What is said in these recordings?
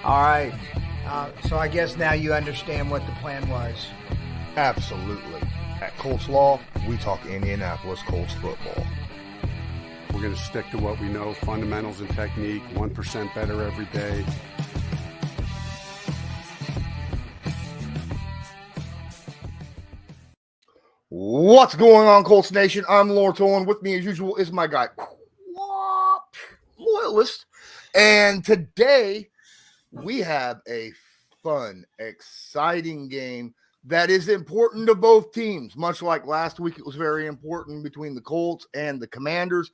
All right. So I guess now you understand what the plan was. Absolutely. At Colts Law, we talk Indianapolis Colts football. We're going to stick to what we know, fundamentals and technique, 1% better every day. What's going on, Colts Nation? I'm Lawrence Owen. With me, as usual, is my guy, Loyalist. And today, we have a fun, exciting game that is important to both teams. Much like last week, it was very important between the Colts and the Commanders.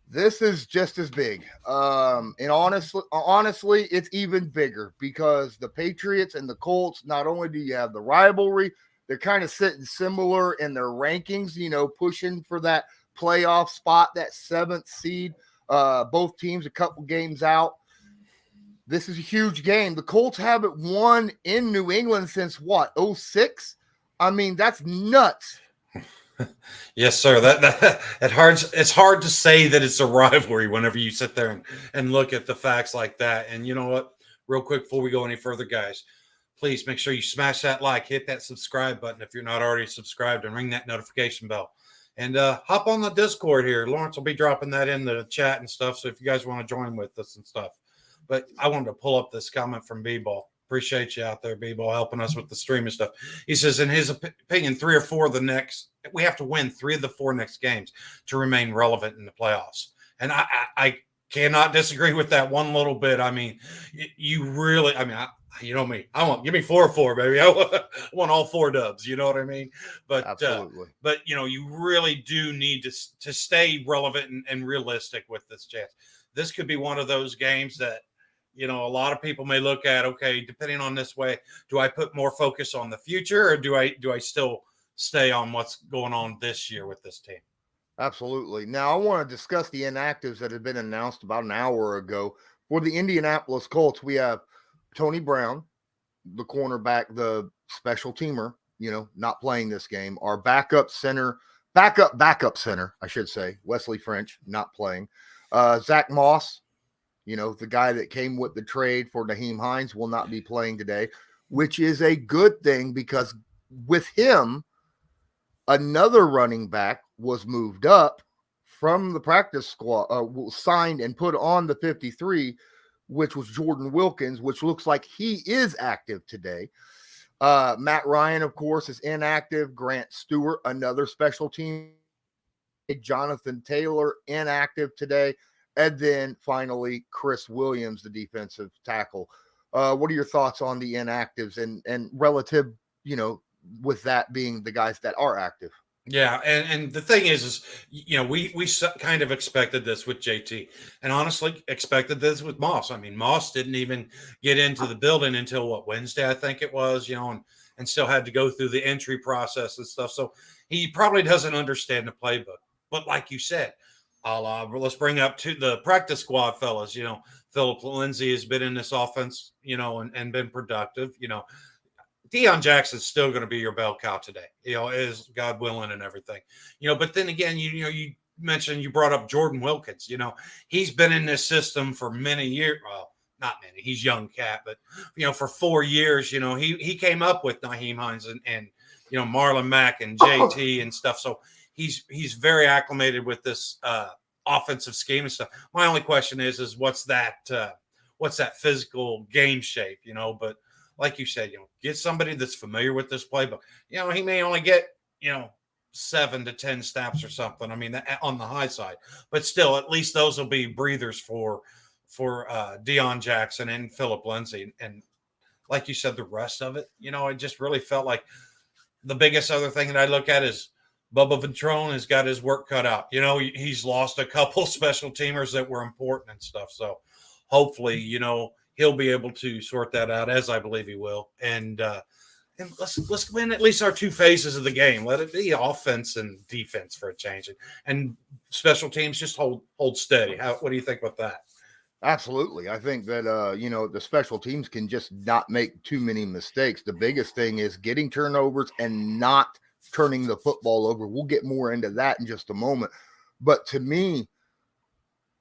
This is just as big. And honestly, it's even bigger because the Patriots and the Colts, not only do you have the rivalry, they're kind of sitting similar in their rankings, pushing for that playoff spot, that 7th seed. Both teams a couple games out. This is a huge game. The Colts haven't won in New England since what, 2006? I mean, that's nuts. Yes, sir. It's hard to say that it's a rivalry whenever you sit there and look at the facts like that. And you know what? Real quick before we go any further, guys, please make sure you smash that like, hit that subscribe button if you're not already subscribed, and ring that notification bell. And hop on the Discord here. Lawrence will be dropping that in the chat and stuff. So if you guys want to join with us and stuff. But I wanted to pull up this comment from B-Ball. Appreciate you out there, B-Ball, helping us with the stream and stuff. He says, in his opinion, we have to win 3 of the 4 next games to remain relevant in the playoffs. And I cannot disagree with that one little bit. I mean, you know me. Give me 4 of 4, baby. I want all 4 dubs. You know what I mean? But absolutely. You really do need to stay relevant and realistic with this chance. This could be one of those games that, a lot of people may look at, okay, depending on this way, do I put more focus on the future, or do I still stay on what's going on this year with this team? Absolutely. Now, I want to discuss the inactives that had been announced about an hour ago. For the Indianapolis Colts, we have Tony Brown, the cornerback, the special teamer, not playing this game. Our backup center, I should say, Wesley French, not playing. Zach Moss, the guy that came with the trade for Nyheim Hines, will not be playing today, which is a good thing because with him, another running back was moved up from the practice squad, signed and put on the 53, which was Jordan Wilkins, which looks like he is active today. Matt Ryan, of course, is inactive. Grant Stewart, another special team. Jonathan Taylor, inactive today. And then finally, Chris Williams, the defensive tackle. What are your thoughts on the inactives and relative, with that being the guys that are active? Yeah, and the thing is we kind of expected this with JT, and honestly expected this with Moss. I mean, Moss didn't even get into the building until Wednesday, I think it was, and still had to go through the entry process and stuff. So he probably doesn't understand the playbook. But like you said, let's bring up to the practice squad fellas. Philip Lindsay has been in this offense, and been productive. Deion Jackson's still going to be your bell cow today, is God willing and everything, but then again, you mentioned, you brought up Jordan Wilkins, he's been in this system for many years. Well, not many, he's young cat, but, for 4 years, he came up with Nyheim Hines and Marlon Mack and JT and stuff. So he's very acclimated with this offensive scheme and stuff. My only question is what's that physical game shape, but like you said, get somebody that's familiar with this playbook. He may only get, 7 to 10 snaps or something. I mean, on the high side, but still, at least those will be breathers for Deion Jackson and Philip Lindsay. And like you said, the rest of it, it just really felt like the biggest other thing that I look at is Bubba Ventrone has got his work cut out. He's lost a couple special teamers that were important and stuff. So hopefully, he'll be able to sort that out, as I believe he will. And let's win at least our 2 phases of the game. Let it be offense and defense for a change, and special teams just hold steady. What do you think about that? Absolutely. I think that, the special teams can just not make too many mistakes. The biggest thing is getting turnovers and not turning the football over. We'll get more into that in just a moment. But to me,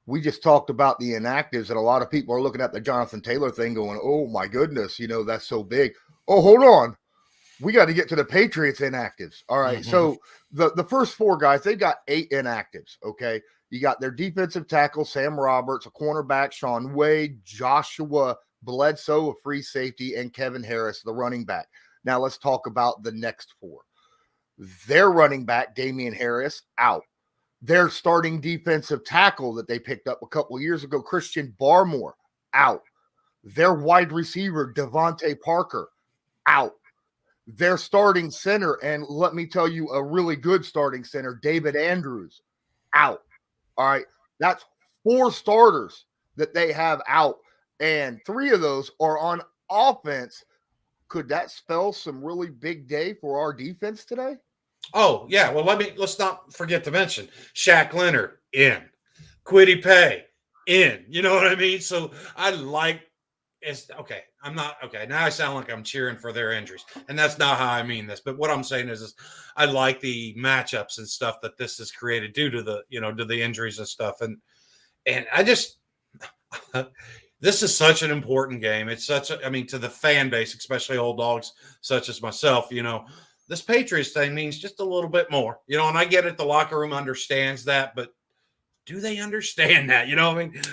we just talked about the inactives, and a lot of people are looking at the Jonathan Taylor thing going, oh my goodness, that's so big. Oh, hold on. We got to get to the Patriots inactives. All right. Mm-hmm. So the first 4 guys, they got 8 inactives. Okay. You got their defensive tackle, Sam Roberts, a cornerback, Sean Wade, Joshua Bledsoe, a free safety, and Kevin Harris, the running back. Now let's talk about the next 4. Their running back, Damian Harris, out. Their starting defensive tackle that they picked up a couple of years ago, Christian Barmore, out. Their wide receiver, Devontae Parker, out. Their starting center, and let me tell you, a really good starting center, David Andrews, out. All right. That's 4 starters that they have out, and 3 of those are on offense. Could that spell some really big day for our defense today? Oh, yeah. Well, let's not forget to mention Shaq Leonard in, Kwity Paye in. You know what I mean? So I like it's okay. I'm not okay. Now I sound like I'm cheering for their injuries, and that's not how I mean this. But what I'm saying is I like the matchups and stuff that this has created due to the injuries and stuff. And I just this is such an important game. It's to the fan base, especially old dogs such as myself, this Patriots thing means just a little bit more, and I get it. The locker room understands that, but do they understand that?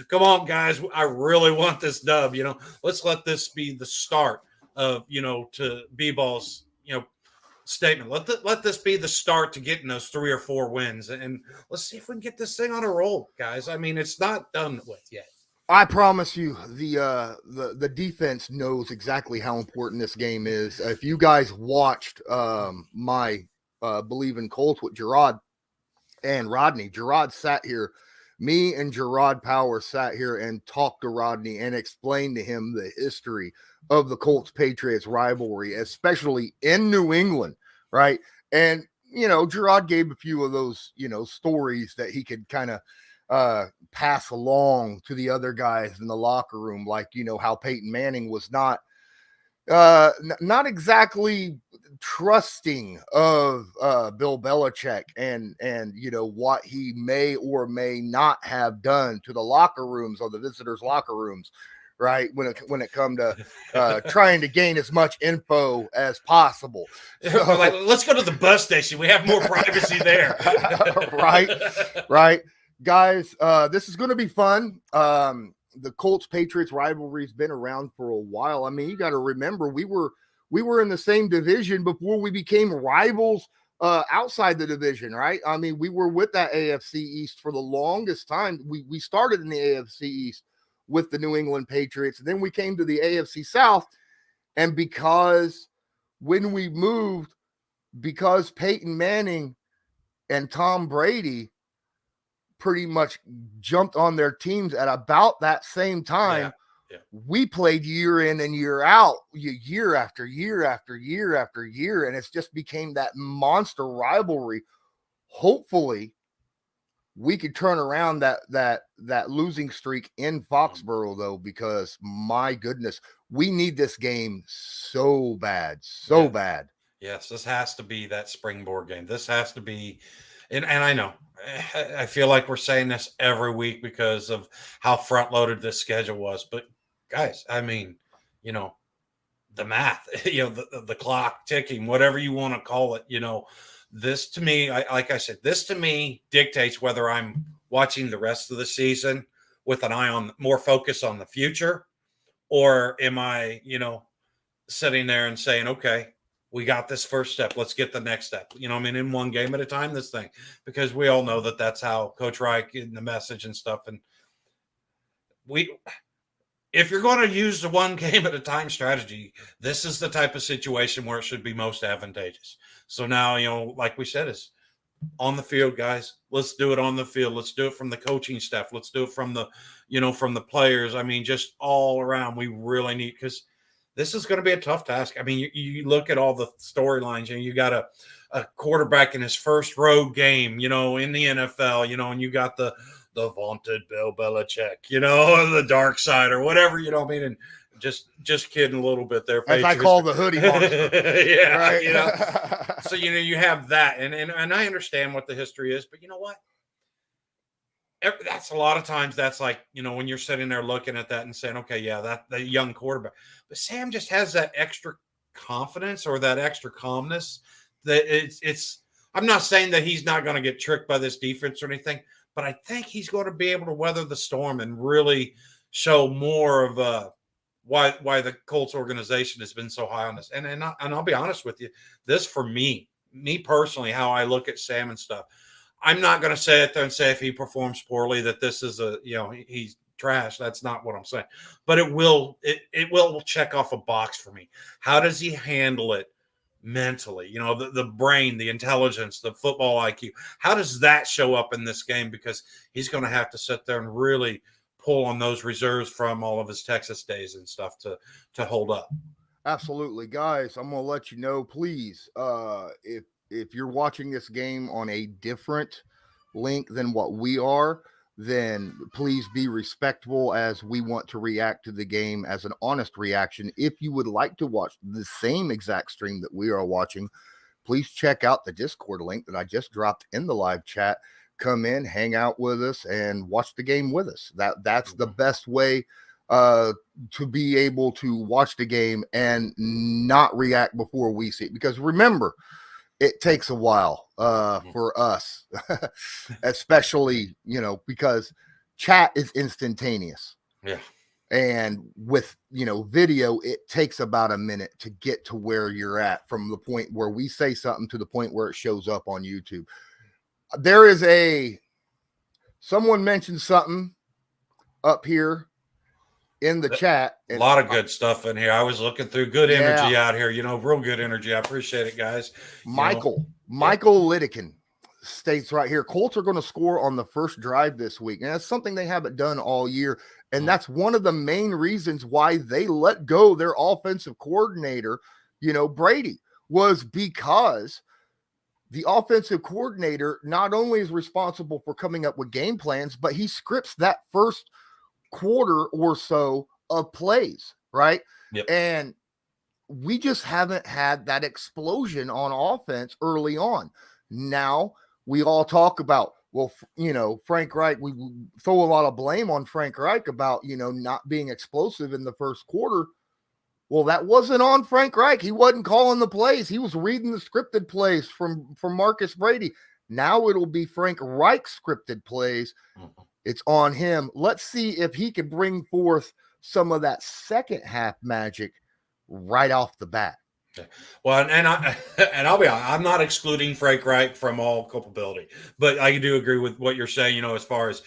Come on, guys. I really want this dub. Let's let this be the start of, to B-Ball's, statement. Let this be the start to getting those 3 or 4 wins. And let's see if we can get this thing on a roll, guys. It's not done with yet. I promise you, the defense knows exactly how important this game is. If you guys watched my Believe in Colts with Gerard and Rodney, Gerard sat here. Me and Gerard Power sat here and talked to Rodney and explained to him the history of the Colts-Patriots rivalry, especially in New England, right? And, Gerard gave a few of those, stories that he could kind of pass along to the other guys in the locker room, like, how Peyton Manning was not exactly trusting of Bill Belichick and what he may or may not have done to the locker rooms or the visitors' locker rooms, right? When it come to trying to gain as much info as possible. So, like, let's go to the bus station. We have more privacy there. right. Guys, this is going to be fun. The Colts-Patriots rivalry's been around for a while. You got to remember, we were in the same division before we became rivals outside the division, right? We were with that AFC East for the longest time. We started in the AFC East with the New England Patriots, and then we came to the AFC South, and because Peyton Manning and Tom Brady pretty much jumped on their teams at about that same time. Yeah. We played year in and year out, year after year after year after year, and it's just became that monster rivalry. Hopefully, we could turn around that losing streak in Foxboro, though, because my goodness, we need this game so bad, so bad. Yes, this has to be that springboard game. This has to be. And I know, I feel like we're saying this every week because of how front-loaded this schedule was. But, guys, the math, the clock ticking, whatever you want to call it, this to me, like I said, this to me dictates whether I'm watching the rest of the season with an eye on more focus on the future, or am I, sitting there and saying, okay, we got this first step. Let's get the next step. In one game at a time, this thing, because we all know that that's how Coach Reich in the message and stuff. And if you're going to use the one game at a time strategy, this is the type of situation where it should be most advantageous. So now, like we said, is on the field, guys. Let's do it on the field. Let's do it from the coaching staff. Let's do it from the, from the players. Just all around. We really need, because this is going to be a tough task. You look at all the storylines, you got a quarterback in his first road game, in the NFL, and you got the vaunted Bill Belichick, the dark side or whatever, and just kidding a little bit there. As I call the hoodie monster. Yeah. Right. So, you have that. And I understand what the history is, but you know what? that's a lot of times that's like, when you're sitting there looking at that and saying, okay, yeah, that the young quarterback. But Sam just has that extra confidence or that extra calmness that I'm not saying that he's not going to get tricked by this defense or anything, but I think he's going to be able to weather the storm and really show more of why the Colts organization has been so high on this. And I'll be honest with you, this for me personally, how I look at Sam and stuff, I'm not going to sit there and say if he performs poorly that this is he's trash. That's not what I'm saying. But it will check off a box for me. How does he handle it mentally? The brain, the intelligence, the football IQ. How does that show up in this game? Because he's going to have to sit there and really pull on those reserves from all of his Texas days and stuff to hold up. Absolutely, guys. I'm gonna let you know, please. If you're watching this game on a different link than what we are, then please be respectful as we want to react to the game as an honest reaction. If you would like to watch the same exact stream that we are watching, please check out the Discord link that I just dropped in the live chat. Come in, hang out with us, and watch the game with us. That's the best way to be able to watch the game and not react before we see it. Because remember, it takes a while for us, especially, because chat is instantaneous. Yeah. And with, video, it takes about a minute to get to where you're at from the point where we say something to the point where it shows up on YouTube. There is someone mentioned something up here in the chat. A lot of good stuff in here. I was looking through good energy out here, real good energy. I appreciate it, guys. Michael Lidikin states right here, Colts are going to score on the first drive this week. And that's something they haven't done all year. And that's one of the main reasons why they let go their offensive coordinator, Brady, was because the offensive coordinator not only is responsible for coming up with game plans, but he scripts that first quarter or so of plays, right? Yep. And we just haven't had that explosion on offense early on. Now we all talk about, Frank Reich, we throw a lot of blame on Frank Reich about, not being explosive in the first quarter. Well, that wasn't on Frank Reich. He wasn't calling the plays. He was reading the scripted plays from Marcus Brady. Now it'll be Frank Reich scripted plays. Mm-hmm. It's on him. Let's see if he can bring forth some of that second half magic right off the bat. Well, and I'll be honest, I'm not excluding Frank Reich from all culpability, but I do agree with what you're saying, as far as,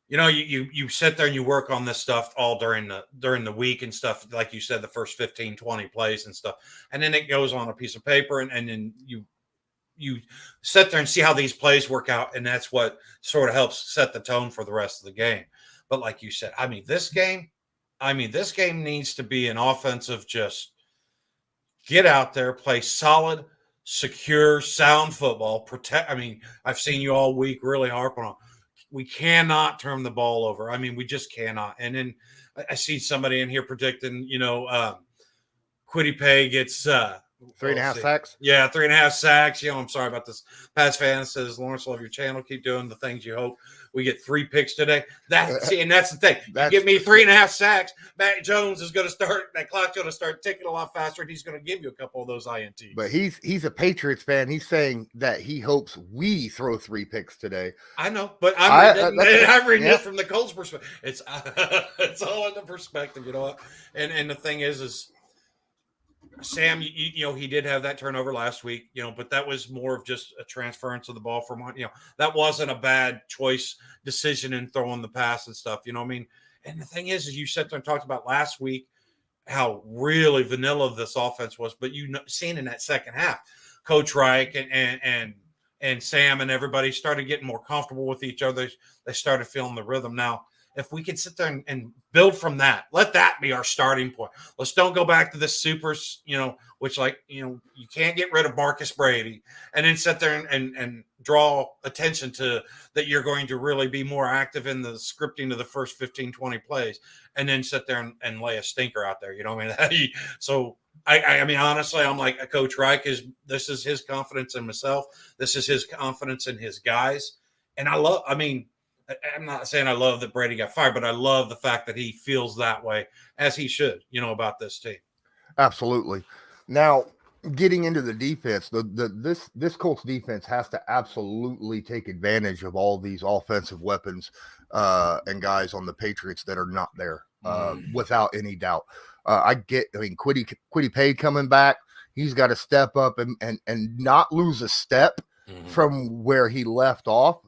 you sit there and you work on this stuff all during the week and stuff, like you said, the first 15, 20 plays and stuff. And then it goes on a piece of paper and then you sit there and see how these plays work out. And that's what sort of helps set the tone for the rest of the game. But like you said, this game needs to be an offensive, just get out there, play solid, secure, sound football, protect. I've seen you all week really harping on, we cannot turn the ball over. We just cannot. And then I see somebody in here predicting, Quiddy Pay gets 3.5 sacks. Yeah, 3.5 sacks. I'm sorry about this. Pass fan says, Lawrence, love your channel. Keep doing the things you hope. We get 3 picks today. And that's the thing. You give me 3.5 sacks, Matt Jones is going to start. That clock's going to start ticking a lot faster, and he's going to give you a couple of those INTs. But he's a Patriots fan. He's saying that he hopes we throw 3 picks today. I know, but I'm reading it from the Colts perspective. It's all in the perspective, you know what? And the thing is Sam, he did have that turnover last week, but that was more of just a transference of the ball from one, that wasn't a bad decision in throwing the pass and stuff, And the thing is you sat there and talked about last week how really vanilla this offense was, but seen in that second half, Coach Reich and Sam and everybody started getting more comfortable with each other. They started feeling the rhythm. Now, if we can sit there and build from that, let that be our starting point. Let's don't go back to the supers, which you can't get rid of Marcus Brady and then sit there and draw attention to that you're going to really be more active in the scripting of the first 15, 20 plays and then sit there and lay a stinker out there. So honestly, I'm like, Coach Reich this is his confidence in himself. This is his confidence in his guys. And I'm not saying I love that Brady got fired, but I love the fact that he feels that way, as he should, about this team. Absolutely. Now, getting into the defense, this Colts defense has to absolutely take advantage of all these offensive weapons and guys on the Patriots that are not there, without any doubt. Kwity Paye coming back, he's got to step up and not lose a step from where he left off,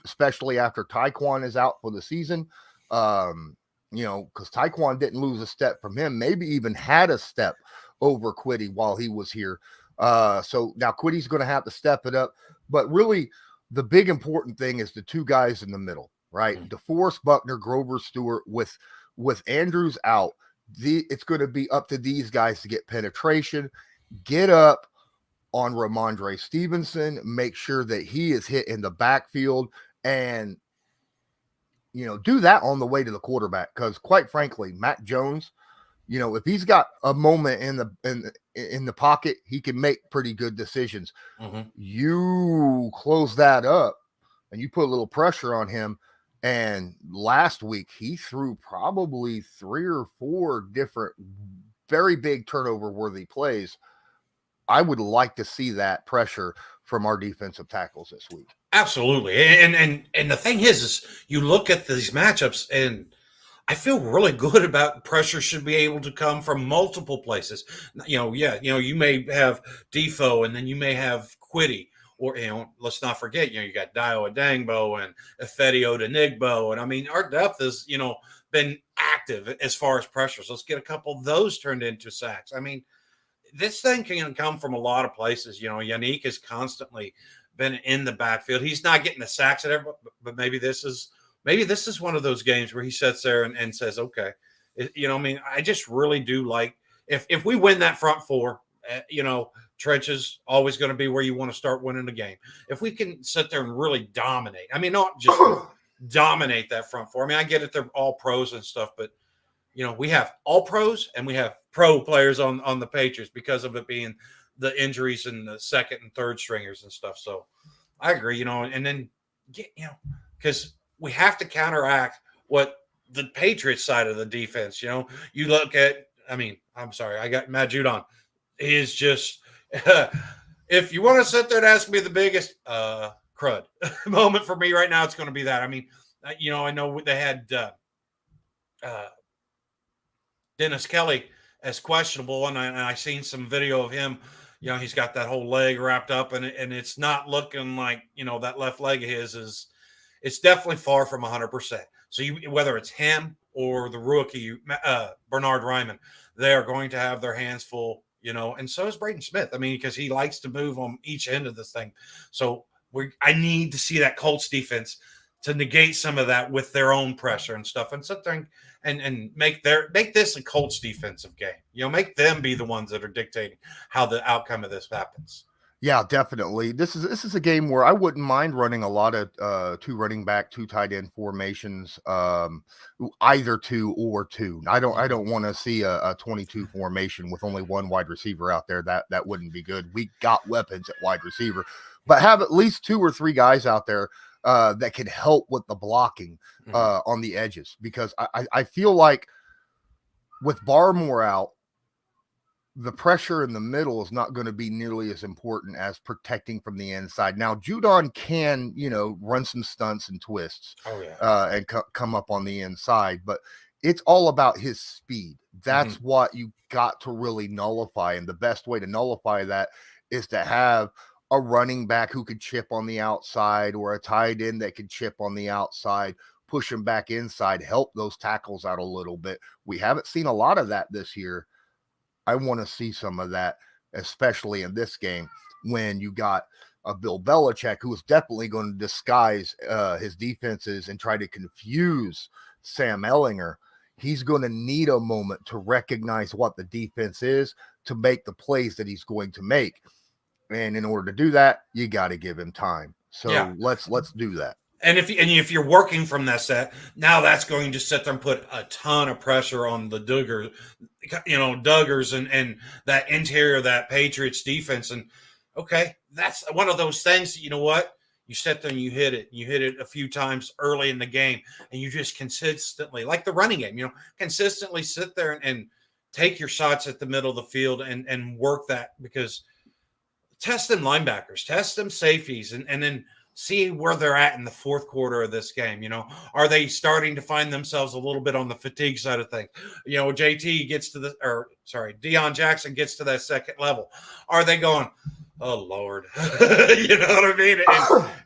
especially after Tyquan is out for the season. Because Tyquan didn't lose a step from him, maybe even had a step over Kwity while he was here. So now Quity's going to have to step it up. But really, the big important thing is the two guys in the middle, right? DeForest Buckner, Grover Stewart, with Andrews out, it's going to be up to these guys to get penetration, get up on Ramondre Stevenson, make sure that he is hit in the backfield, and do that on the way to the quarterback. Because quite frankly, Mac Jones, if he's got a moment in the pocket, he can make pretty good decisions. You close that up and you put a little pressure on him. And last week he threw probably 3 or 4 different very big turnover worthy plays. I would like to see that pressure from our defensive tackles this week. Absolutely. And the thing is you look at these matchups, and I feel really good about pressure should be able to come from multiple places. You may have Defoe, and then you may have Kwity, or, let's not forget, you got Dio Adangbo and Ifedi Odenigbo. And I mean, our depth has, been active as far as pressures. Let's get a couple of those turned into sacks. I mean, this thing can come from a lot of places. Yannick has constantly been in the backfield. He's not getting the sacks at everybody, but maybe this is one of those games where he sits there and says, okay, I just really do like, if we win that front four, trenches always going to be where you want to start winning the game. If we can sit there and really dominate, not just dominate that front four. I get it. They're all pros and stuff, but we have all pros and we have pro players on the Patriots because of it being the injuries and the second and third stringers and stuff. So I agree, and then because we have to counteract what the Patriots side of the defense, you look at, I'm sorry, I got Matt Judon. He is just, if you want to sit there and ask me the biggest crud moment for me right now, it's going to be that. I know they had Dennis Kelly as questionable, and I seen some video of him. He's got that whole leg wrapped up, and it's not looking like that left leg of his it's definitely far from 100%. So whether it's him or the rookie Bernard Ryman, they are going to have their hands full. And so is Braden Smith. Because he likes to move on each end of this thing. So I need to see that Colts defense to negate some of that with their own pressure and stuff, and sit there and make this a Colts defensive game. Make them be the ones that are dictating how the outcome of this happens. Yeah, definitely. This is a game where I wouldn't mind running a lot of 2 running back, 2 tight end formations, either 2 or 2. I don't want to see a 22 formation with only 1 wide receiver out there. That wouldn't be good. We got weapons at wide receiver, but have at least 2 or 3 guys out there that can help with the blocking on the edges, because I feel like with Barmore out, the pressure in the middle is not going to be nearly as important as protecting from the inside. Now, Judon can, run some stunts and twists and come up on the inside, but it's all about his speed. That's what you got to really nullify. And the best way to nullify that is to have a running back who could chip on the outside, or a tight end that could chip on the outside, push him back inside, help those tackles out a little bit. We haven't seen a lot of that this year. I want to see some of that, especially in this game when you got a Bill Belichick who is definitely going to disguise his defenses and try to confuse Sam Ehlinger. He's going to need a moment to recognize what the defense is to make the plays that he's going to make. And in order to do that, you got to give him time. So let's do that. And if you're working from that set, now that's going to sit there and put a ton of pressure on the Duggars and that interior of that Patriots defense. And okay, that's one of those things. You know what? you sit there and you hit it. You hit it a few times early in the game, and you just consistently, like the running game, consistently sit there and take your shots at the middle of the field and work that, because test them linebackers, test them safeties, and then see where they're at in the fourth quarter of this game. Are they starting to find themselves a little bit on the fatigue side of things? JT gets to Deion Jackson gets to that second level. Are they going, oh Lord, you know what I mean?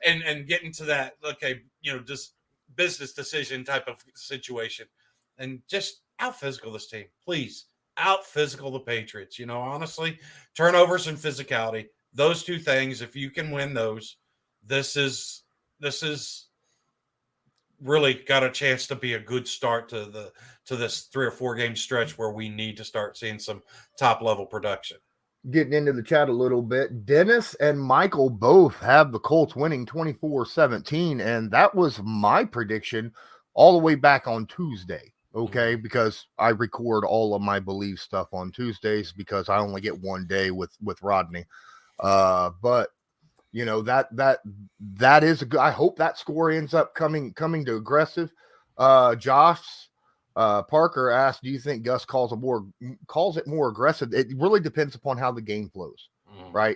And getting to that, okay, just business decision type of situation, and just out physical this team, please. Out physical the Patriots. Honestly, turnovers and physicality, those two things, if you can win those, this is really got a chance to be a good start to this 3 or 4 game stretch where we need to start seeing some top level production. Getting into the chat a little bit, Dennis and Michael both have the Colts winning 24-17, and that was my prediction all the way back on Tuesday. Okay, because I record all of my belief stuff on Tuesdays because I only get one day with Rodney. But that is a good. I hope that score ends up coming to aggressive. Josh Parker asked, "Do you think Gus calls it more aggressive?" It really depends upon how the game flows, right?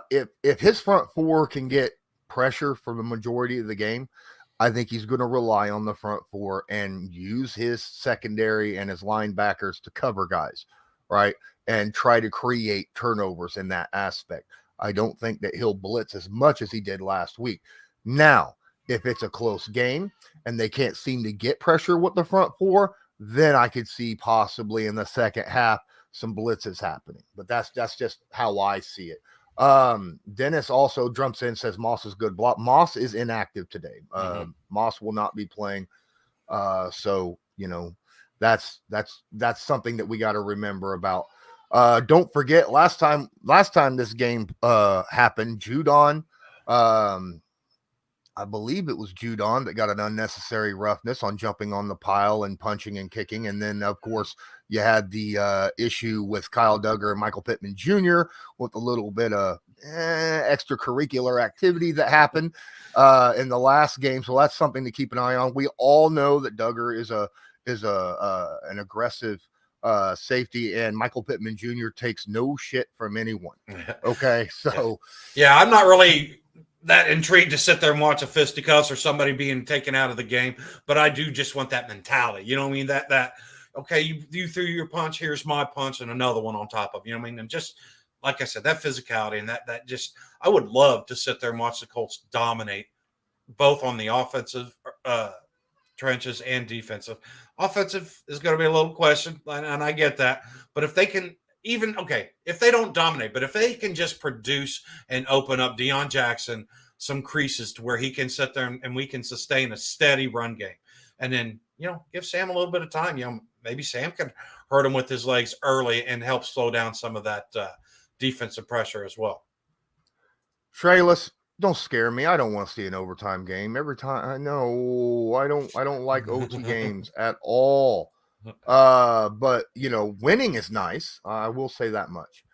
If his front four can get pressure for the majority of the game, I think he's going to rely on the front four and use his secondary and his linebackers to cover guys, right? And try to create turnovers in that aspect. I don't think that he'll blitz as much as he did last week. Now, if it's a close game and they can't seem to get pressure with the front four, then I could see possibly in the second half some blitzes happening. But that's just how I see it. Dennis also jumps in, says Moss is good block. Moss is inactive today. Moss will not be playing. So that's something that we got to remember about. Don't forget last time this game happened, Judon, I believe it was Judon that got an unnecessary roughness on jumping on the pile and punching and kicking. And then, of course, you had the issue with Kyle Duggar and Michael Pittman Jr. with a little bit of extracurricular activity that happened in the last game. So that's something to keep an eye on. We all know that Duggar is an aggressive safety, and Michael Pittman Jr. takes no shit from anyone. Okay, so yeah, I'm not really that intrigued to sit there and watch a fisticuffs or somebody being taken out of the game, but I do just want that mentality. You know what I mean? That okay, you threw your punch, here's my punch, and another one on top of you know what I mean? And just like I said, that physicality and that just I would love to sit there and watch the Colts dominate both on the offensive trenches and defensive. Offensive is going to be a little question, and I get that. But if they can if they don't dominate, but if they can just produce and open up Deion Jackson some creases to where he can sit there and we can sustain a steady run game. And then, give Sam a little bit of time. Maybe Sam can hurt him with his legs early and help slow down some of that defensive pressure as well. Trayless, don't scare me. I don't want to see an overtime game every time. I know I don't like OT games at all. But winning is nice. I will say that much.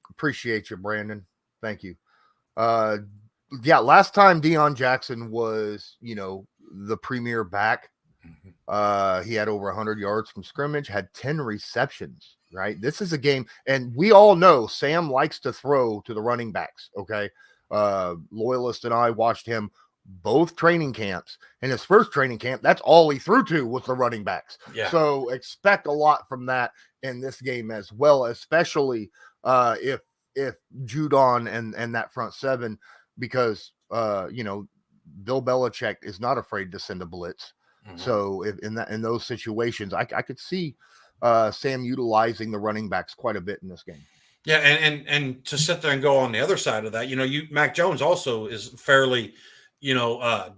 Appreciate you, Brandon. Thank you. Last time Deion Jackson was, the premier back, he had over 100 yards from scrimmage, had 10 receptions, right? This is a game, and we all know Sam likes to throw to the running backs, okay? Loyalist and I watched him both training camps. In his first training camp, that's all he threw to was the running backs. Yeah. So expect a lot from that in this game as well, especially if Judon and that front seven, because Bill Belichick is not afraid to send a blitz. So if in those situations, I could see Sam utilizing the running backs quite a bit in this game. Yeah, and to sit there and go on the other side of that, Mac Jones also is fairly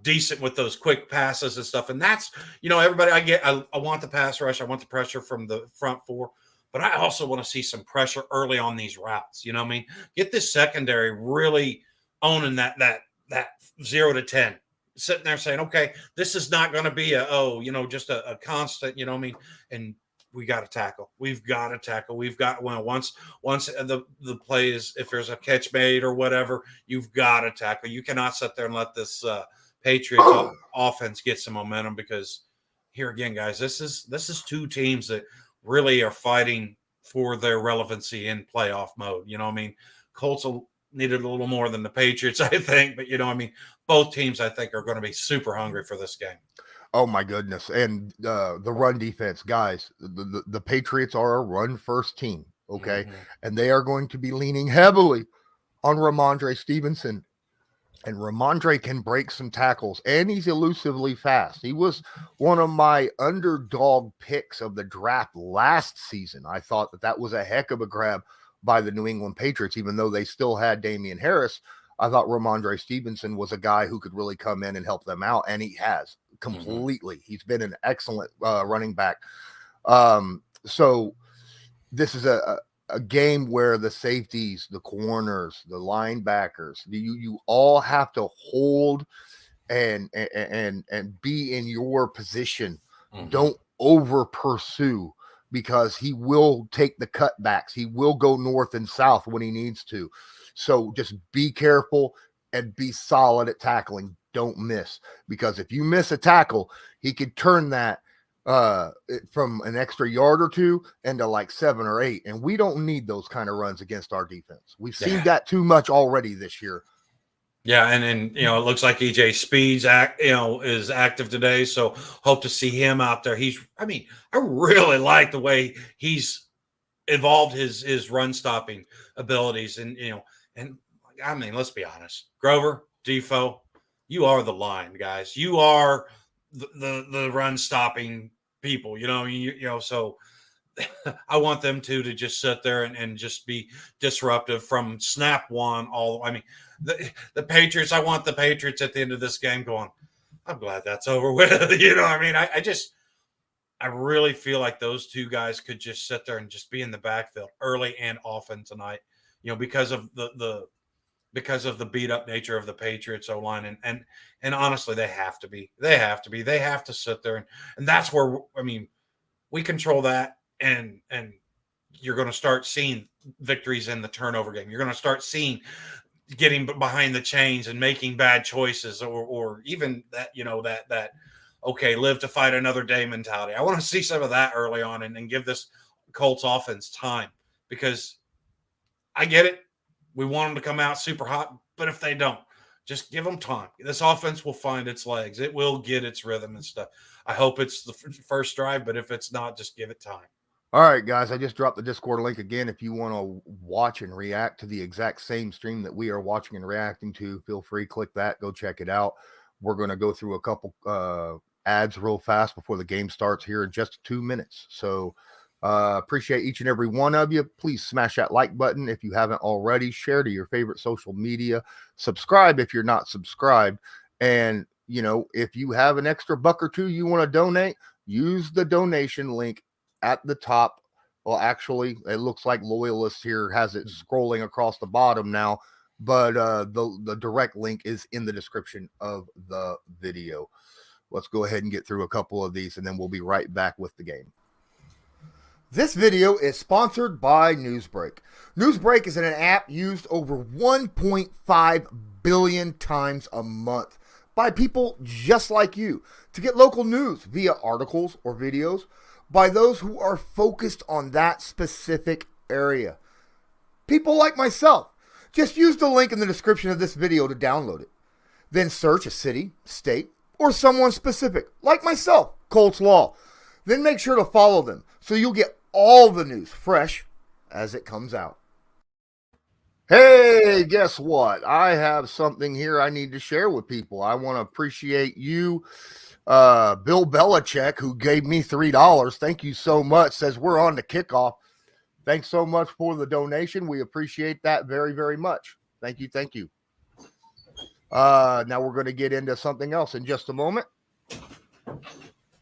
decent with those quick passes and stuff. And that's, everybody I want the pass rush. I want the pressure from the front four, but I also want to see some pressure early on these routes. You know what I mean? Get this secondary really owning that 0 to 10, sitting there saying, okay, this is not going to be just a constant, you know what I mean? And we got to tackle. We've got to tackle. We've got once the play is, if there's a catch made or whatever, you've got to tackle. You cannot sit there and let this Patriots offense get some momentum, because here again, guys, this is two teams that really are fighting for their relevancy in playoff mode. You know what I mean? Colts needed a little more than the Patriots, I think, but you know what I mean? Both teams, I think, are going to be super hungry for this game. Oh my goodness. And the run defense, guys, the Patriots are a run first team. Okay. Mm-hmm. And they are going to be leaning heavily on Ramondre Stevenson. And Ramondre can break some tackles, and he's elusively fast. He was one of my underdog picks of the draft last season. I thought that was a heck of a grab by the New England Patriots, even though they still had Damian Harris. I thought Ramondre Stevenson was a guy who could really come in and help them out, and he has completely. Mm-hmm. He's been an excellent running back. So this is a game where the safeties, the corners, the linebackers, you all have to hold and be in your position. Mm-hmm. Don't over pursue, because he will take the cutbacks. He will go north and south when he needs to. So just be careful and be solid at tackling. Don't miss, because if you miss a tackle, he could turn that from an extra yard or two into like 7 or 8. And we don't need those kind of runs against our defense. We've seen that too much already this year. Yeah, and it looks like EJ Speed's is active today, so hope to see him out there. I really like the way he's evolved his run stopping abilities, and let's be honest, Grover, Defoe, you are the line, guys. You are the run stopping people, so I want them to just sit there and just be disruptive from snap one. The Patriots, I want the Patriots at the end of this game going, I'm glad that's over with. I really feel like those two guys could just sit there and just be in the backfield early and often tonight, because of the beat up nature of the Patriots O-line. And honestly, they have to sit there. And that's where, we control that. And you're going to start seeing victories in the turnover game. You're going to start seeing getting behind the chains and making bad choices, or even that, okay, live to fight another day mentality. I want to see some of that early on and give this Colts offense time, because I get it. We want them to come out super hot, but if they don't, just give them time. This offense will find its legs. It will get its rhythm and stuff. I hope it's the first drive, but if it's not, just give it time. All right, guys, I just dropped the Discord link again. If you want to watch and react to the exact same stream that we are watching and reacting to, feel free, click that, go check it out. We're going to go through a couple ads real fast before the game starts here in just 2 minutes. So appreciate each and every one of you. Please smash that like button if you haven't already. Share to your favorite social media. Subscribe if you're not subscribed. And, if you have an extra buck or two you want to donate, use the donation link at the top. Well, actually, it looks like Loyalist here has it scrolling across the bottom now, but the direct link is in the description of the video. Let's go ahead and get through a couple of these, and then we'll be right back with the game. This video is sponsored by Newsbreak. Newsbreak is an app used over 1.5 billion times a month by people just like you to get local news via articles or videos by those who are focused on that specific area. People like myself. Just use the link in the description of this video to download it. Then search a city, state, or someone specific, like myself, Colts Law. Then make sure to follow them so you'll get all the news fresh as it comes out. Hey, guess what? I have something here I need to share with people. I want to appreciate you, Bill Belichick, who gave me $3. Thank you so much. Says we're on the kickoff. Thanks so much for the donation. We appreciate that very, very much. Thank you. Thank you. Now we're going to get into something else in just a moment.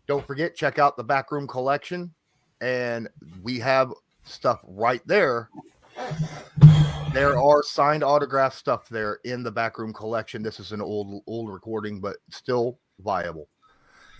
Don't forget, check out the Backroom Collection. And we have stuff right there. There are signed autograph stuff there in the Backroom Collection. This is an old recording, but still viable.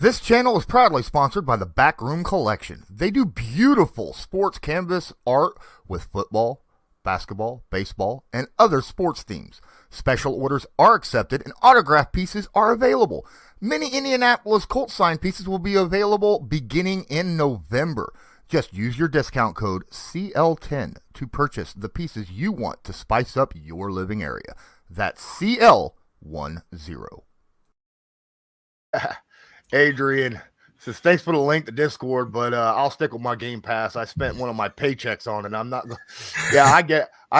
This channel is proudly sponsored by the Backroom Collection. They do beautiful sports canvas art with football, basketball, baseball, and other sports themes. Special orders are accepted and autograph pieces are available. Many Indianapolis Colts signed pieces will be available beginning in November. Just use your discount code CL10 to purchase the pieces you want to spice up your living area. That's CL10. Adrian says, thanks for the link to Discord, but I'll stick with my Game Pass. I spent one of my paychecks on it. I'm not. Yeah, I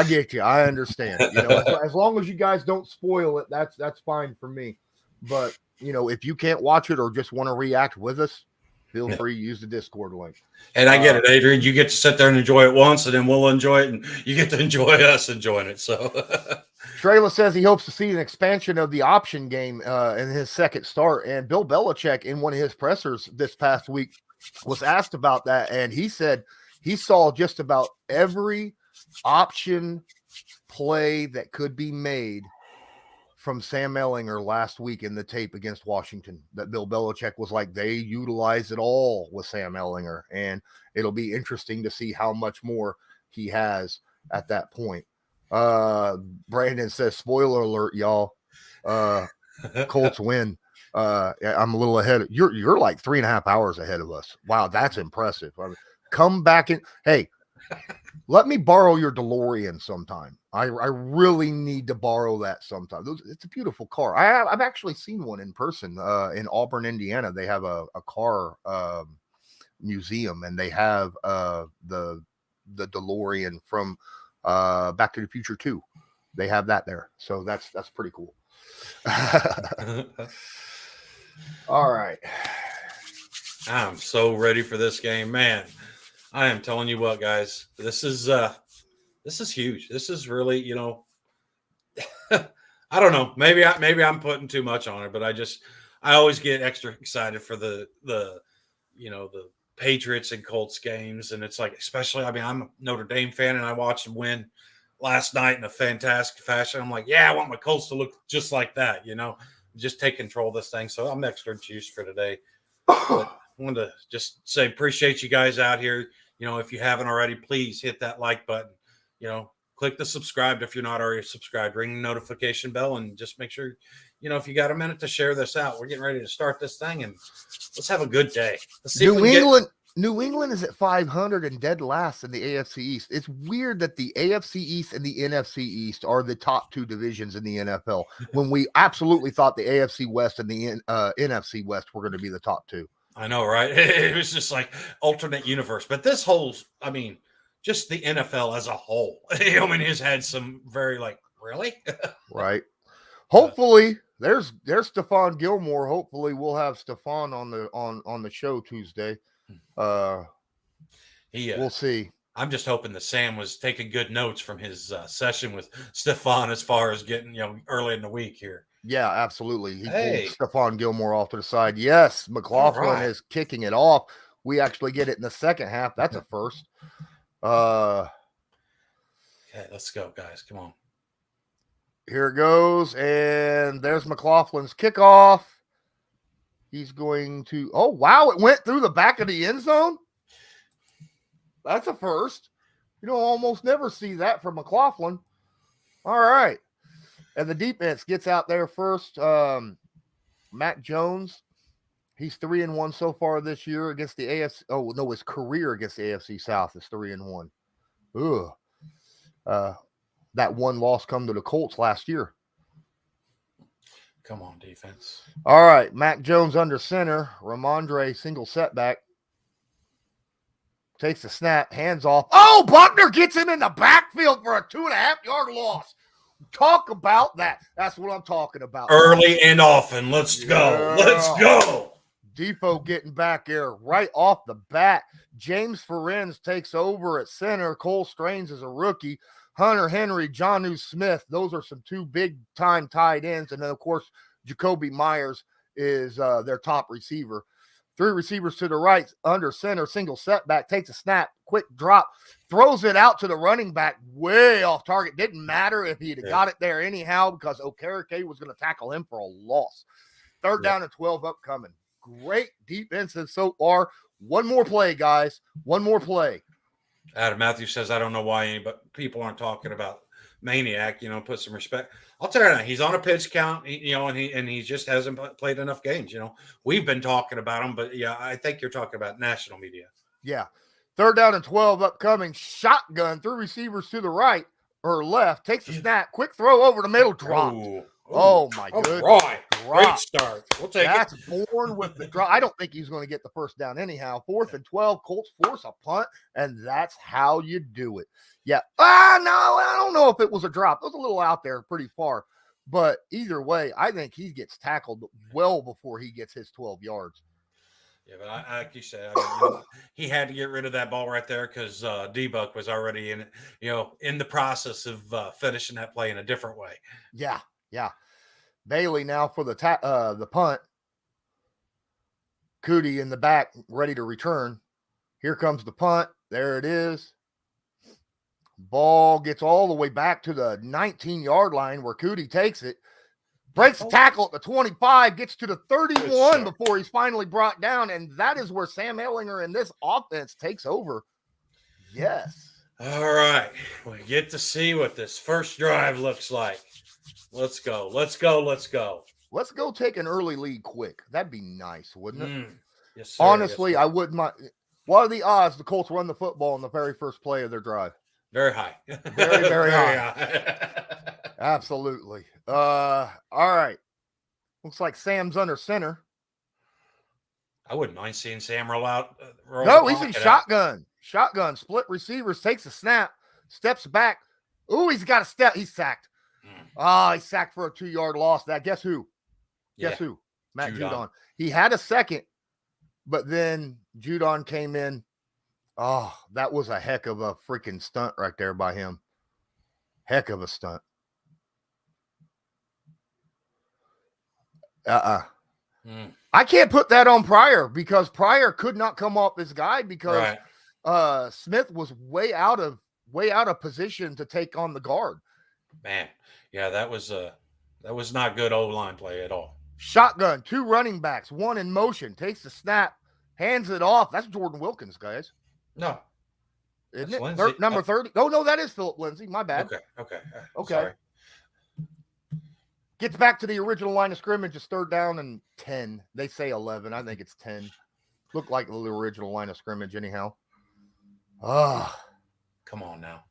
get you. I understand. You know, as long as you guys don't spoil it, that's fine for me. But you know, if you can't watch it or just want to react with us, feel free to use the Discord link. And I get it, Adrian. You get to sit there and enjoy it once, and then we'll enjoy it, and you get to enjoy us enjoying it. So. Strela says he hopes to see an expansion of the option game in his second start. And Bill Belichick, in one of his pressers this past week, was asked about that. And he said he saw just about every option play that could be made from Sam Ehlinger last week in the tape against Washington. That Bill Belichick was like, they utilize it all with Sam Ehlinger. And it'll be interesting to see how much more he has at that point. Brandon says, spoiler alert, y'all. Colts win. I'm a little ahead. You're like 3.5 hours ahead of us. Wow, that's impressive. I mean, come back in. Hey, let me borrow your DeLorean sometime. I really need to borrow that sometime. It's a beautiful car. I've actually seen one in person in Auburn, Indiana. They have a car museum, and they have the DeLorean from Back to the Future 2. They have that there, so that's pretty cool. All right, I'm so ready for this game, man. I am telling you what, guys, this is huge. This is really, you know, I don't know, maybe I'm putting too much on it, but I always get extra excited for the you know, the Patriots and Colts games. And it's like, especially, I mean, I'm a Notre Dame fan, and I watched them win last night in a fantastic fashion. I'm like, yeah, I want my Colts to look just like that, you know, just take control of this thing. So I'm extra juiced for today. But I wanted to just say, appreciate you guys out here. You know, if you haven't already, please hit that like button, you know, click the subscribe if you're not already subscribed, ring the notification bell, and just make sure, you know, if you got a minute to share this out. We're getting ready to start this thing, and let's have a good day. Let's see New England is at 500 and dead last in the AFC East. It's weird that the AFC East and the NFC East are the top two divisions in the NFL when we absolutely thought the AFC West and the NFC West were going to be the top two. I know, right? It was just like alternate universe. But this whole, I mean, just the NFL as a whole, I mean, has had some very like, really? Right. Hopefully there's Stephon Gilmore. Hopefully we'll have Stephon on the show Tuesday. We'll see. I'm just hoping that Sam was taking good notes from his session with Stephon as far as getting, you know, early in the week here. Yeah, absolutely. He pulled Stephon Gilmore off to the side. Yes, McLaughlin is kicking it off. We actually get it in the second half. That's a first. Okay, let's go, guys. Come on. Here it goes, and there's McLaughlin's kickoff. He's going to, oh, wow, it went through the back of the end zone. That's a first. You don't almost never see that from McLaughlin. All right. And the defense gets out there first. Mac Jones, he's 3-1 so far this year against the AFC. Oh, no, his career against the AFC South is 3-1. Ugh. That one loss come to the Colts last year. Come on, defense. All right, Mac Jones under center. Ramondre single setback. Takes the snap, hands off. Oh, Buckner gets him in the backfield for a 2.5-yard loss. Talk about that. That's what I'm talking about. Early and often. Let's go. Let's go. Defo getting back there right off the bat. James Ferenz takes over at center. Cole Strange is a rookie. Hunter Henry, Jonnu Smith. Those are some two big-time tight ends. And then, of course, Jacoby Myers is their top receiver. Three receivers to the right, under center, single setback, takes a snap, quick drop, throws it out to the running back, way off target. Didn't matter if he'd got it there anyhow because Okereke was going to tackle him for a loss. Third down and 12 upcoming. Great defensive so far. One more play, guys. One more play. Adam Matthews says, I don't know why people aren't talking about Maniac, put some respect. I'll tell you now, he's on a pitch count, and he just hasn't played enough games. We've been talking about him, but yeah, I think you're talking about national media. Yeah. 3rd down and 12 upcoming. Shotgun, 3 receivers to the right or left. Takes a snap. Quick throw over the middle. Dropped. Oh, my goodness. Right. Great start. We'll take That's born with the drop. I don't think he's going to get the first down anyhow. 4th and 12. Colts force a punt, and that's how you do it. Yeah. No, I don't know if it was a drop. It was a little out there pretty far. But either way, I think he gets tackled well before he gets his 12 yards. Yeah, but like you said, he had to get rid of that ball right there because D-Buck was already in the process of finishing that play in a different way. Yeah. Bailey now for the punt. Cootie in the back, ready to return. Here comes the punt. There it is. Ball gets all the way back to the 19-yard line where Cootie takes it. Breaks the tackle at the 25, gets to the 31 before he's finally brought down, and that is where Sam Ehlinger in this offense takes over. Yes. All right. We get to see what this first drive looks like. Let's go. Let's go take an early lead quick. That'd be nice, wouldn't it? Yes, sir. Honestly, I wouldn't mind. What are the odds the Colts run the football in the very first play of their drive? Very high. Very, very high. Absolutely. All right. Looks like Sam's under center. I wouldn't mind seeing Sam roll out. He's in shotgun. Shotgun. Split receivers. Takes a snap. Steps back. Ooh, he's got a step. He's sacked. He's sacked for a 2-yard loss. Guess who? Guess who? Matt Judon. He had a second, but then Judon came in. Oh, that was a heck of a freaking stunt right there by him. Heck of a stunt. I can't put that on Pryor because Pryor could not come off this guy because Smith was way out of position to take on the guard. Man, yeah, that was not good O-line play at all. Shotgun, 2 running backs, 1 in motion, takes the snap, hands it off. That's Jordan Wilkins, guys. No. Isn't it? Number 30. Oh, no, that is Philip Lindsay. My bad. Okay. Sorry. Gets back to the original line of scrimmage. It's 3rd down and 10. They say 11. I think it's 10. Looked like the original line of scrimmage anyhow. Come on now.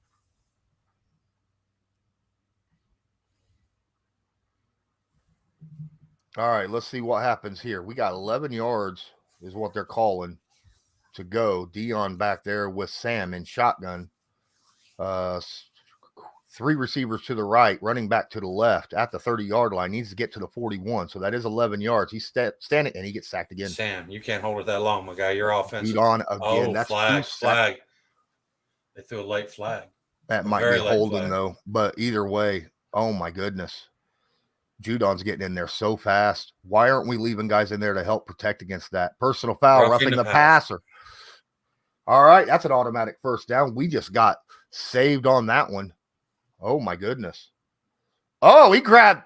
All right, let's see what happens here. We got 11 yards is what they're calling to go. Dion back there with Sam in shotgun. 3 receivers to the right, running back to the left at the 30-yard line. Needs to get to the 41, so that is 11 yards. He's standing, and he gets sacked again. Sam, you can't hold it that long, my guy. You're offensive. Dion again. That's flag. They threw a late flag. That might be holding, though. But either way, oh, my goodness. Judon's getting in there so fast. Why aren't we leaving guys in there to help protect against that? Personal foul, roughing the passer. All right, that's an automatic first down. We just got saved on that one. Oh, my goodness. Oh, he grabbed.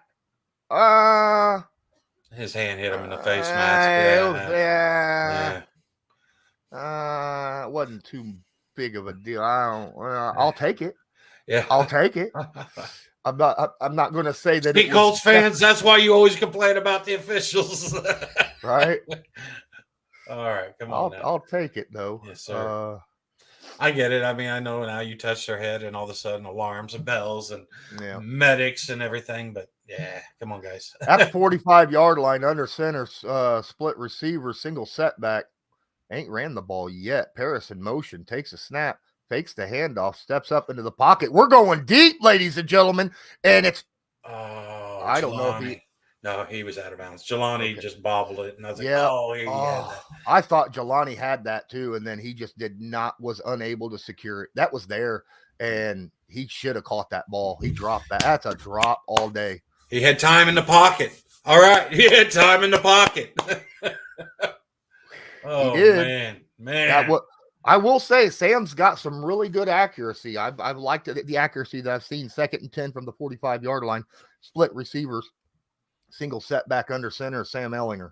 His hand hit him in the face, Matt. It wasn't too big of a deal. I'll take it. Yeah, I'll take it. I'm not going to say that. Colts fans, that's why you always complain about the officials. Right. All right, come on. I'll take it though. Yes, sir. I get it. I mean, I know now you touch their head and all of a sudden alarms and bells and medics and everything, but yeah, come on, guys. At the 45-yard line, under center, split receiver, single setback. Ain't ran the ball yet. Paris in motion, takes a snap. Fakes the handoff, steps up into the pocket. We're going deep, ladies and gentlemen. And it's I don't know if he was out of bounds. Jelani just bobbled it. And I was like, he had that. I thought Jelani had that too, and then he just was unable to secure it. That was there, and he should have caught that ball. He dropped that. That's a drop all day. He had time in the pocket. All right. He had time in the pocket. He did. Man. I will say Sam's got some really good accuracy. I've liked the accuracy that I've seen. 2nd and 10 from the 45-yard line. Split receivers. Single setback under center, Sam Ehlinger.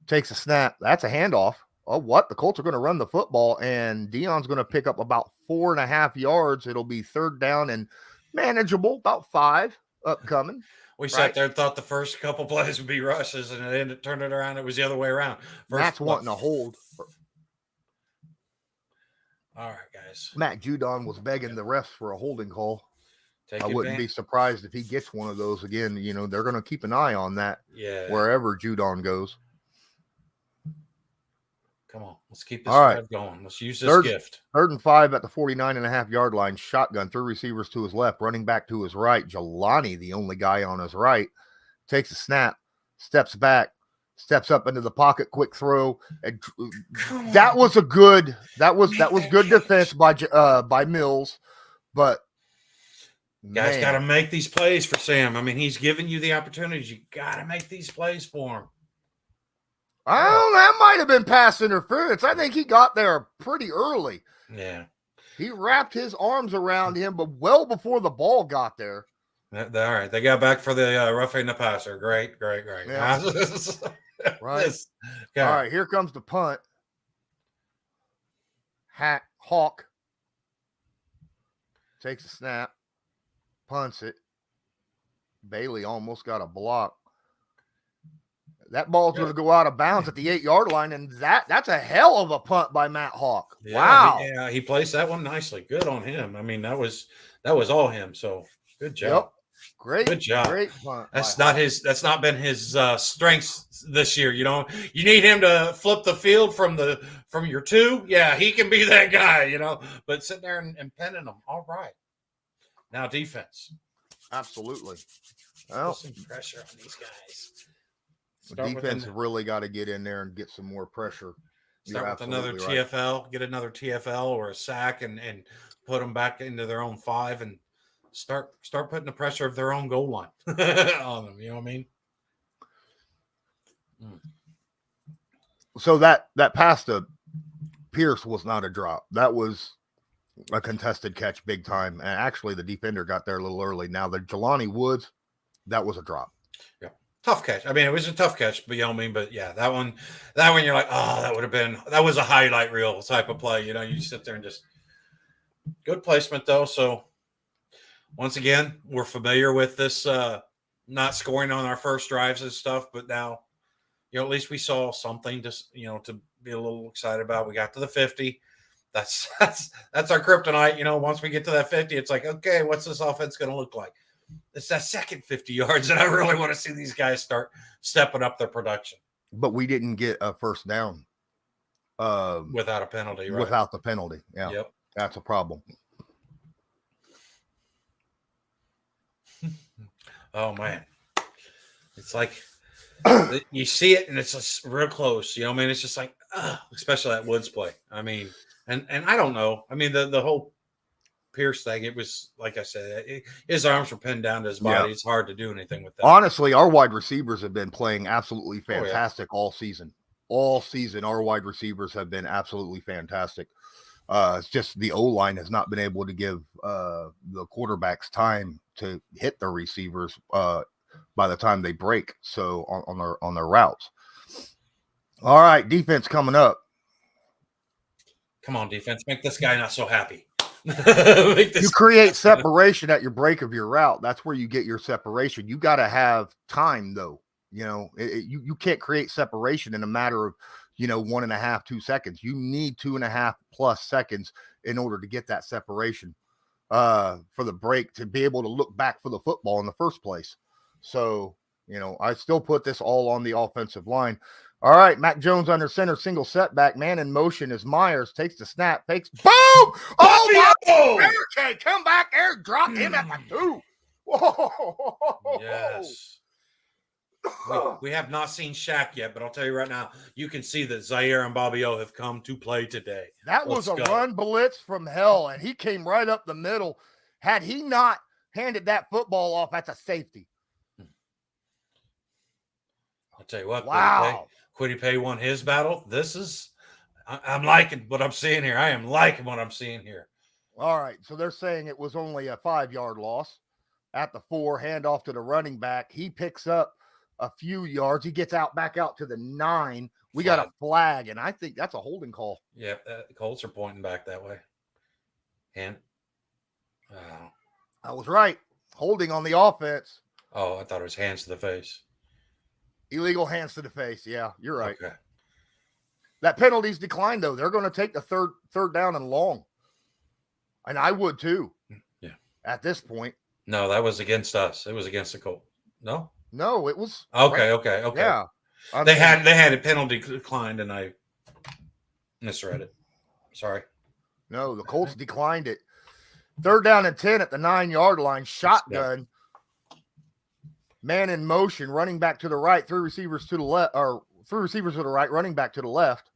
takes a snap. That's a handoff. Oh, what? The Colts are going to run the football, and Dion's going to pick up about 4.5 yards. It'll be third down and manageable, about 5 upcoming. We sat there and thought the first couple plays would be rushes, and it turned it around. It was the other way around. Matt's wanting a hold. All right, guys. Matt Judon was begging the refs for a holding call. I wouldn't be surprised if he gets one of those again. You know, they're going to keep an eye on that wherever Judon goes. Come on, let's keep this drive going. Let's use this gift. 3rd and 5 at the 49.5-yard line. Shotgun, 3 receivers to his left, running back to his right. Jelani, the only guy on his right, takes a snap, steps back, steps up into the pocket, quick throw. And that was good defense by Mills, but guys got to make these plays for Sam. I mean, he's giving you the opportunities. You got to make these plays for him. That might have been pass interference. I think he got there pretty early. Yeah. He wrapped his arms around him, but well before the ball got there. All right. They got back for the roughing the passer. Great. Yeah. Right. All right. Here comes the punt. Hawk takes a snap, punts it. Bailey almost got a block. That ball's going to go out of bounds at the 8-yard line, and that's a hell of a punt by Matt Hawk. Yeah, wow. He placed that one nicely. Good on him. I mean, that was all him. So good job. Yep. Great. Good job. Great punt. That's not been his strengths this year. You know, you need him to flip the field from your 2. Yeah, he can be that guy, you know, but sitting there and penning them. All right. Now defense. Absolutely. Well, put some pressure on these guys. The defense really got to get in there and get some more pressure. Start with another TFL, get another TFL or a sack and put them back into their own 5 and start putting the pressure of their own goal line on them. You know what I mean? So that pass to Pierce was not a drop. That was a contested catch big time. And actually the defender got there a little early. Now the Jelani Woods, that was a drop. Yeah. Tough catch. I mean, it was a tough catch, but you know what I mean? But yeah, that one you're like, oh, that was a highlight reel type of play. You know, you sit there and just good placement though. So once again, we're familiar with this not scoring on our first drives and stuff, but now, you know, at least we saw something to be a little excited about. We got to the 50. That's our kryptonite. You know, once we get to that 50, it's like, okay, what's this offense going to look like? It's that second 50 yards that I really want to see these guys start stepping up their production. But we didn't get a first down without a penalty, right? Without the penalty. Yeah. Yep. That's a problem. Oh man. It's like you see it and it's just real close. You know what I mean? It's just like, especially that Woods play. I mean, and I don't know. I mean, the whole Pierce thing, it was like I said, his arms were pinned down to his body. Yeah. It's hard to do anything with that. Honestly, our wide receivers have been playing absolutely fantastic all season. All season, our wide receivers have been absolutely fantastic. It's just the O-line has not been able to give the quarterbacks time to hit their receivers by the time they break. So on their routes. All right, defense coming up. Come on, defense, make this guy not so happy. You create separation at your break of your route. That's where you get your separation. You got to have time, though. You know, you can't create separation in a matter of 1.5, 2 seconds. You need 2.5 plus seconds in order to get that separation for the break to be able to look back for the football in the first place. So, I still put this all on the offensive line. All right, Mac Jones under center, single setback, man in motion as Myers takes the snap, fakes, boom! Oh, my! Okay, come back there, drop him at the 2. Whoa! Yes. We have not seen Shaq yet, but I'll tell you right now, you can see that Zaire and Bobby O have come to play today. That was a run blitz from hell, and he came right up the middle. Had he not handed that football off, that's a safety. I'll tell you what, wow. Kwity Paye won his battle. I'm liking what I'm seeing here. I am liking what I'm seeing here. All right, so they're saying it was only a 5-yard loss at the 4, handoff to the running back. He picks up a few yards. He gets back out to the 9. We got a flag, and I think that's a holding call. Yeah, the Colts are pointing back that way. And I was right. Holding on the offense. I thought it was hands to the face. Illegal hands to the face. Yeah, you're right. Okay. That penalty's declined, though. They're going to take the third down and long. And I would, too. Yeah. At this point. No, that was against us. It was against the Colts. No? No, it was. Okay. Yeah. They had a penalty declined, and I misread it. Sorry. No, the Colts declined it. 3rd down and 10 at the 9-yard line. Shotgun. Man in motion, running back to the right, 3 receivers to the left, or 3 receivers to the right, running back to the left.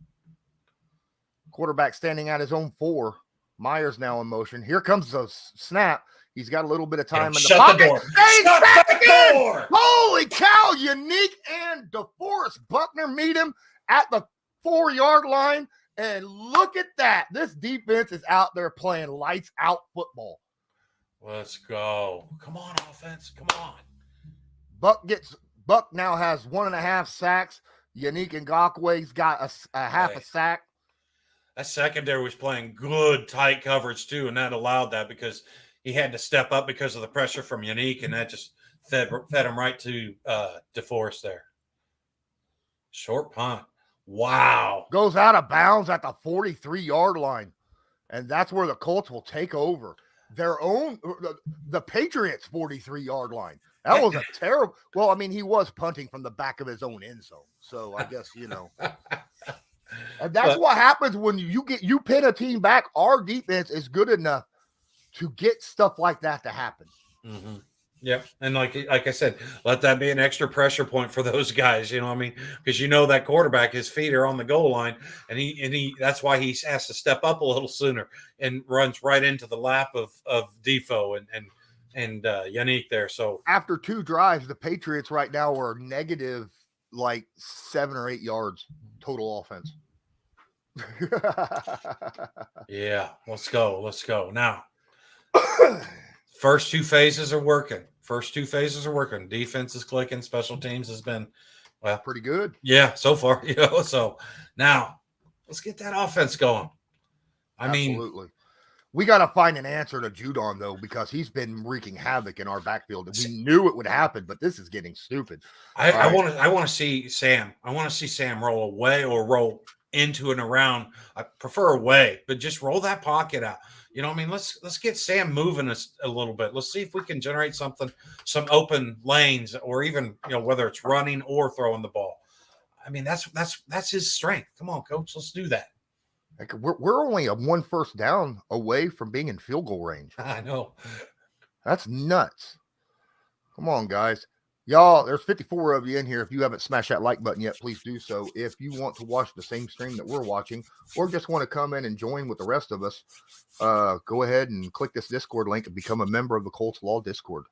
Quarterback standing at his own 4. Myers now in motion. Here comes the snap. He's got a little bit of time in the pocket. Shut the door. Holy cow, Unique and DeForest Buckner meet him at the 4-yard line. And look at that. This defense is out there playing lights out football. Let's go. Come on, offense. Come on. Buck now has 1.5 sacks. Unique Ngakwe's got a half a sack. That secondary was playing good tight coverage too, and that allowed that because he had to step up because of the pressure from Unique, and that just fed him right to DeForest there. Short punt. Wow. Goes out of bounds at the 43-yard line, and that's where the Colts will take over. The Patriots' 43-yard line. That was a terrible. Well, I mean, he was punting from the back of his own end zone, so I guess And that's what happens when you pin a team back. Our defense is good enough to get stuff like that to happen. Mm-hmm. Yep, and like I said, let that be an extra pressure point for those guys. You know what I mean? Because that quarterback, his feet are on the goal line, and he that's why he has to step up a little sooner and runs right into the lap of Defoe and Unique there. So after 2 drives, the Patriots right now are negative like 7 or 8 yards total offense. Yeah, let's go now. First 2 phases are working. Defense is clicking. Special teams has been pretty good. Yeah, so far. So now let's get that offense going. Absolutely. We got to find an answer to Judon, though, because he's been wreaking havoc in our backfield. And we knew it would happen, but this is getting stupid. I want to see Sam. I want to see Sam roll away or roll into and around. I prefer away, but just roll that pocket out. You know what I mean? Let's get Sam moving a little bit. Let's see if we can generate some open lanes, or even whether it's running or throwing the ball. I mean, that's his strength. Come on, coach, let's do that. Like we're only a 1 first down away from being in field goal range. I know. That's nuts. Come on, guys. Y'all, there's 54 of you in here. If you haven't smashed that like button yet, please do so. If you want to watch the same stream that we're watching, or just want to come in and join with the rest of us, go ahead and click this Discord link and become a member of the Colts Law Discord.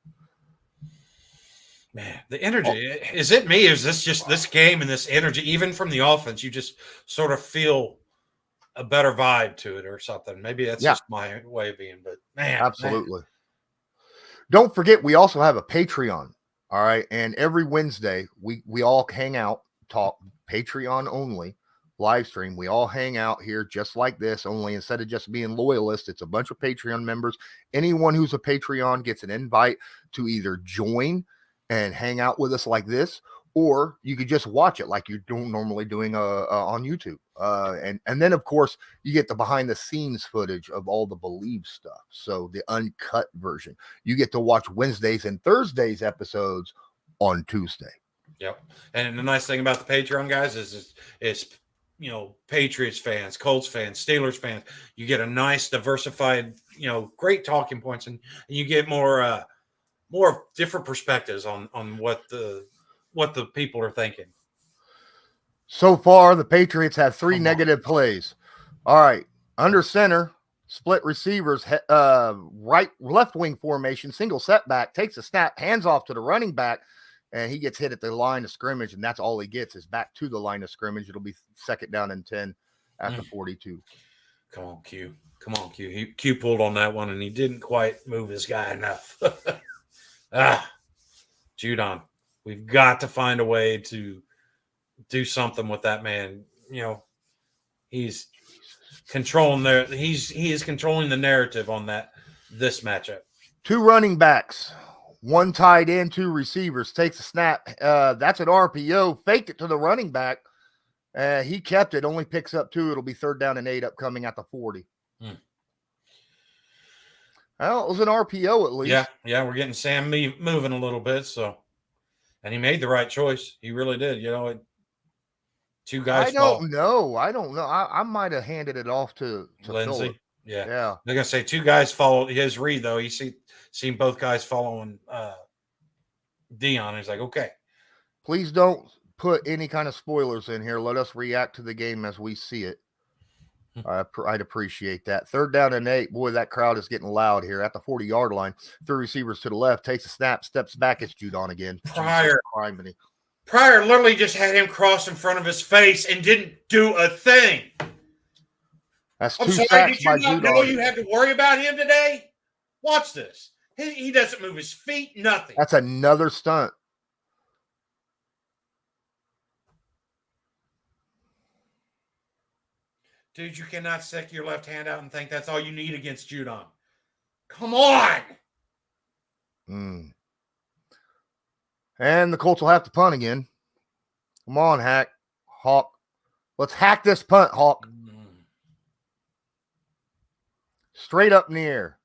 Man, the energy. Is it me? Is this just this game and this energy, even from the offense, you just sort of feel a better vibe to it or something? Maybe that's just my way of being, but man. Absolutely. Don't forget, we also have a Patreon. All right. And every Wednesday, we all hang out, talk Patreon only, live stream. We all hang out here just like this, only instead of just being loyalists, it's a bunch of Patreon members. Anyone who's a Patreon gets an invite to either join and hang out with us like this, or you could just watch it like you're normally doing on YouTube. And then, of course, you get the behind the scenes footage of all the Believe stuff. So the uncut version, you get to watch Wednesdays and Thursdays episodes on Tuesday. Yep. And the nice thing about the Patreon, guys, is Patriots fans, Colts fans, Steelers fans, you get a nice diversified, great talking points, and you get more different perspectives on what the people are thinking. So far, the Patriots have 3 negative plays. All right. Under center, split receivers, left wing formation, single setback, takes a snap, hands off to the running back, and he gets hit at the line of scrimmage, and that's all he gets is back to the line of scrimmage. It'll be 2nd down and 10 at the 42. Come on, Q. Q pulled on that one, and he didn't quite move his guy enough. Judon. We've got to find a way to do something with that man. You know, he's controlling he is controlling the narrative on this matchup. 2 running backs, 1 tight end, 2 receivers. Takes a snap. That's an RPO. Faked it to the running back. He kept it. Only picks up 2. It'll be 3rd down and 8 upcoming at the 40. Well, it was an RPO at least. Yeah, we're getting Sam moving a little bit. So, and he made the right choice. He really did. You know, 2 guys. I don't know. I might have handed it off to Lindsay. Phillip. Yeah. They're gonna say 2 guys followed his read though. He seen both guys following Dion. He's like, okay. Please don't put any kind of spoilers in here. Let us react to the game as we see it. I'd appreciate that. 3rd down and 8. Boy, that crowd is getting loud here at the 40-yard line. 3 receivers to the left. Takes a snap. Steps back. It's Judon again. Pryor literally just had him cross in front of his face and didn't do a thing. That's 2 sacks by Judon. Did you not know you had to worry about him today? Watch this. He doesn't move his feet. Nothing. That's another stunt. Dude, you cannot stick your left hand out and think that's all you need against Judon. Come on. And the Colts will have to punt again. Come on, Hawk. Let's hack this punt, Hawk. Straight up in the air.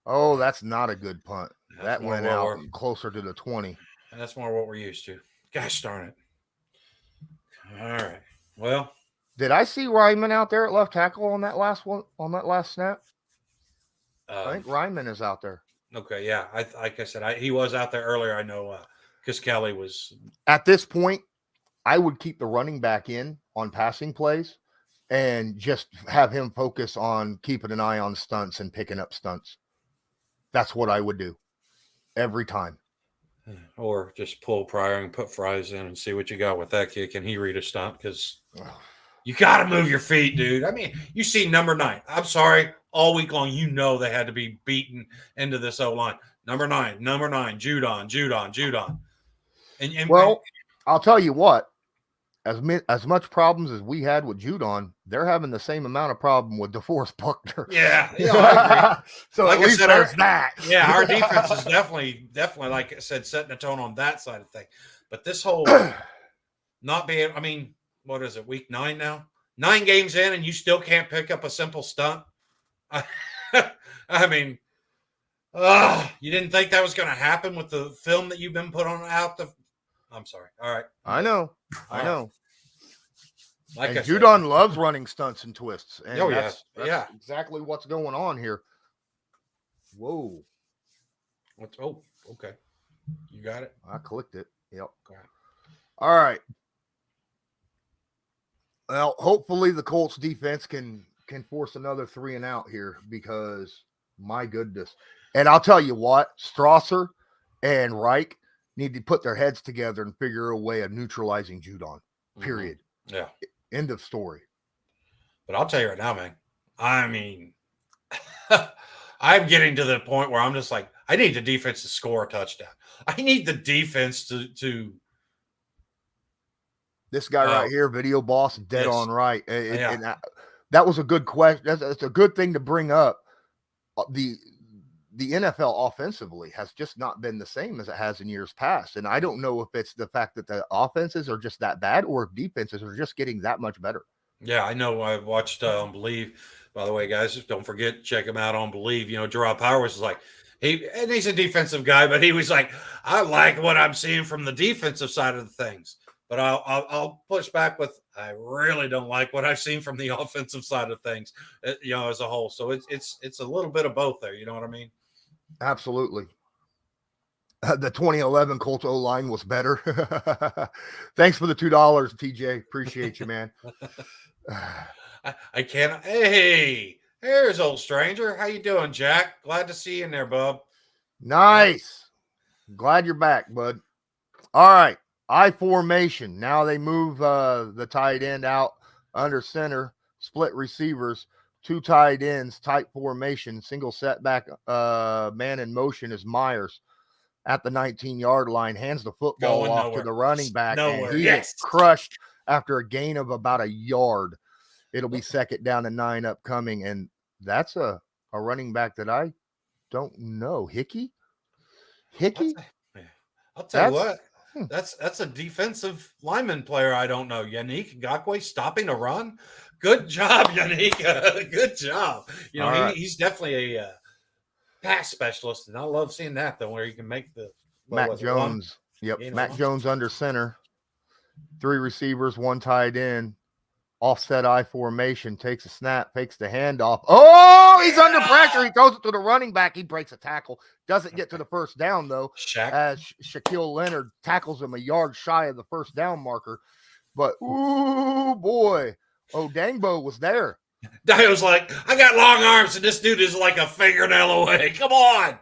Oh, that's not a good punt. That went out closer to the 20. And that's more what we're used to. Gosh darn it. All right. Well, did I see Ryman out there at left tackle on that last snap? I think Ryman is out there. Okay, yeah. Like I said, he was out there earlier. I know because Kelly was. At this point, I would keep the running back in on passing plays and just have him focus on keeping an eye on stunts and picking up stunts. That's what I would do every time. Or just pull Pryor and put Fries in and see what you got with that kick. And he read a stunt because you got to move your feet, dude. I mean, you see number 9. I'm sorry. All week long, they had to be beaten into this O-line. Number 9, Judon. And I'll tell you what. As much problems as we had with Judon, they're having the same amount of problem with DeForest Buckner. Yeah, I agree. So like at least there's that. Yeah, our defense is definitely, like I said, setting a tone on that side of things. But this whole not being, I mean, what is it, week 9 now? 9 games in, and you still can't pick up a simple stunt. I mean, you didn't think that was going to happen with the film that you've been put on out the. I'm sorry. All right. I know. Like Judon loves running stunts and twists. And that's exactly what's going on here. Whoa. Okay. You got it? I clicked it. Yep. Okay. All right. Well, hopefully the Colts defense can force another 3 and out here because my goodness. And I'll tell you what, Strasser and Reich need to put their heads together and figure a way of neutralizing Judon. Period. Mm-hmm. Yeah. End of story. But I'll tell you right now, man. I mean, I'm getting to the point where I'm just like, I need the defense to score a touchdown. I need the defense to this guy right here, Video Boss, dead on right. Yeah. And that was a good question. That's a good thing to bring up. The NFL offensively has just not been the same as it has in years past. And I don't know if it's the fact that the offenses are just that bad or if defenses are just getting that much better. Yeah, I know. I watched on Believe. By the way, guys, don't forget, check him out on Believe. You know, Gerard Power was like, he's a defensive guy, but he was like, I like what I'm seeing from the defensive side of the things. But I'll push back with, I really don't like what I've seen from the offensive side of things, as a whole. So it's a little bit of both there. You know what I mean? Absolutely. The 2011 Colts O-line was better. Thanks for the $2, TJ. Appreciate you, man. I can't. Hey, there's old stranger. How you doing, Jack? Glad to see you in there, bub. Nice. Glad you're back, bud. All right. I formation. Now they move the tight end out under center, split receivers. two tight ends, tight formation, single setback, man in motion is Myers at the 19-yard line, hands the football Going off nowhere. to the running back, Nowhere. and he Yes. gets crushed after a gain of about a yard. It'll be second down and 9 upcoming, and that's a running back that I don't know. Hickey? I'll tell you what. That's a defensive lineman player I don't know. Yannick Ngakoue stopping a run. Good job, Yannick. Good job. You know, All right. he's definitely a pass specialist, and I love seeing that, though, where you can make the Mac Jones. Yep, Mac Jones under center. 3 receivers, 1 tight end. Offset I formation, takes a snap, fakes the handoff. Oh, he's under pressure. He throws it to the running back. He breaks a tackle. Doesn't get to the first down, though, as Shaquille Leonard tackles him a yard shy of the first down marker. But, ooh, boy. Oh, Dangbo was there. I was like, I got long arms, and this dude is like a fingernail away. Come on.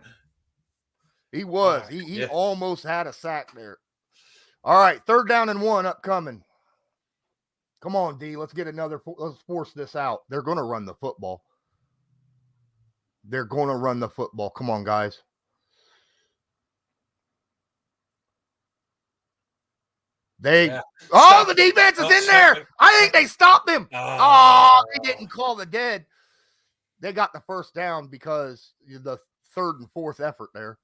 He was. He almost had a sack there. All right, 3rd down and 1 upcoming. Come on, D. Let's get another. Let's force this out. They're going to run the football. They're going to run the football. Come on, guys. The defense is in there. I think they stopped him. They didn't call the dead. They got the first down because the 3rd and 4th effort there.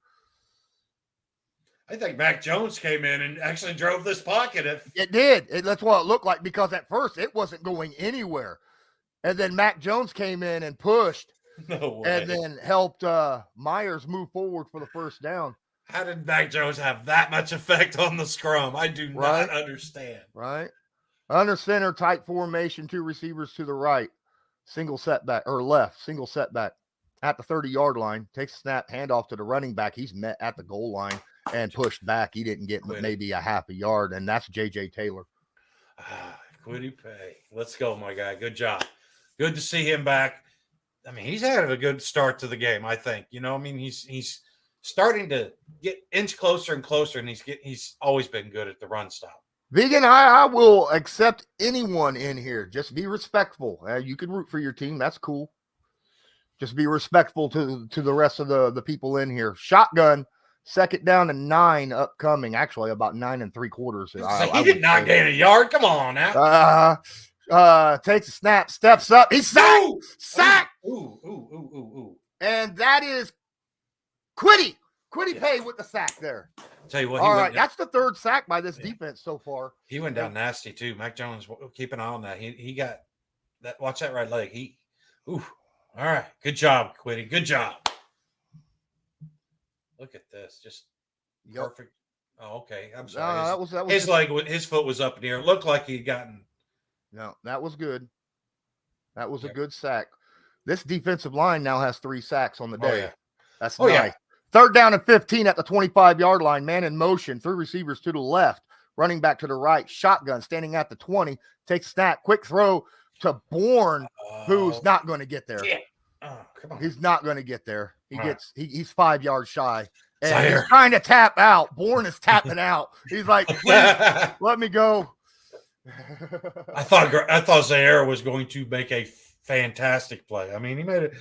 I think Mac Jones came in and actually drove this pocket. It did. That's what it looked like, because at first it wasn't going anywhere. And then Mac Jones came in and pushed. No way. And then helped Myers move forward for the first down. How did Mac Jones have that much effect on the scrum? I do not understand. Right. Under center, tight formation, 2 receivers to the right. Single setback, or left, single setback at the 30-yard line. Takes a snap, handoff to the running back. He's met at the goal line and pushed back. He didn't get maybe a half a yard, and that's J.J. Taylor. Quiddy Pay. Let's go, my guy. Good job. Good to see him back. I mean, he's had a good start to the game, I think. You know, I mean, he's starting to get inch closer and closer, and he's always been good at the run stop. Vegan, I will accept anyone in here. Just be respectful. You can root for your team. That's cool. Just be respectful to the rest of the people in here. Shotgun. 2nd down and 9 upcoming. Actually, about 9 3/4. He did not gain a yard. Come on now. Takes a snap, steps up. He's sacked. Sack. Ooh. And that is Quiddy Pay with the sack there. Tell you what. All right, that's the 3rd sack by this defense so far. He went down nasty too. Mac Jones, keep an eye on that. He got that. Watch that right leg. All right. Good job, Quiddy. Good job. Look at this, just perfect. Oh, okay. I'm sorry. No, that was his leg. His foot was up in the air. It looked like he'd gotten. No, that was good. That was a good sack. This defensive line now has 3 sacks on the day. Yeah. That's nice. Yeah. 3rd down and 15 at the 25-yard line. Man in motion. 3 receivers to the left. Running back to the right. Shotgun standing at the 20. Takes a snap. Quick throw to Bourne, who's not going to get there. Yeah. Oh, come on. He's not going to get there. He's 5 yards shy. And he's trying to tap out. Bourne is tapping out. He's like, please, let me go. I thought Zaire was going to make a fantastic play. I mean, he made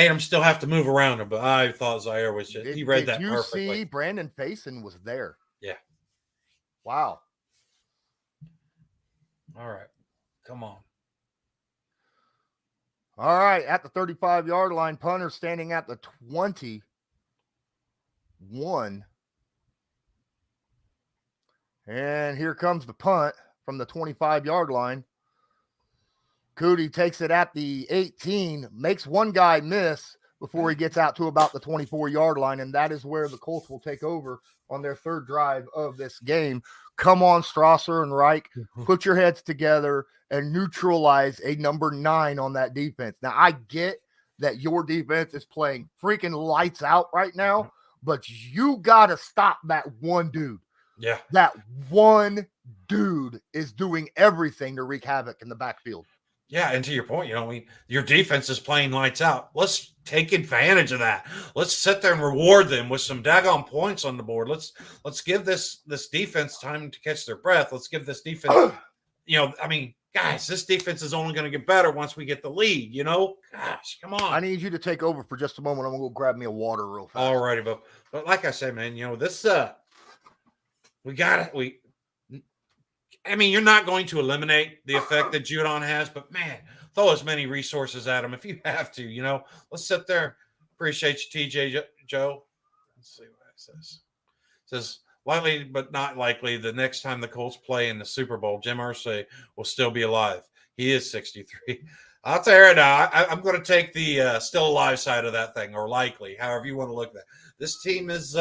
him still have to move around him, but I thought Zaire was he read that perfectly. Did you see Brandon Faison was there? Yeah. Wow. All right. Come on. All right, at the 35-yard line, punter standing at the 21. And here comes the punt from the 25-yard line. Cootie takes it at the 18, makes one guy miss before he gets out to about the 24-yard line, and that is where the Colts will take over on their 3rd drive of this game. Come on, Strasser and Reich, put your heads together and neutralize a number 9 on that defense. Now, I get that your defense is playing freaking lights out right now, but you got to stop that one dude. Yeah. That one dude is doing everything to wreak havoc in the backfield. Yeah, and to your point, your defense is playing lights out. Let's take advantage of that. Let's sit there and reward them with some daggone points on the board. Let's give this defense time to catch their breath. Let's give this defense, guys, this defense is only going to get better once we get the lead. Gosh, come on. I need you to take over for just a moment. I'm gonna go grab me a water real fast. All righty, but like I said, man, this we got it. I mean, you're not going to eliminate the effect that Judon has, but man, throw as many resources at him if you have to. Let's sit there. Appreciate you, TJ Joe. Let's see what it says. It says, likely but not likely, the next time the Colts play in the Super Bowl, Jim Irsay will still be alive. He is 63. I'll tell you right now, I'm going to take the still alive side of that thing, or likely, however you want to look at that. This team's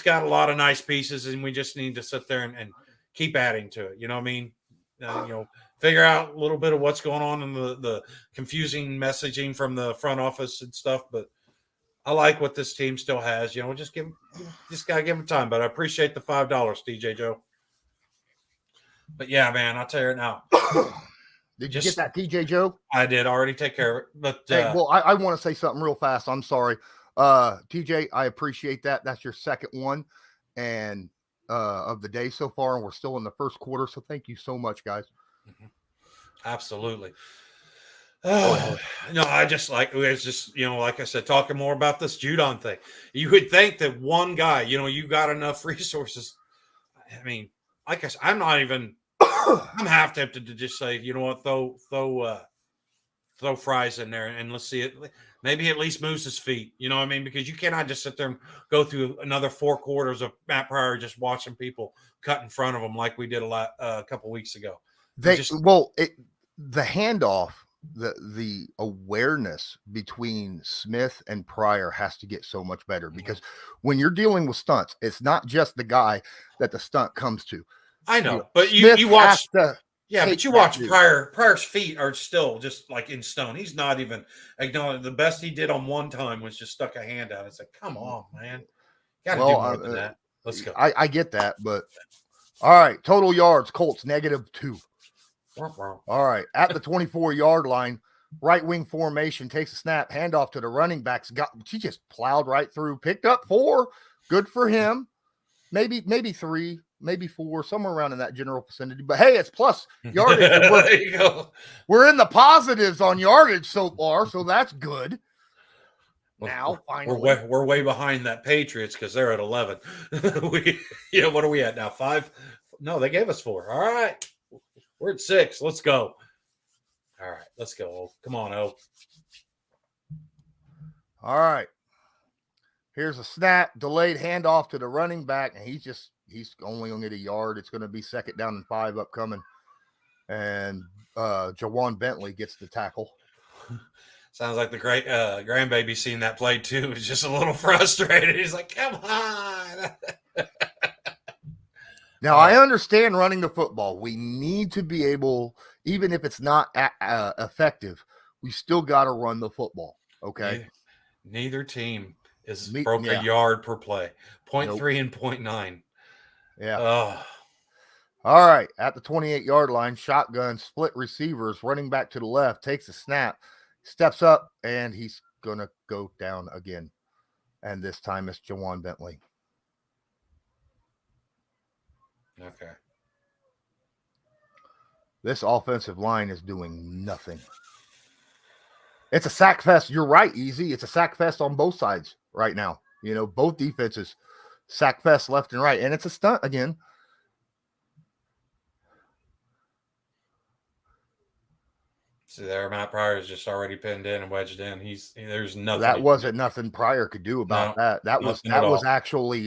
got a lot of nice pieces, and we just need to sit there and keep adding to it. You know what I mean? Figure out a little bit of what's going on in the confusing messaging from the front office and stuff. But I like what this team still has. Just gotta give them time. But I appreciate the $5, DJ Joe. But yeah, man, I'll tell you right now. Did you get that, TJ Joe? I did already take care of it. But hey, well, I want to say something real fast. I'm sorry. TJ, I appreciate that. That's your second one and of the day so far, and we're still in the first quarter. So thank you so much, guys. Absolutely. I just like it's just like I said, talking more about this Judon thing. You would think that one guy, you got enough resources. I mean, like I said, I'm not even. I'm half tempted to just say, you know what, throw Fries in there and let's see it. Maybe at least moves his feet. You know what I mean? Because you cannot just sit there and go through another 4 quarters of Matt Pryor just watching people cut in front of him like we did a couple weeks ago. The handoff, the awareness between Smith and Pryor has to get so much better, because when you're dealing with stunts, it's not just the guy that the stunt comes to. I know, but you watch but you watch Pryor's feet are still just like in stone. He's not even acknowledging. The best he did on one time was just stuck a hand out. It's like, come on, man. Got to do more than that. Let's go. I get that, but all right. Total yards, Colts -2. All right. At the 24-yard line, right wing formation, takes a snap, handoff to the running backs. He just plowed right through, picked up 4. Good for him. Maybe 3. Maybe 4, somewhere around in that general vicinity. But hey, it's plus yardage. There you go. We're in the positives on yardage so far, so that's good. Now, finally, we're way behind that Patriots because they're at 11. What are we at now? 5? No, they gave us 4. All right, we're at 6. Let's go. All right, let's go. Come on, O. All right. Here's a snap, delayed handoff to the running back, and he's only going to get a yard. It's going to be 2nd down and 5 upcoming. And Jawan Bentley gets the tackle. Sounds like the great grandbaby seen that play too. He's just a little frustrated. He's like, come on. Now, I understand running the football. We need to be able, even if it's not effective, we still got to run the football. Okay. Neither team is broke a yard per play. 0.3 Nope. and 0.9. Yeah. Oh. All right. At the 28-yard line, shotgun, split receivers, running back to the left, takes a snap, steps up, and he's going to go down again. And this time it's Jawan Bentley. Okay. This offensive line is doing nothing. It's a sack fest. You're right, Easy. It's a sack fest on both sides right now. Both defenses sack fest left and right. And it's a stunt again. See there, Matt Pryor is just already pinned in and wedged in. There's nothing. That wasn't nothing Pryor could do about that. That was actually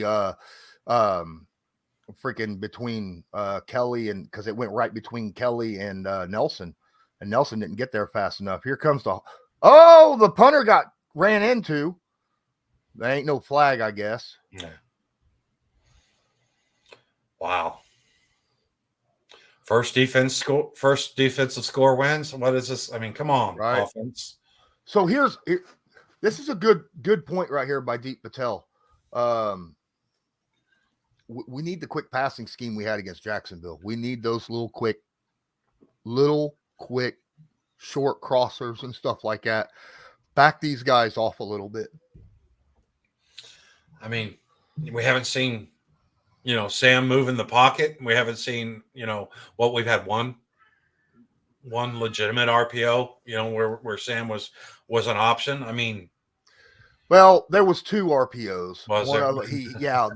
freaking between Kelly and, because it went right between Kelly and Nelson, and Nelson didn't get there fast enough. Here comes the punter got ran into. There ain't no flag, I guess. Yeah. Wow. First defensive score wins. What is this? I mean, come on, right. Offense. So this is a good point right here by Deep Patel. We need the quick passing scheme we had against Jacksonville. We need those little quick short crossers and stuff like that. Back these guys off a little bit. I mean, we haven't seen, Sam move in the pocket. We haven't seen, what we've had one one legitimate RPO, where Sam was an option. I mean, well, there was 2 RPOs. Was One there? of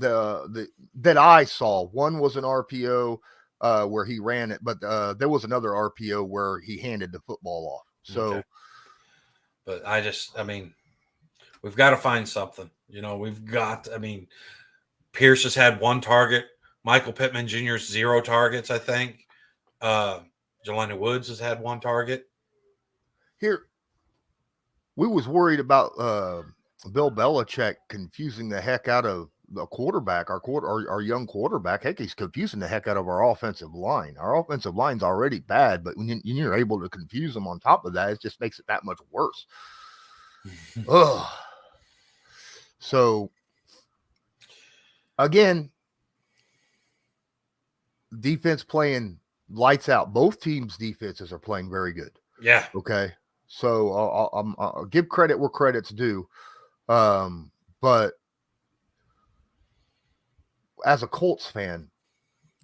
the that I saw. One was an RPO where he ran it, but there was another RPO where he handed the football off. So, okay. But I mean, we've got to find something. Pierce has had 1 target. Michael Pittman Jr.'s 0 targets, I think. Jelani Woods has had 1 target. here we was worried about Bill Belichick confusing the heck out of the quarterback, our young quarterback. Heck, he's confusing the heck out of our offensive line. Our offensive line's already bad, but when you're able to confuse them on top of that, it just makes it that much worse. Ugh. So again, defense playing lights out. Both teams' defenses are playing very good. Yeah. Okay. So I'll give credit where credit's due. But as a Colts fan,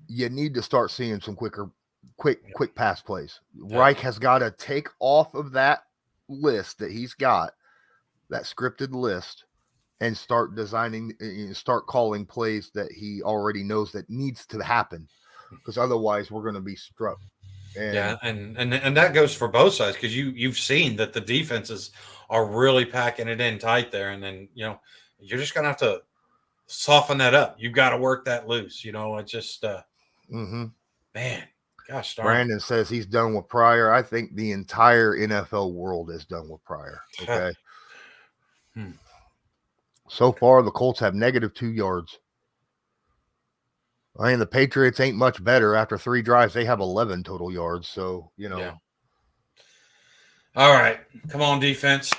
you need to start seeing some quick pass plays. Yeah. Reich has got to take off of that list that he's got, that scripted list, and start start calling plays that he already knows that needs to happen, because otherwise we're going to be struck. And that goes for both sides, because you've seen that the defenses are really packing it in tight there, and then you're just going to have to soften that up. You've got to work that loose. It's just man, gosh darn. Brandon says he's done with Pryor. I think the entire NFL world is done with Pryor. Okay. So far, the Colts have -2 yards. I mean, the Patriots ain't much better. After 3 drives, they have 11 total yards. So, Yeah. All right. Come on, defense.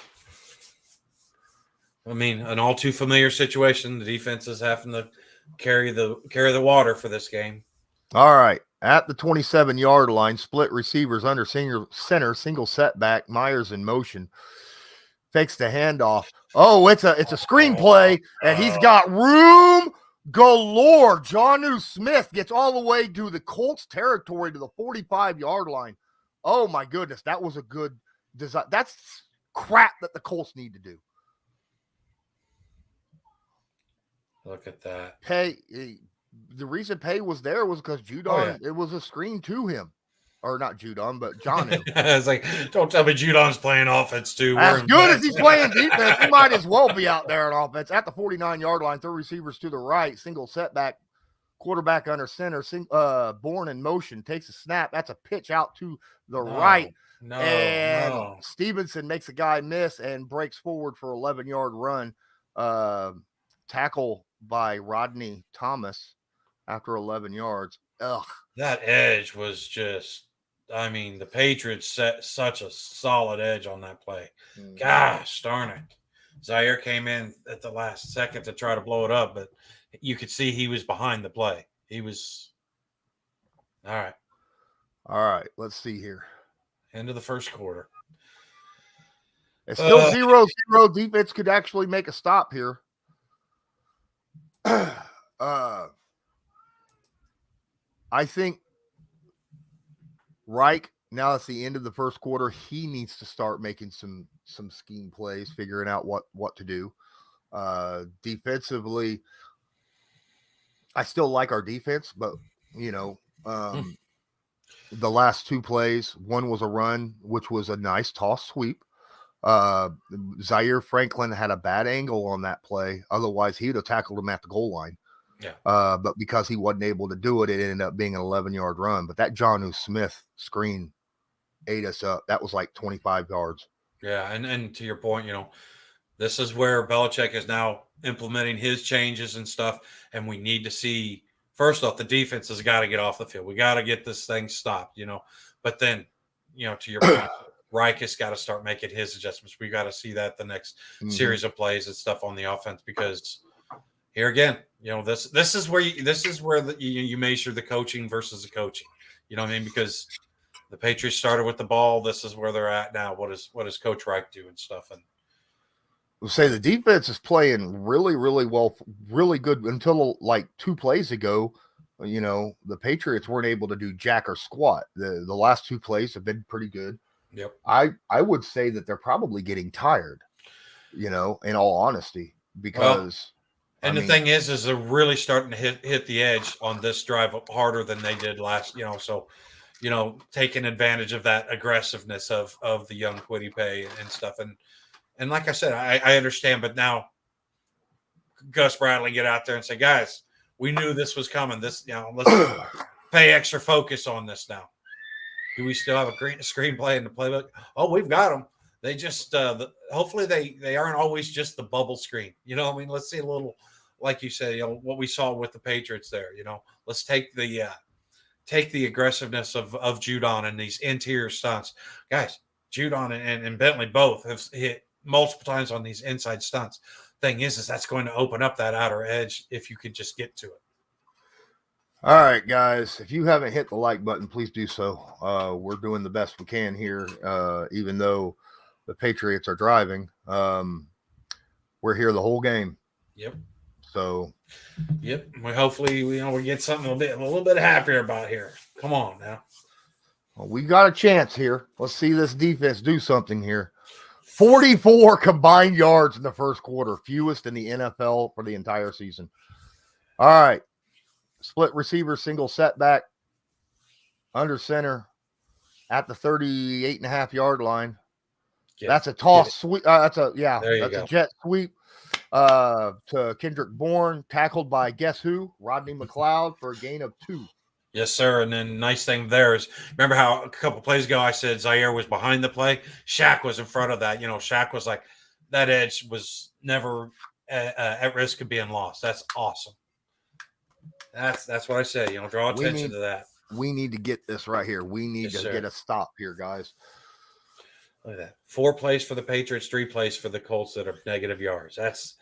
I mean, an all too familiar situation. The defense is having to carry the water for this game. All right. At the 27-yard line, split receivers under center, single setback, Myers in motion. Fakes the handoff. Oh, it's a screenplay, and he's got room galore. Jonnu Smith gets all the way to the Colts territory to the 45-yard line. Oh my goodness, that was a good design. That's crap that the Colts need to do. Look at that. The reason Pay was there was because Judon, it was a screen to him. Or not Judon, but Jonnu. It's like, don't tell me Judon's playing offense too. As good as he's playing defense, he might as well be out there on offense. At the 49-yard line, 3 receivers to the right, single setback, quarterback under center, Bourne in motion, takes a snap. That's a pitch out to the right. No. Stevenson makes a guy miss and breaks forward for 11-yard run. Tackle by Rodney Thomas after 11 yards. Ugh. That edge was just, I mean, the Patriots set such a solid edge on that play. Gosh darn it. Zaire came in at the last second to try to blow it up, but you could see he was behind the play. He was – all right. All right, let's see here. End of the first quarter. It's still 0-0. Defense could actually make a stop here. I think Reich, now it's the end of the first quarter, he needs to start making some scheme plays, figuring out what to do. Defensively, I still like our defense, but the last 2 plays, one was a run, which was a nice toss sweep. Zaire Franklin had a bad angle on that play. Otherwise, he'd have tackled him at the goal line. Yeah. But because he wasn't able to do it, it ended up being an 11-yard run. But that Jonnu Smith screen ate us up. That was like 25 yards. Yeah, and to your point, this is where Belichick is now implementing his changes and stuff, and we need to see, first off, the defense has got to get off the field. We got to get this thing stopped, But then, to your point, Reich has got to start making his adjustments. We got to see that the next series of plays and stuff on the offense, because here again, this is where you measure the coaching versus the coaching. You know what I mean? Because the Patriots started with the ball. This is where they're at now. What does Coach Reich do and stuff? And we'll say the defense is playing really, really well, really good until like 2 plays ago. the Patriots weren't able to do jack or squat. The last 2 plays have been pretty good. Yep. I would say that they're probably getting tired, in all honesty, because and the thing is they're really starting to hit the edge on this drive harder than they did last, so taking advantage of that aggressiveness of the young Quiddy and stuff. And like I said, I understand, but now Gus Bradley get out there and say, guys, we knew this was coming. This, let's pay extra focus on this now. Do we still have a great screenplay in the playbook? Oh, we've got them. They just hopefully they aren't always just the bubble screen. Let's see a little, like you said, what we saw with the Patriots there. Let's take the aggressiveness of Judon and these interior stunts. Guys, Judon and Bentley both have hit multiple times on these inside stunts. Thing is that's going to open up that outer edge if you could just get to it. All right, guys, if you haven't hit the like button, please do so. We're doing the best we can here, even though the Patriots are driving. We're here the whole game. Yep. So. Yep. Hopefully we get something a little bit happier about here. Come on now. Well, we got a chance here. Let's see this defense do something here. 44 combined yards in the first quarter, fewest in the NFL for the entire season. All right. Split receiver, single setback, under center at the 38.5-yard line. That's a toss sweep. That's a jet sweep to Kendrick Bourne, tackled by guess who? Rodney McLeod for a gain of 2. Yes, sir. And then nice thing there is, remember how a couple plays ago I said Zaire was behind the play? Shaq was in front of that. Shaq was like, that edge was never at risk of being lost. That's awesome. That's what I say. Draw attention to that. We need to get this right here. We need to get a stop here, guys. Look at that. 4 plays for the Patriots, 3 plays for the Colts that are negative yards. That's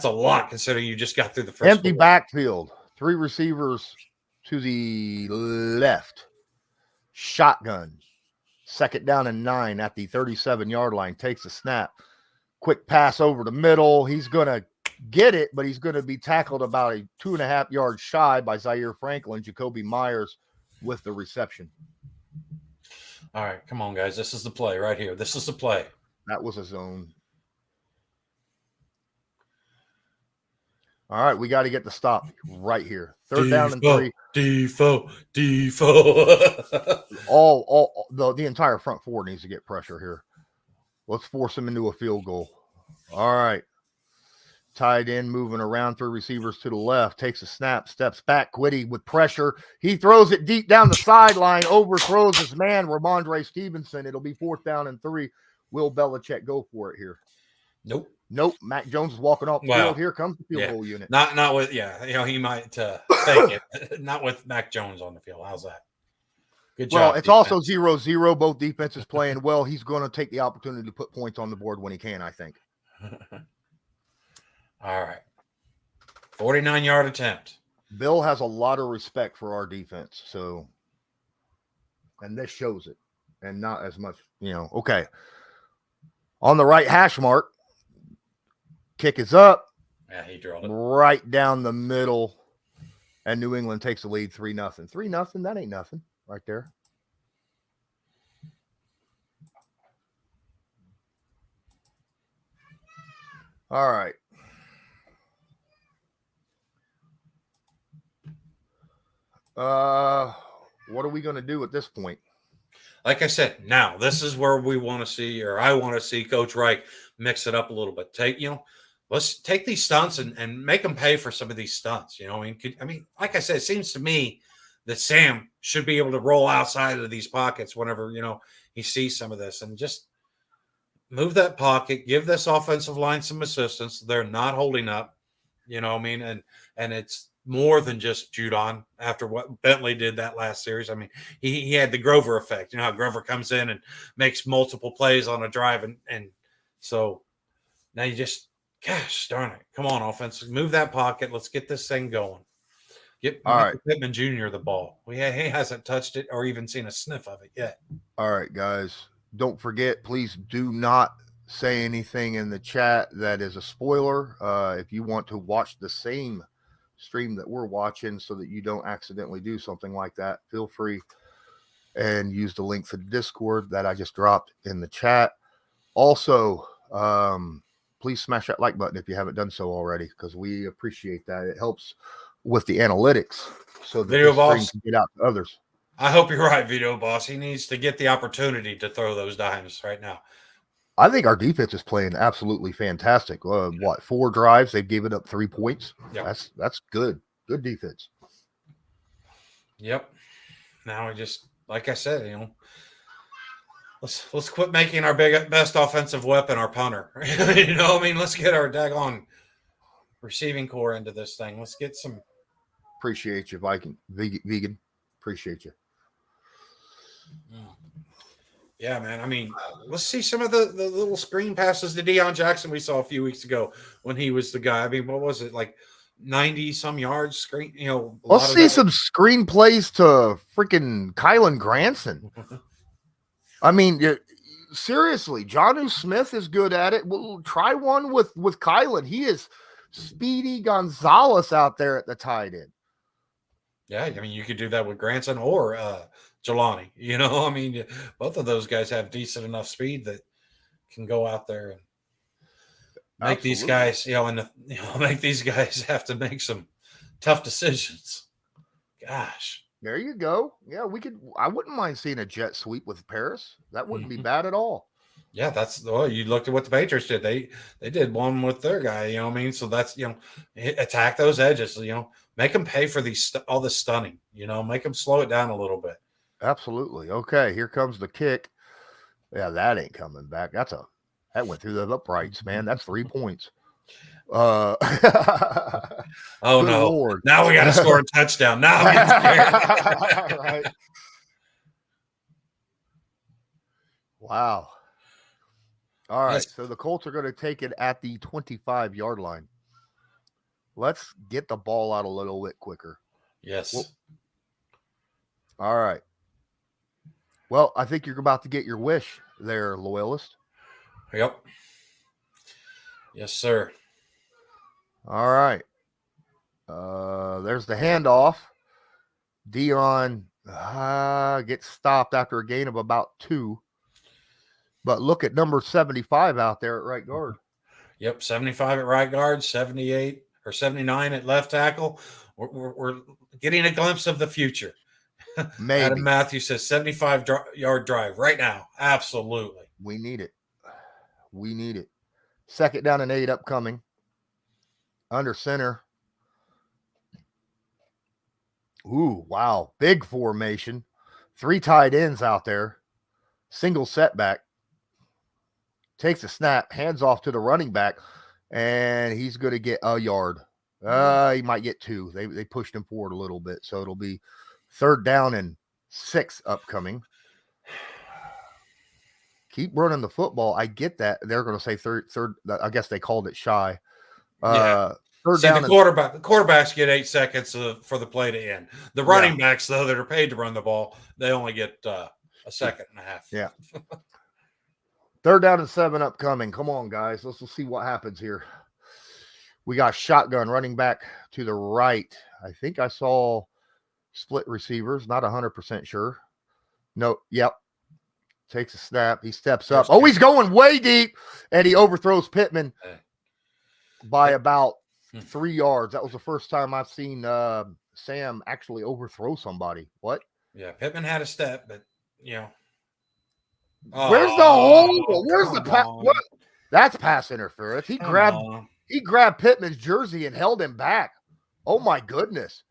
a lot considering you just got through the first empty backfield. 3 receivers to the left. Shotgun. 2nd down and 9 at the 37-yard line. Takes a snap. Quick pass over the middle. He's going to get it, but he's going to be tackled about a 2.5 yards shy by Zaire Franklin. Jacoby Myers with the reception. All right, come on, guys. This is the play right here. This is the play. That was a zone. All right, we got to get the stop right here. 3rd down and 3. Defoe. all the entire front 4 needs to get pressure here. Let's force him into a field goal. All right. Tied in, moving around, 3 receivers to the left, takes a snap, steps back, Quiddy with pressure. He throws it deep down the sideline, overthrows his man, Ramondre Stevenson. It'll be 4th down and 3. Will Belichick go for it here? Nope. Mac Jones is walking off the field. Here comes the field goal unit. Not with, he might take it. Not with Mac Jones on the field. How's that? Good job. Well, it's also 0-0. Both defenses playing well. He's going to take the opportunity to put points on the board when he can, I think. All right. 49-yard attempt. Bill has a lot of respect for our defense. And this shows it. And not as much, Okay. On the right hash mark. Kick is up. Yeah, he drilled it. Right down the middle. And New England takes the lead 3-0. 3-0, that ain't nothing right there. All right. What are we going to do at this point? Like I said, now this is where we want to see, or I want to see Coach Reich mix it up a little bit. Let's take these stunts and make them pay for some of these stunts. Like I said, it seems to me that Sam should be able to roll outside of these pockets whenever, he sees some of this and just move that pocket, give this offensive line some assistance. They're not holding up, and it's more than just Judon after what Bentley did that last series. He had the Grover effect. How Grover comes in and makes multiple plays on a drive. And so now you just, gosh darn it. Come on, offense. Move that pocket. Let's get this thing going. Get Pittman Jr. the ball. He hasn't touched it or even seen a sniff of it yet. All right, guys. Don't forget, please do not say anything in the chat that is a spoiler. If you want to watch the same stream that we're watching so that you don't accidentally do something like that, feel free and use the link for the Discord that I just dropped in the chat. Also, please smash that like button if you haven't done so already, because we appreciate that. It helps with the analytics so that Video this stream Boss, can get out to others. I hope you're right, Video Boss. He needs to get the opportunity to throw those dimes right now. I think our defense is playing absolutely fantastic. 4 drives? They've given up 3 points. Yep. That's good. Good defense. Yep. Now we just, like I said, let's quit making our best offensive weapon our punter. Let's get our daggone receiving core into this thing. Let's get some. Appreciate you, Viking vegan. Appreciate you. Yeah, man. I mean, let's see some of the little screen passes to Deion Jackson we saw a few weeks ago when he was the guy. I mean, what was it, like 90 some yards screen? Let's see some screenplays to freaking Kylan Granson. I mean, seriously, Jonnu Smith is good at it. We'll try one with Kylan. He is Speedy Gonzalez out there at the tight end. Yeah, I mean, you could do that with Granson or Jelani. I mean, both of those guys have decent enough speed that can go out there and make these guys, make these guys have to make some tough decisions. Gosh. There you go. Yeah, I wouldn't mind seeing a jet sweep with Paris. That wouldn't be bad at all. Yeah, you looked at what the Patriots did. They did one with their guy, So that's, attack those edges, make them pay for all this stunning, make them slow it down a little bit. Absolutely. Okay, here comes the kick. Yeah, that ain't coming back. That went through the uprights, man. That's 3 points. Oh no. Lord. Now we got to score a touchdown. Now I'm getting scared. Right. Wow. All right, so the Colts are going to take it at the 25-yard line. Let's get the ball out a little bit quicker. Yes. All right. Well, I think you're about to get your wish there, Loyalist. Yep. Yes, sir. All right. There's the handoff. Deion gets stopped after a gain of about 2. But look at number 75 out there at right guard. Yep, 75 at right guard, 78 or 79 at left tackle. We're getting a glimpse of the future. Maybe. Adam Matthews says 75-yard drive right now. Absolutely. We need it. We need it. 2nd down and 8 upcoming. Under center. Ooh, wow. Big formation. 3 tight ends out there. Single setback. Takes a snap, hands off to the running back, and he's going to get a yard. He might get 2. They pushed him forward a little bit, so it'll be 3rd down and 6 upcoming. Keep running the football. I get that. They're going to say third. I guess they called it shy. Yeah. 3rd See, down. The quarterbacks get 8 seconds for the play to end. The running backs, though, that are paid to run the ball, they only get a second and a half. Yeah. 3rd down and 7 upcoming. Come on, guys. Let's see what happens here. We got shotgun running back to the right. I think I saw split receivers. Not 100% sure. No. Yep. Takes a snap. He steps up. Oh, he's going way deep, and he overthrows Pittman by about 3 yards. That was the first time I've seen Sam actually overthrow somebody. What? Yeah, Pittman had a step, but where's the hole? Where's the pass? What? That's pass interference. He grabbed Pittman's jersey and held him back. Oh my goodness!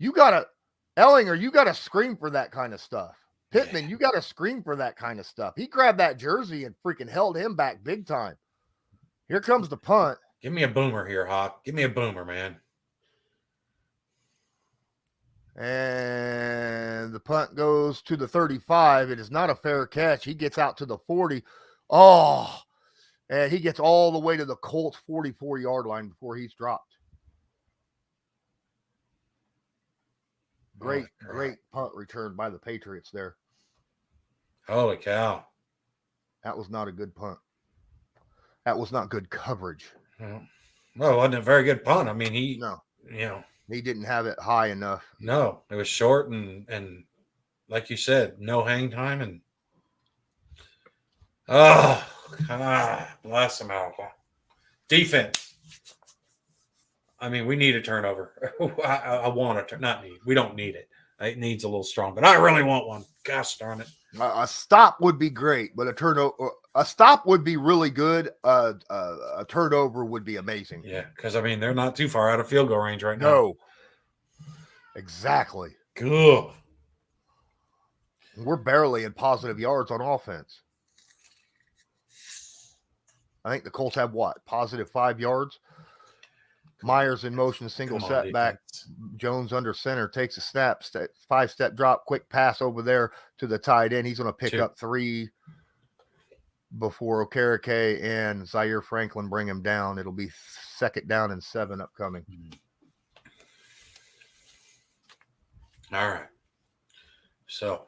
Ehlinger, you gotta scream for that kind of stuff. Pittman, you gotta scream for that kind of stuff. He grabbed that jersey and freaking held him back big time. Here comes the punt. Give me a boomer here, Hawk. Give me a boomer, man. And the punt goes to the 35. It is not a fair catch. He gets out to the 40. Oh, and he gets all the way to the Colts 44-yard line before he's dropped. Great punt return by the Patriots there. Holy cow. That was not a good punt. That was not good coverage. Well, it wasn't a very good punt. I mean, He didn't have it high enough. No, it was short and like you said, no hang time and bless him out. Defense. I mean, we need a turnover. I want a turn. Not need. We don't need it. It needs a little strong, but I really want one. Gosh darn it. A stop would be great, but a stop would be really good. A turnover would be amazing. Yeah, because I mean they're not too far out of field goal range right now. No, exactly. Good. We're barely in positive yards on offense. I think the Colts have what? Positive 5 yards. Myers in motion, single setback. Jones under center, takes a snap, 5-step drop, quick pass over there to the tight end. He's going to pick up 3 before Okereke and Zaire Franklin bring him down. It'll be 2nd down and 7 upcoming. All right. So,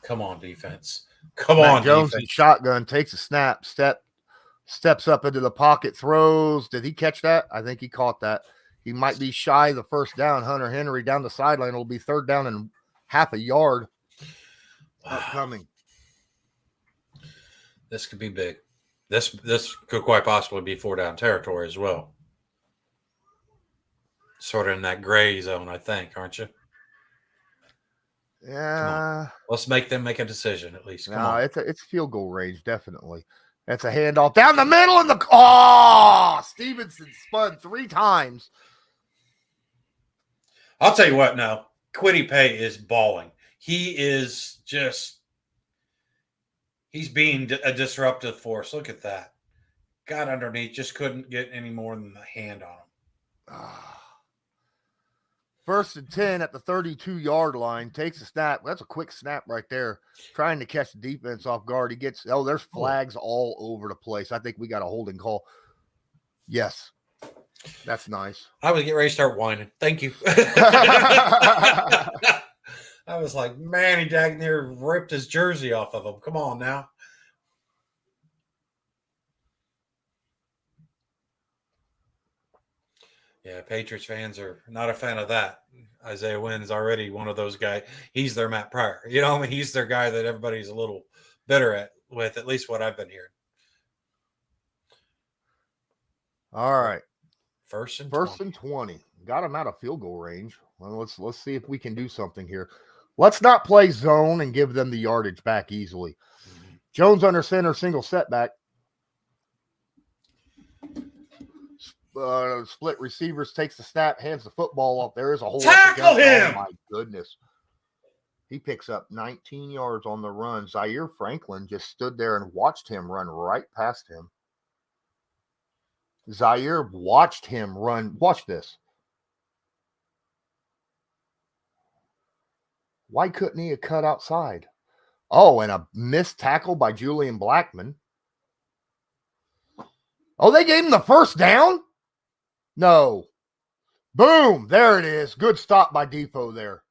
come on, defense. Come on, Jones defense. in shotgun, takes a snap, steps up into the pocket, throws. Did he catch that? I think he caught that. He might be shy of the 1st down. Hunter Henry down the sideline. It'll be 3rd down and half a yard upcoming. This could be big. This could quite possibly be 4-down territory as well. Sort of in that gray zone, I think, aren't you? Yeah. Let's make them make a decision at least. Come on. It's field goal range, definitely. That's a handoff down the middle and Stevenson spun 3 times. I'll tell you what now. Kwity Paye is balling. He is he's being a disruptive force. Look at that. Got underneath, just couldn't get any more than the hand on him. 1st and 10 at the 32-yard line. Takes a snap. That's a quick snap right there. Trying to catch the defense off guard. He gets, there's flags all over the place. I think we got a holding call. Yes. That's nice. I would get ready to start whining. Thank you. I was like, man, he dagged near ripped his jersey off of him. Come on now. Yeah, Patriots fans are not a fan of that. Isaiah Wynn is already one of those guys. He's their Matt Pryor. You know, I mean, he's their guy that everybody's a little bitter at least what I've been hearing. All right. 1st and 20. Got him out of field goal range. Well, let's see if we can do something here. Let's not play zone and give them the yardage back easily. Mm-hmm. Jones under center, single setback. Split receivers, takes the snap, hands the football off. There is a hole. Tackle him! Oh, my goodness. He picks up 19 yards on the run. Zaire Franklin just stood there and watched him run right past him. Zaire watched him run. Watch this. Why couldn't he have cut outside? Oh, and a missed tackle by Julian Blackman. Oh, they gave him the 1st down? No. Boom. There it is. Good stop by Depot there.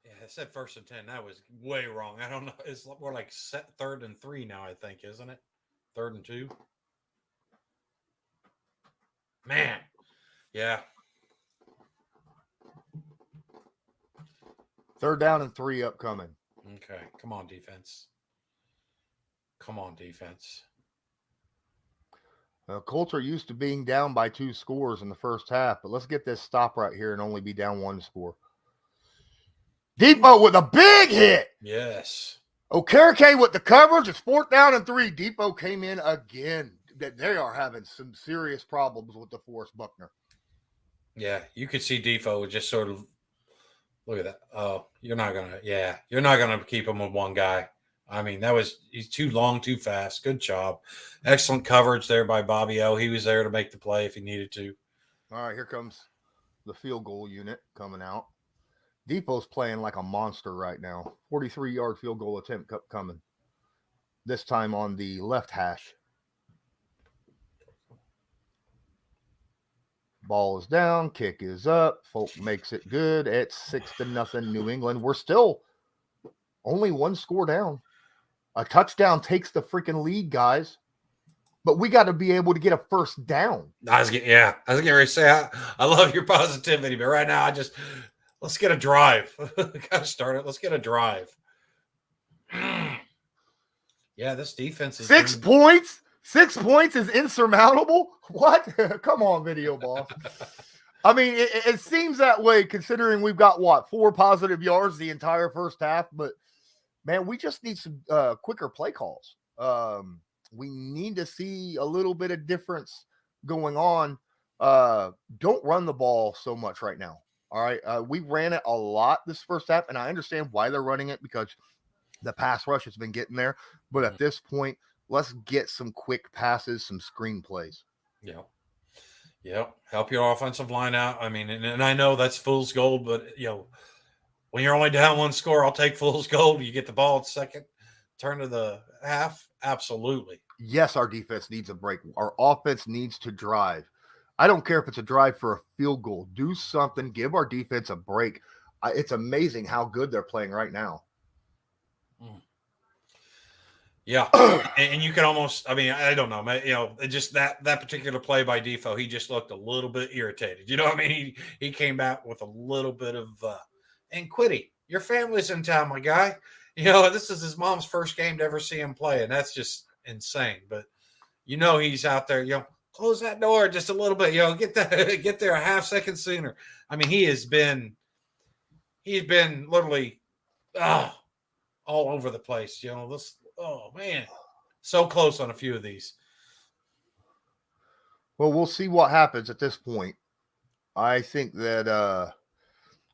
Yeah, I said 1st and 10. That was way wrong. I don't know. It's more like 3rd and 3 now, I think, isn't it? 3rd and 2. Man. Yeah. 3rd down and 3 upcoming. Okay. Come on, defense. Come on, defense. Colts are used to being down by 2 scores in the 1st half, but let's get this stop right here and only be down 1 score. Depot with a big hit. Yes. Okereke with the coverage. It's 4th down and 3. Depot came in again. They are having some serious problems with DeForest Buckner. Yeah, you could see Depot just sort of look at that. Oh, you're not gonna keep him with one guy. I mean, he's too long, too fast. Good job. Excellent coverage there by Bobby O. He was there to make the play if he needed to. All right, here comes the field goal unit coming out. Depot's playing like a monster right now. 43-yard field goal attempt coming. This time on the left hash. Ball is down. Kick is up. Folk makes it good. It's 6-0 New England. We're still only 1 score down. A touchdown takes the freaking lead, guys. But we got to be able to get a first down. I was getting ready to say I love your positivity, but right now let's get a drive. Got to start it. Let's get a drive. Yeah, this defense is 6 points. 6 points is insurmountable. What? Come on, video boss. I mean, it seems that way considering we've got 4 positive yards the entire first half. But man, we just need some quicker play calls. We need to see a little bit of difference going on. Don't run the ball so much right now. All right. We ran it a lot this first half, and I understand why they're running it because the pass rush has been getting there. But at this point, let's get some quick passes, some screen plays. Yeah. Help your offensive line out. I mean, and I know that's fool's gold, but when you're only down 1 score, I'll take fool's gold. You get the ball at second, turn to the half. Absolutely. Yes, our defense needs a break. Our offense needs to drive. I don't care if it's a drive for a field goal. Do something. Give our defense a break. It's amazing how good they're playing right now. Yeah, and you can almost, I don't know, just that particular play by Defoe, he just looked a little bit irritated. You know what I mean? He came back with a little bit of, and Quiddy, your family's in town, my guy. This is his mom's first game to ever see him play, and that's just insane. But, he's out there, close that door just a little bit, get there a half second sooner. I mean, he's been literally all over the place, Oh, man. So close on a few of these. Well, we'll see what happens at this point. I think that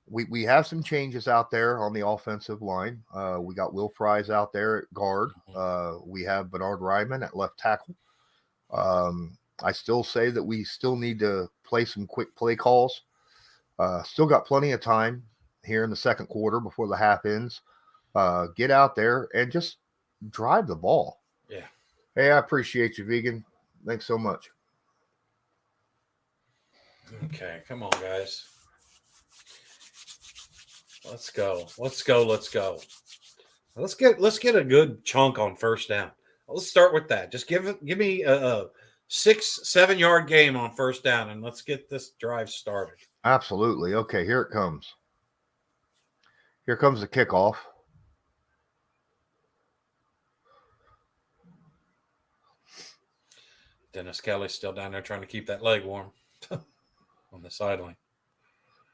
we have some changes out there on the offensive line. We got Will Fries out there at guard. We have Bernard Ryman at left tackle. I still say that we still need to play some quick play calls. Still got plenty of time here in the second quarter before the half ends. Get out there and just drive the ball. Yeah. Hey, I appreciate you, Vegan. Thanks so much. Okay, come on, guys. Let's go. Let's get a good chunk on first down. Let's start with that. Just give me a 6-7 yard game on first down, and let's get this drive started. Absolutely. Okay, here it comes. Here comes the kickoff. Dennis Kelly's still down there trying to keep that leg warm on the sideline.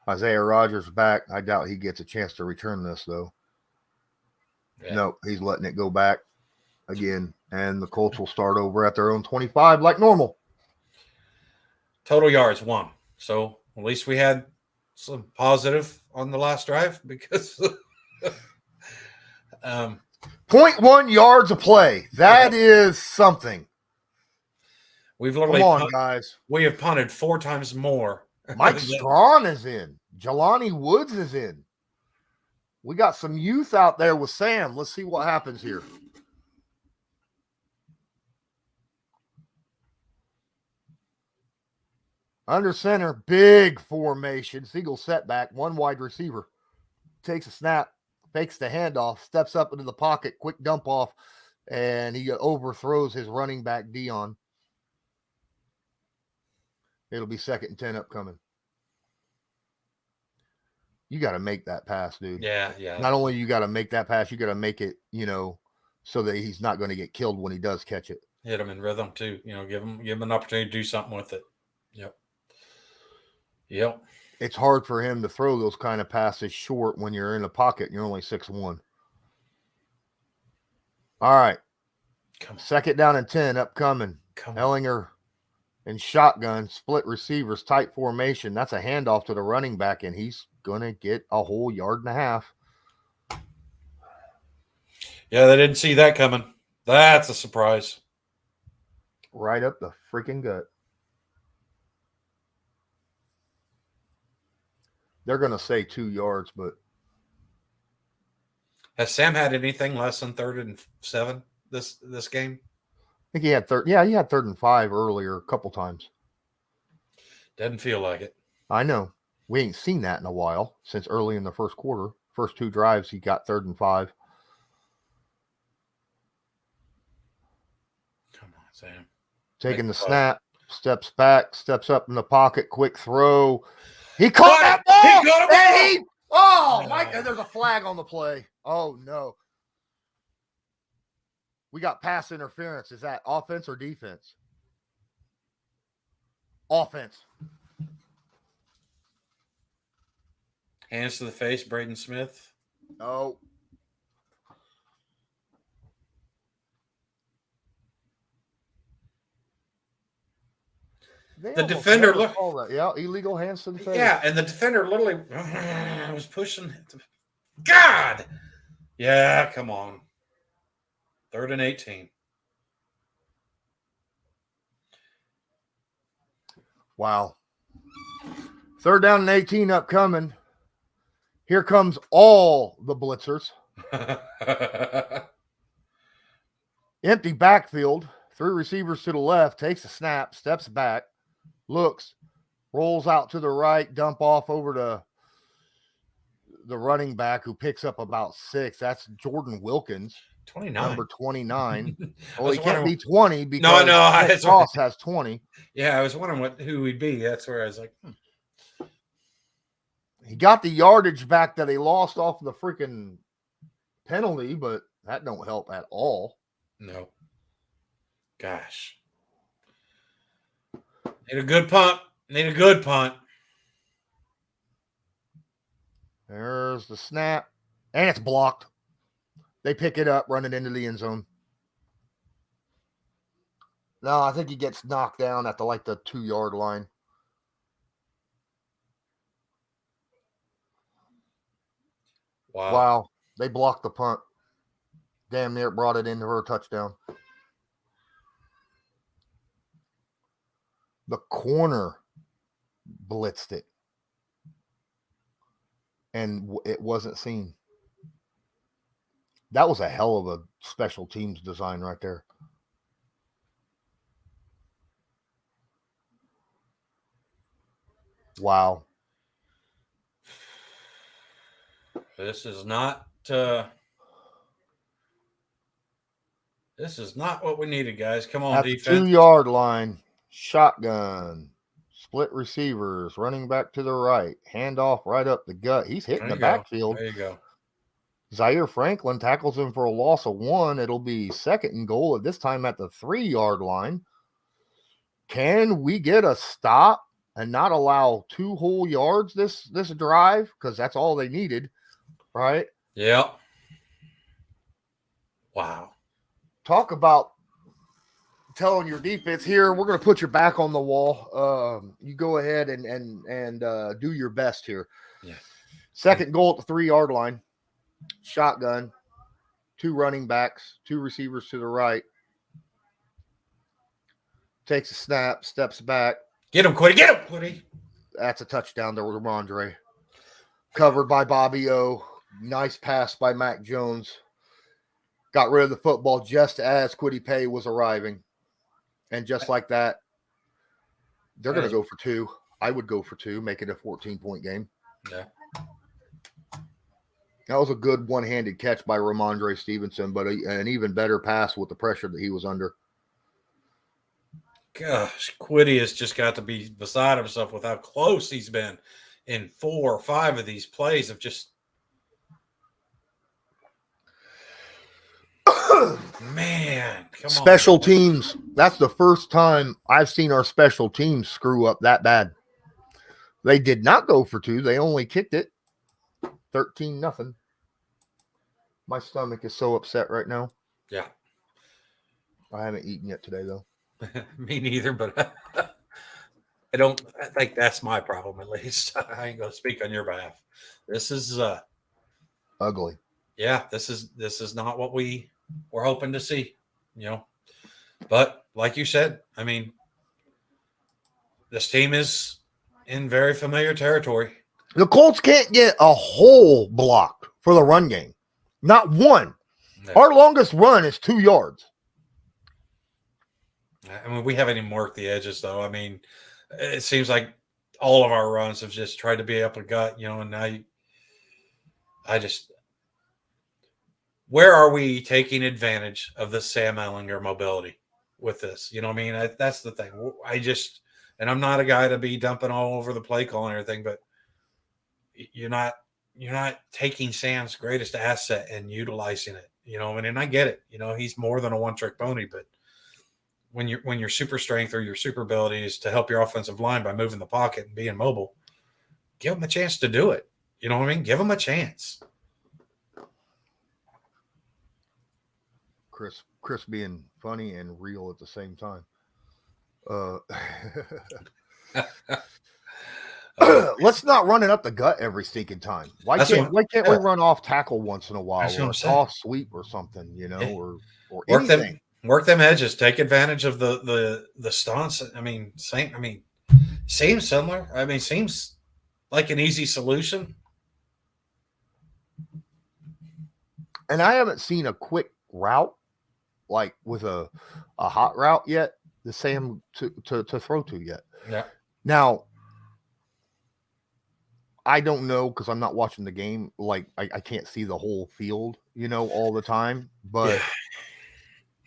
Isaiah Rodgers back. I doubt he gets a chance to return this, though. Yeah. No, he's letting it go back again. And the Colts will start over at their own 25 like normal. Total yards, 1. So at least we had some positive on the last drive because 0.1 yards a play. That is something. We've literally Come on, guys. We have punted 4 times more. Mike Strawn is in. Jelani Woods is in. We got some youth out there with Sam. Let's see what happens here. Under center, big formation. Single setback, 1 wide receiver. Takes a snap, fakes the handoff, steps up into the pocket, quick dump off, and he overthrows his running back, Dion. It'll be 2nd and 10 upcoming. You got to make that pass, dude. Yeah. Not only you got to make that pass, you got to make it, so that he's not going to get killed when he does catch it. Hit him in rhythm too. Give him an opportunity to do something with it. Yep. It's hard for him to throw those kind of passes short when you're in the pocket and you're only 6'1". All right. 2nd down and 10 upcoming. Ehlinger and shotgun, split receivers, tight formation. That's a handoff to the running back, and he's going to get a whole 1.5 yards. Yeah, they didn't see that coming. That's a surprise. Right up the freaking gut. They're going to say 2 yards, but. Has Sam had anything less than 3rd and 7 this game? I think he had 3rd. Yeah, he had 3rd and 5 earlier a couple times. Doesn't feel like it. I know. We ain't seen that in a while since early in the first quarter. First 2 drives, he got 3rd and 5. Sam. Taking the snap, steps back, steps up in the pocket, quick throw. He caught Caught that it! ball! He caught a ball! And oh, Mike, there's a flag on the play. Oh, no. We got pass interference. Is that offense or defense? Offense. Hands to the face, Braden Smith. Oh. The defender look. Yeah, illegal hands to the face. Yeah, and the defender literally was pushing. God. Yeah, come on. 3rd and 18. Wow. 3rd down and 18 upcoming. Here comes all the blitzers. Empty backfield. 3 receivers to the left. Takes a snap. Steps back. Looks. Rolls out to the right. Dump off over to the running back who picks up about 6. That's Jordan Wilkins. 29. Number 29. Well, he can't be 20 because no, Ross has 20. Yeah, I was wondering who he'd be. That's where I was like, He got the yardage back that he lost off the freaking penalty, but that don't help at all. No. Gosh. Need a good punt. There's the snap. And it's blocked. They pick it up, run it into the end zone. No, I think he gets knocked down at the 2-yard line. Wow. They blocked the punt. Damn near brought it into her touchdown. The corner blitzed it. And it wasn't seen. That was a hell of a special teams design right there. Wow. This is not what we needed, guys. Come on, At defense. the 2-yard line, shotgun, split receivers, running back to the right, handoff right up the gut. He's hitting the backfield. There you go. Zaire Franklin tackles him for a loss of 1. It'll be 2nd and goal at this time at the 3-yard line. Can we get a stop and not allow 2 whole yards this drive? Because that's all they needed, right? Yep. Wow. Talk about telling your defense here, we're going to put your back on the wall. You go ahead and do your best here. Yeah. 2nd goal at the 3-yard line. Shotgun. 2 running backs. 2 receivers to the right. Takes a snap. Steps back. Get him, Quiddy. Get him, Quiddy. That's a touchdown to Ramondre. Covered by Bobby O. Nice pass by Mac Jones. Got rid of the football just as Quiddy Pay was arriving. And just like that, they're going to go for 2. I would go for 2, make it a 14-point game. Yeah. That was a good one-handed catch by Ramondre Stevenson, but an even better pass with the pressure that he was under. Gosh, Quiddy has just got to be beside himself with how close he's been in 4 or 5 of these plays of just man, come on. Special teams. That's the first time I've seen our special teams screw up that bad. They did not go for 2. They only kicked it 13-0. My stomach is so upset right now. Yeah. I haven't eaten yet today, though. Me neither, but I think that's my problem, at least. I ain't going to speak on your behalf. This is Ugly. Yeah, this is not what we were hoping to see, But like you said, I mean, this team is in very familiar territory. The Colts can't get a hole blocked for the run game. Not one. No. Our longest run is 2 yards. I mean, we haven't even worked the edges, though. I mean, it seems like all of our runs have just tried to be up a gut, and now where are we taking advantage of the Sam Ehlinger mobility? with this. You know what I mean? That's the thing. And I'm not a guy to be dumping all over the play call and everything, but you're not taking Sam's greatest asset and utilizing it. You know, and I get it. You know, he's more than a one-trick pony, but when your super strength or your super ability is to help your offensive line by moving the pocket and being mobile, give him a chance to do it. You know what I mean? Give him a chance. Chris being funny and real at the same time. Let's not run it up the gut every stinking time. Why can't we run off tackle once in a while, or a toss sweep or something, you know, or anything? Work them edges. Take advantage of the stunts. I mean, seems similar. I mean, seems like an easy solution. And I haven't seen a quick route like with a hot route yet, the Sam to throw to yet. Yeah. Now, I don't know because I'm not watching the game. Like I can't see the whole field, you know, all the time. But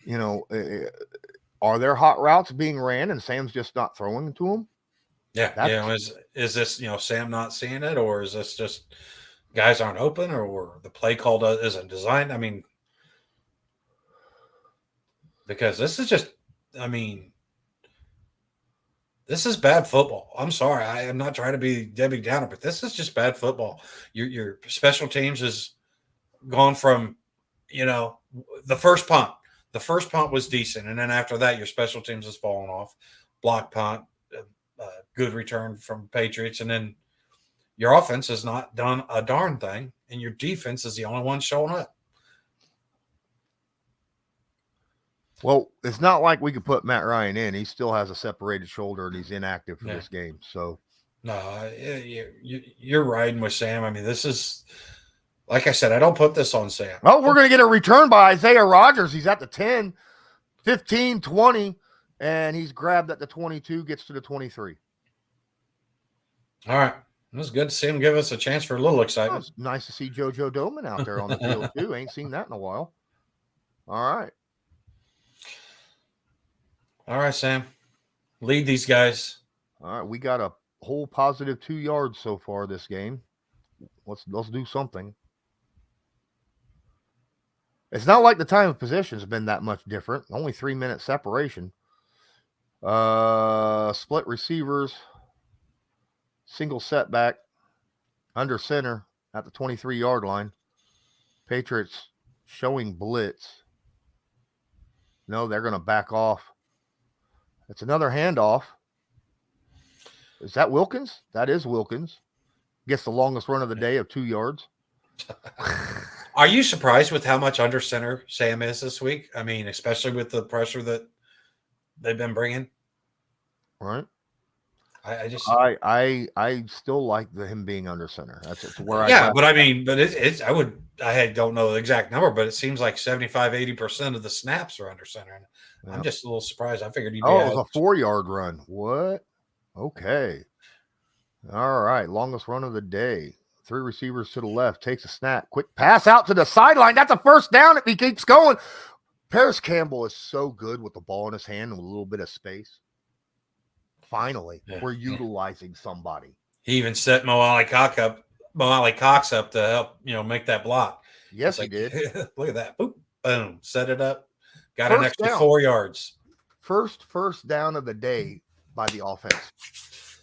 you know, are there hot routes being ran and Sam's just not throwing to them? Yeah. You know, is this, you know, Sam not seeing it, or is this just guys aren't open, or the play call isn't designed? I mean, because this is just, I mean, this is bad football. I'm sorry. I am not trying to be Debbie Downer, but this is just bad football. Your special teams has gone from, you know, the first punt. The first punt was decent, and then after that, your special teams has fallen off. Block punt, good return from Patriots, and then your offense has not done a darn thing, and your defense is the only one showing up. Well, it's not like we could put Matt Ryan in. He still has a separated shoulder, and he's inactive for this game. So, no, you're riding with Sam. I mean, this is, like I said, I don't put this on Sam. Oh, we're going to get a return by Isaiah Rodgers. He's at the 10, 15, 20, and he's grabbed at the 22, gets to the 23. All right. It was good to see him give us a chance for a little excitement. It's nice to see JoJo Doman out there on the field, too. Ain't seen that in a while. All right. All right, Sam. Lead these guys. All right. We got a whole positive 2 yards so far this game. Let's do something. It's not like the time of possession has been that much different. Only 3-minute separation. Split receivers. Single setback. Under center at the 23-yard line. Patriots showing blitz. No, they're going to back off. It's another handoff. Is that Wilkins? That is Wilkins. Gets the longest run of the day of 2 yards. Are you surprised with how much under center Sam is this week? I mean, especially with the pressure that they've been bringing. Right. I still like him being under center. That's where I don't know the exact number, but it seems like 75-80% of the snaps are under center. And I'm just a little surprised. I figured he'd be it was a 4-yard run. What? Okay. All right. Longest run of the day. 3 receivers to the left. Takes a snap. Quick pass out to the sideline. That's a first down if he keeps going. Paris Campbell is so good with the ball in his hand and with a little bit of space. Finally, we're utilizing somebody. He even set Mo Alley Cox up to help, make that block. Yes, he did. Look at that. Boop, boom. Set it up. Got an extra 4 yards. First down of the day by the offense.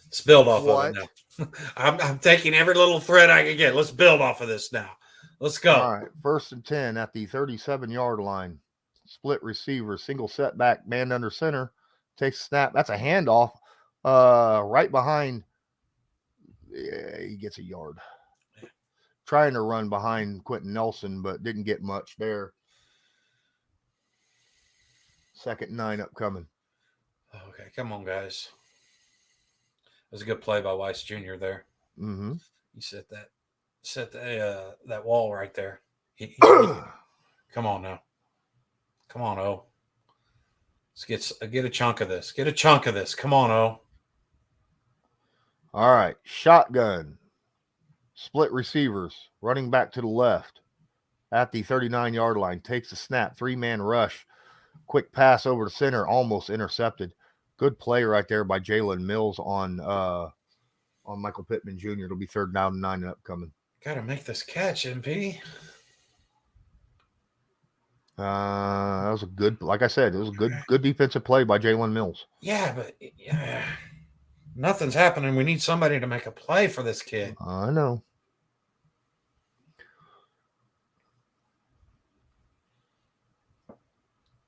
Let's build off of it now. I'm taking every little thread I can get. Let's build off of this now. Let's go. All right. 1st and 10 at the 37-yard line. Split receiver, single setback, man under center. Takes a snap. That's a handoff. Right behind. Yeah, he gets a yard. Trying to run behind Quentin Nelson, but didn't get much there. 2nd and 9 upcoming. Okay, come on, guys. That was a good play by Weiss Jr. there. Mm-hmm. He set that wall right there. Come on now. Come on, O. Let's get a chunk of this. Get a chunk of this. Come on, O. All right. Shotgun. Split receivers. Running back to the left. At the 39-yard line. Takes a snap. 3-man rush. Quick pass over the center, almost intercepted. Good play right there by Jalen Mills on Michael Pittman Jr. It'll be 3rd down and 9 and upcoming. Got to make this catch, MP. That was a good, like I said, it was a good defensive play by Jalen Mills. Yeah, but nothing's happening. We need somebody to make a play for this kid. I know.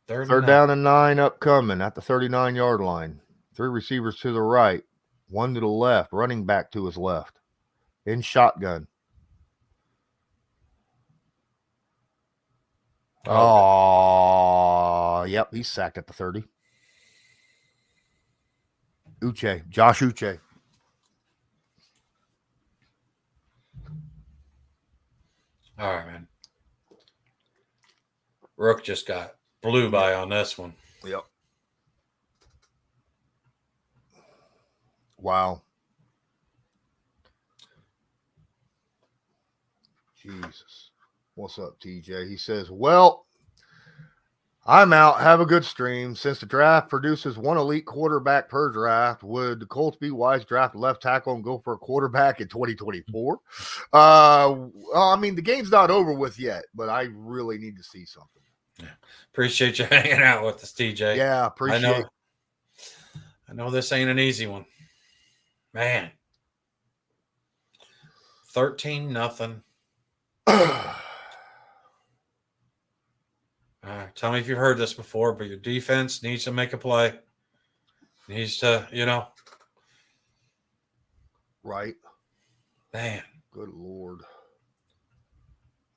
Third down and 9 upcoming at the 39-yard line. 3 receivers to the right, 1 to the left, running back to his left. In shotgun. Oh, yep, he's sacked at the 30. Josh Uche. All right, man. Rook just got blew by on this one. Yep. Wow. Jesus. What's up, TJ? He says, well, I'm out. Have a good stream. Since the draft produces 1 elite quarterback per draft, would the Colts be wise to draft a left tackle and go for a quarterback in 2024? I mean, the game's not over with yet, but I really need to see something. Yeah. Appreciate you hanging out with us, TJ. Yeah, appreciate it. I know this ain't an easy one. Man. 13-0. Tell me if you've heard this before, but your defense needs to make a play. Needs to, Right. Man. Good Lord.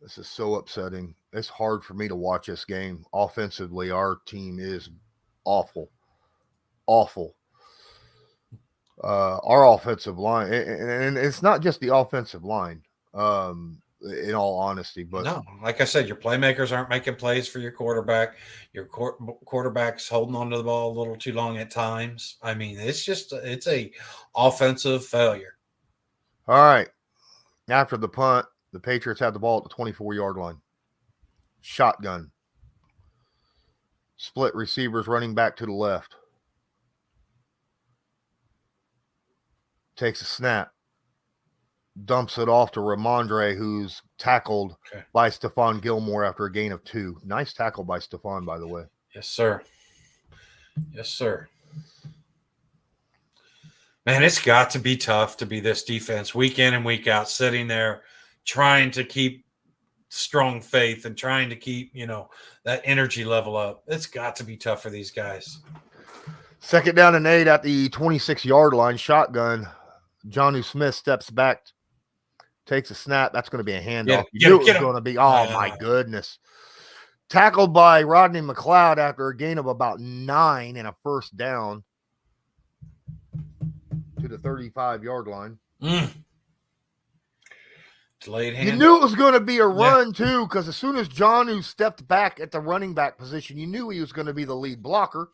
This is so upsetting. It's hard for me to watch this game. Offensively, our team is awful. Awful. Our offensive line, and it's not just the offensive line, in all honesty, but no, like I said, your playmakers aren't making plays for your quarterback. Your quarterback's holding on to the ball a little too long at times. I mean, it's a offensive failure. All right. After the punt, the Patriots had the ball at the 24-yard line. Shotgun. Split receivers running back to the left. Takes a snap. Dumps it off to Ramondre, who's tackled by Stephon Gilmore after a gain of 2. Nice tackle by Stephon, by the way. Yes, sir. Yes, sir. Man, it's got to be tough to be this defense week in and week out, sitting there trying to keep strong faith and trying to keep, that energy level up. It's got to be tough for these guys. 2nd down and 8 at the 26-yard line. Shotgun. Jonnu Smith steps back, takes a snap. That's going to be a handoff. You knew it was going to be. Oh, my goodness. Tackled by Rodney McLeod after a gain of about 9 and a 1st down to the 35-yard line. Delayed handoff. You knew it was going to be a run, too, because as soon as Jonnu stepped back at the running back position, you knew he was going to be the lead blocker.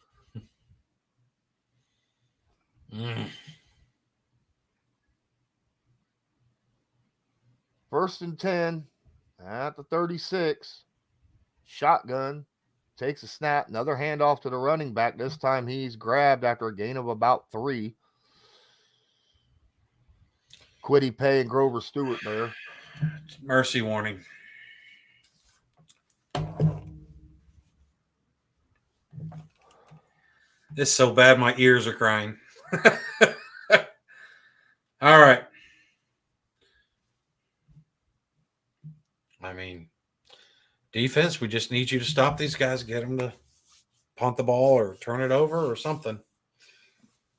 1st and 10 at the 36. Shotgun. Takes a snap. Another handoff to the running back. This time he's grabbed after a gain of about 3. Quiddy Pay and Grover Stewart there. Mercy warning. It's so bad my ears are crying. All right. I mean, defense, we just need you to stop these guys, get them to punt the ball or turn it over or something.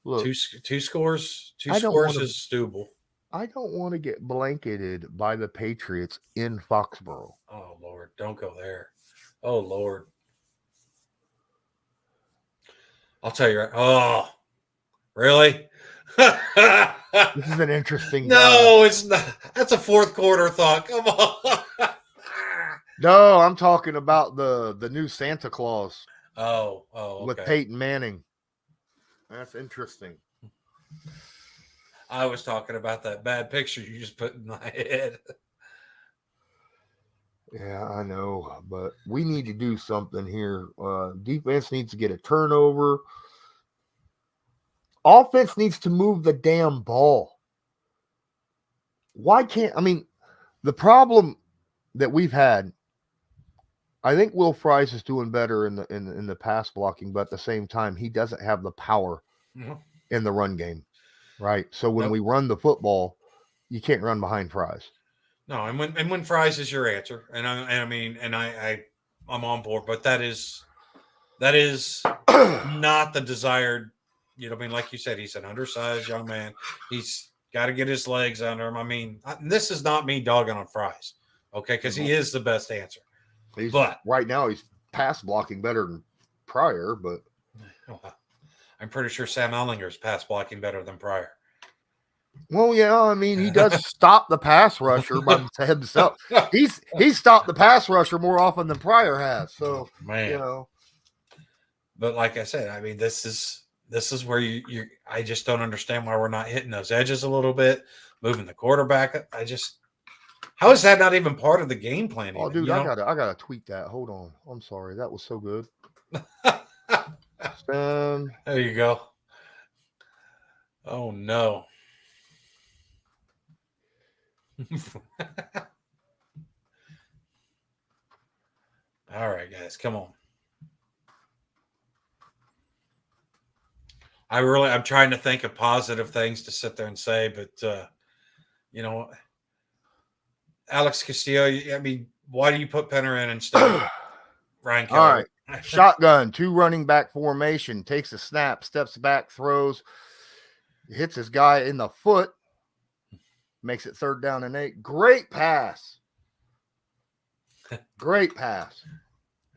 Look, two scores is doable. I don't want to get blanketed by the Patriots in Foxboro. Oh, Lord, don't go there. Oh, Lord. I'll tell you right. Oh, really? This is an interesting. No, it's not. That's a 4th quarter thought. Come on. No, I'm talking about the new Santa Claus. Oh, okay. With Peyton Manning. That's interesting. I was talking about that bad picture you just put in my head. Yeah, I know, but we need to do something here. Defense needs to get a turnover. Offense needs to move the damn ball. Why can't the problem that we've had? I think Will Fries is doing better in the pass blocking, but at the same time, he doesn't have the power in the run game, right? So when we run the football, you can't run behind Fries. No, and when Fries is your answer, and I'm on board, but that is not the desired. Like you said, he's an undersized young man. He's got to get his legs under him. This is not me dogging on Fries, okay? Because he is the best answer. But right now he's pass blocking better than Pryor, but I'm pretty sure Sam Ehlinger is pass blocking better than Pryor. Well, yeah, he does stop the pass rusher by himself. He's stopped the pass rusher more often than Pryor has. So, man, But like I said, this is where you I just don't understand why we're not hitting those edges a little bit, moving the quarterback. How is that not even part of the game plan? Oh, dude, I gotta tweet that. Hold on. I'm sorry. That was so good. There you go. Oh no. All right, guys, come on. I'm trying to think of positive things to sit there and say, but Alex Castillo, why do you put Penner in instead of Ryan Kelly? All right. Shotgun, 2 running back formation, takes a snap, steps back, throws, hits his guy in the foot, makes it 3rd down and 8. Great pass. Great pass.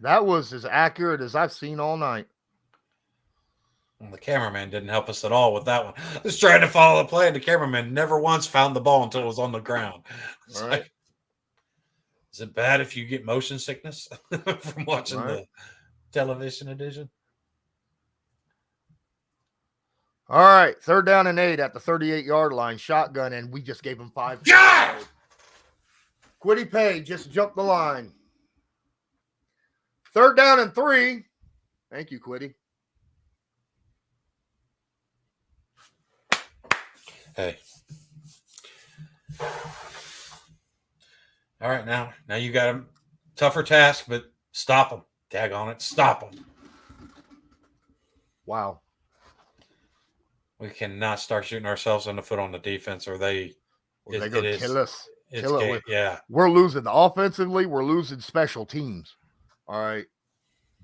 That was as accurate as I've seen all night. Well, the cameraman didn't help us at all with that one. I was trying to follow the play, and the cameraman never once found the ball until it was on the ground. All right. Is it bad if you get motion sickness from watching the television edition? All right, 3rd down and 8 at the 38-yard line. Shotgun, and we just gave him 5. God! Quiddy Pay just jumped the line. 3rd down and 3. Thank you, Quiddy. Hey. All right, now you got a tougher task, but stop them. Tag on it. Stop them. Wow. We cannot start shooting ourselves in the foot on the defense, or they're going to kill us. Yeah. We're losing offensively. We're losing special teams. All right.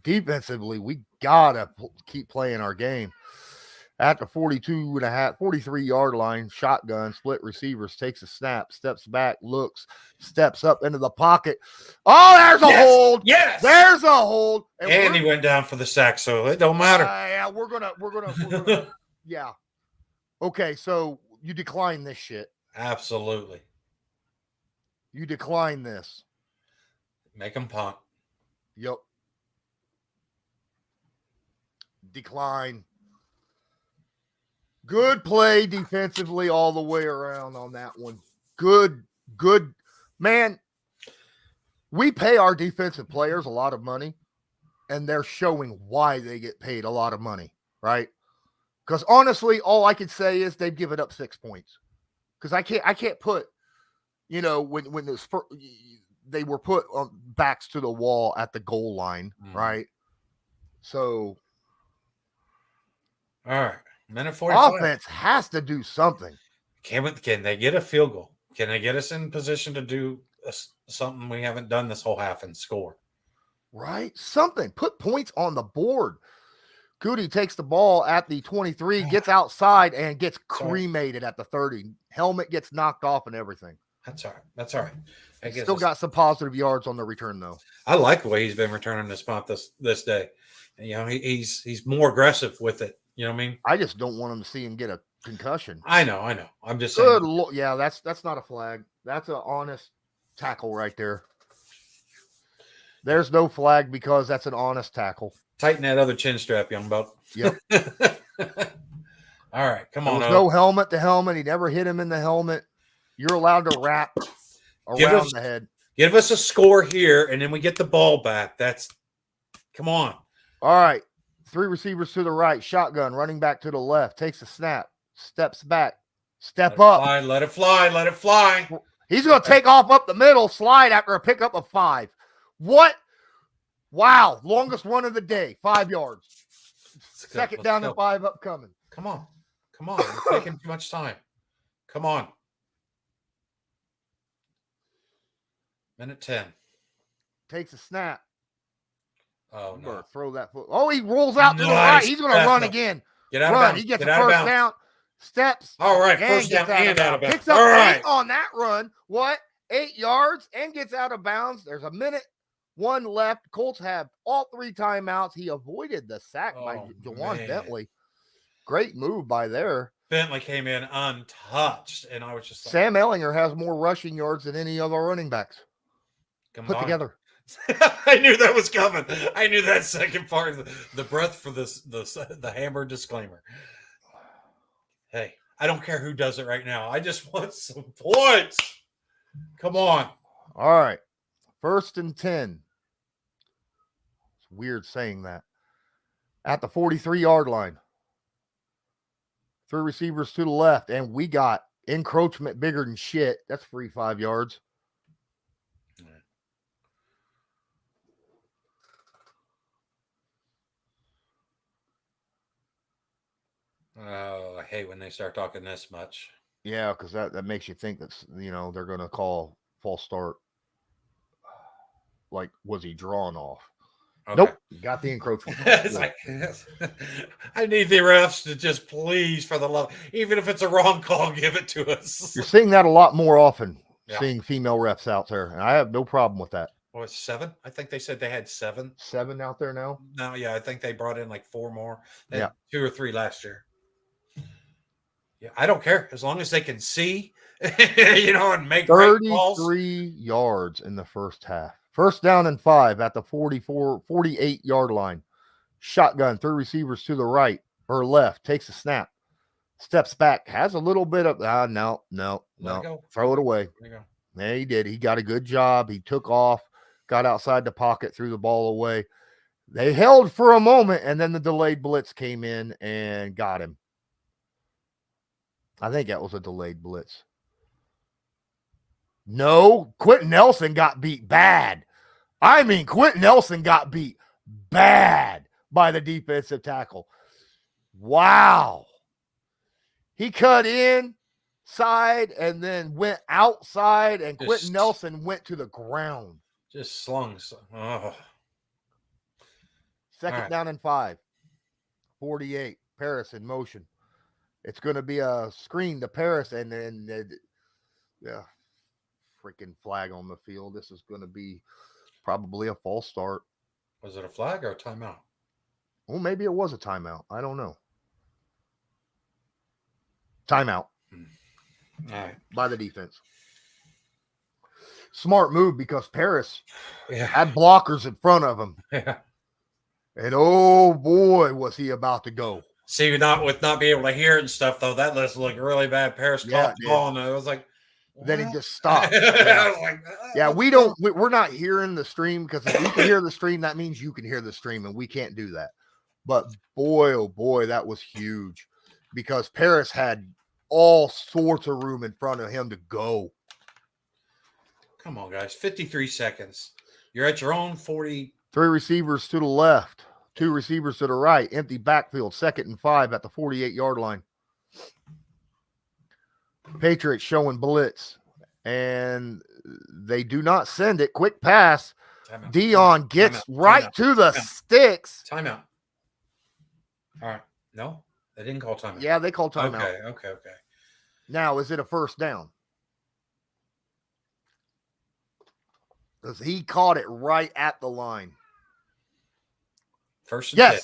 Defensively, we got to keep playing our game. At the 43-yard line, shotgun, split receivers, takes a snap, steps back, looks, steps up into the pocket. Oh, there's a hold. Yes. There's a hold. And he went down for the sack, so it don't matter. Yeah, we're gonna yeah. Okay, so you decline this shit. Absolutely. You decline this. Make them punt. Yep. Decline. Good play defensively all the way around on that one. Good. Man, we pay our defensive players a lot of money, and they're showing why they get paid a lot of money, right? Because honestly, all I could say is they've given up 6 points. Because I can't put, when this they were put on backs to the wall at the goal line, right? So, all right. Minute 45. Offense has to do something. Can they get a field goal? Can they get us in position to do something we haven't done this whole half and score? Right? Something. Put points on the board. Cootie takes the ball at the 23, gets outside, and gets cremated at the 30. Helmet gets knocked off and everything. That's all right. I guess Still got some positive yards on the return, though. I like the way he's been returning this punt this day. He's more aggressive with it. You know what I mean? I just don't want him to see him get a concussion. I know. I'm just saying. Yeah, that's not a flag. That's an honest tackle right there. There's no flag because that's an honest tackle. Tighten that other chin strap, young buck. Yep. All right, come on. There's no helmet to helmet. He never hit him in the helmet. You're allowed to wrap around the head. Give us a score here, and then we get the ball back. Come on. All right. 3 receivers to the right. Shotgun. Running back to the left. Takes a snap. Steps back. Step up. Let it fly. Let it fly. He's going to take off up the middle. Slide after a pickup of 5. What? Wow. Longest one of the day. 5 yards. Second down and 5 upcoming. Come on. Come on. You're taking too much time. Come on. Minute 10. Takes a snap. Oh, no. Throw that foot. Oh, he rolls out to the right. He's going to run again. Get out of bounds. He gets a first down. Steps. All right. First down and out of bounds. Picks up 8 on that run. What? 8 yards and gets out of bounds. There's a minute 1 left. Colts have all 3 timeouts. He avoided the sack by DeJuan Bentley. Great move by there. Bentley came in untouched, and I was just like, Sam Ehlinger has more rushing yards than any other running backs put together. I knew that was coming. I knew that second part of the breath for the hammer disclaimer. Hey, I don't care who does it right now. I just want some points. Come on. All right. 1st and 10. It's weird saying that. At the 43-yard line. 3 receivers to the left, and we got encroachment bigger than shit. That's free 5 yards. Oh, I hate when they start talking this much. Yeah, because that makes you think that's, they're going to call false start. Like, was he drawn off? Okay. Nope. Got the encroachment. I need the refs to just please, for the love, even if it's a wrong call, give it to us. You're seeing that a lot more often, seeing female refs out there. And I have no problem with that. Oh, it's 7? I think they said they had 7. 7 out there now? No, yeah, I think they brought in like 4 more. They had 2 or 3 last year. Yeah, I don't care as long as they can see, and make 33 yards in the first half. 1st down and 5 at the 48-yard line. Shotgun, 3 receivers to the right or left. Takes a snap. Steps back. Has a little bit of no. Throw it away. There you go. Yeah, he did. He got a good job. He took off, got outside the pocket, threw the ball away. They held for a moment, and then the delayed blitz came in and got him. I think that was a delayed blitz. No, Quentin Nelson got beat bad. I mean, Quentin Nelson got beat bad by the defensive tackle. Wow. He cut inside and then went outside, and Quentin Nelson went to the ground. Just slung. Second down and 5. 48. Paris in motion. It's going to be a screen to Paris, and then freaking flag on the field. This is going to be probably a false start. Was it a flag or a timeout? Well, maybe it was a timeout. I don't know. Timeout. All right. By the defense. Smart move because Paris had blockers in front of him. Yeah. And oh boy, was he about to go. See, not being able to hear it and stuff, though, that list looked really bad. Paris caught the ball, and I was like, what? Then he just stopped. I was like, we're not hearing the stream, because if you can hear the stream, that means you can hear the stream, and we can't do that. But boy, oh boy, that was huge, because Paris had all sorts of room in front of him to go. Come on, guys. 53 seconds. You're at your own 40. 3 receivers to the left. 2 receivers to the right. Empty backfield. 2nd and 5 at the 48-yard line. Patriots showing blitz. And they do not send it. Quick pass. Dion gets right to the sticks. Timeout. All right. No? They didn't call timeout. Yeah, they called timeout. Okay. Now, is it a first down? Because he caught it right at the line. First and 10.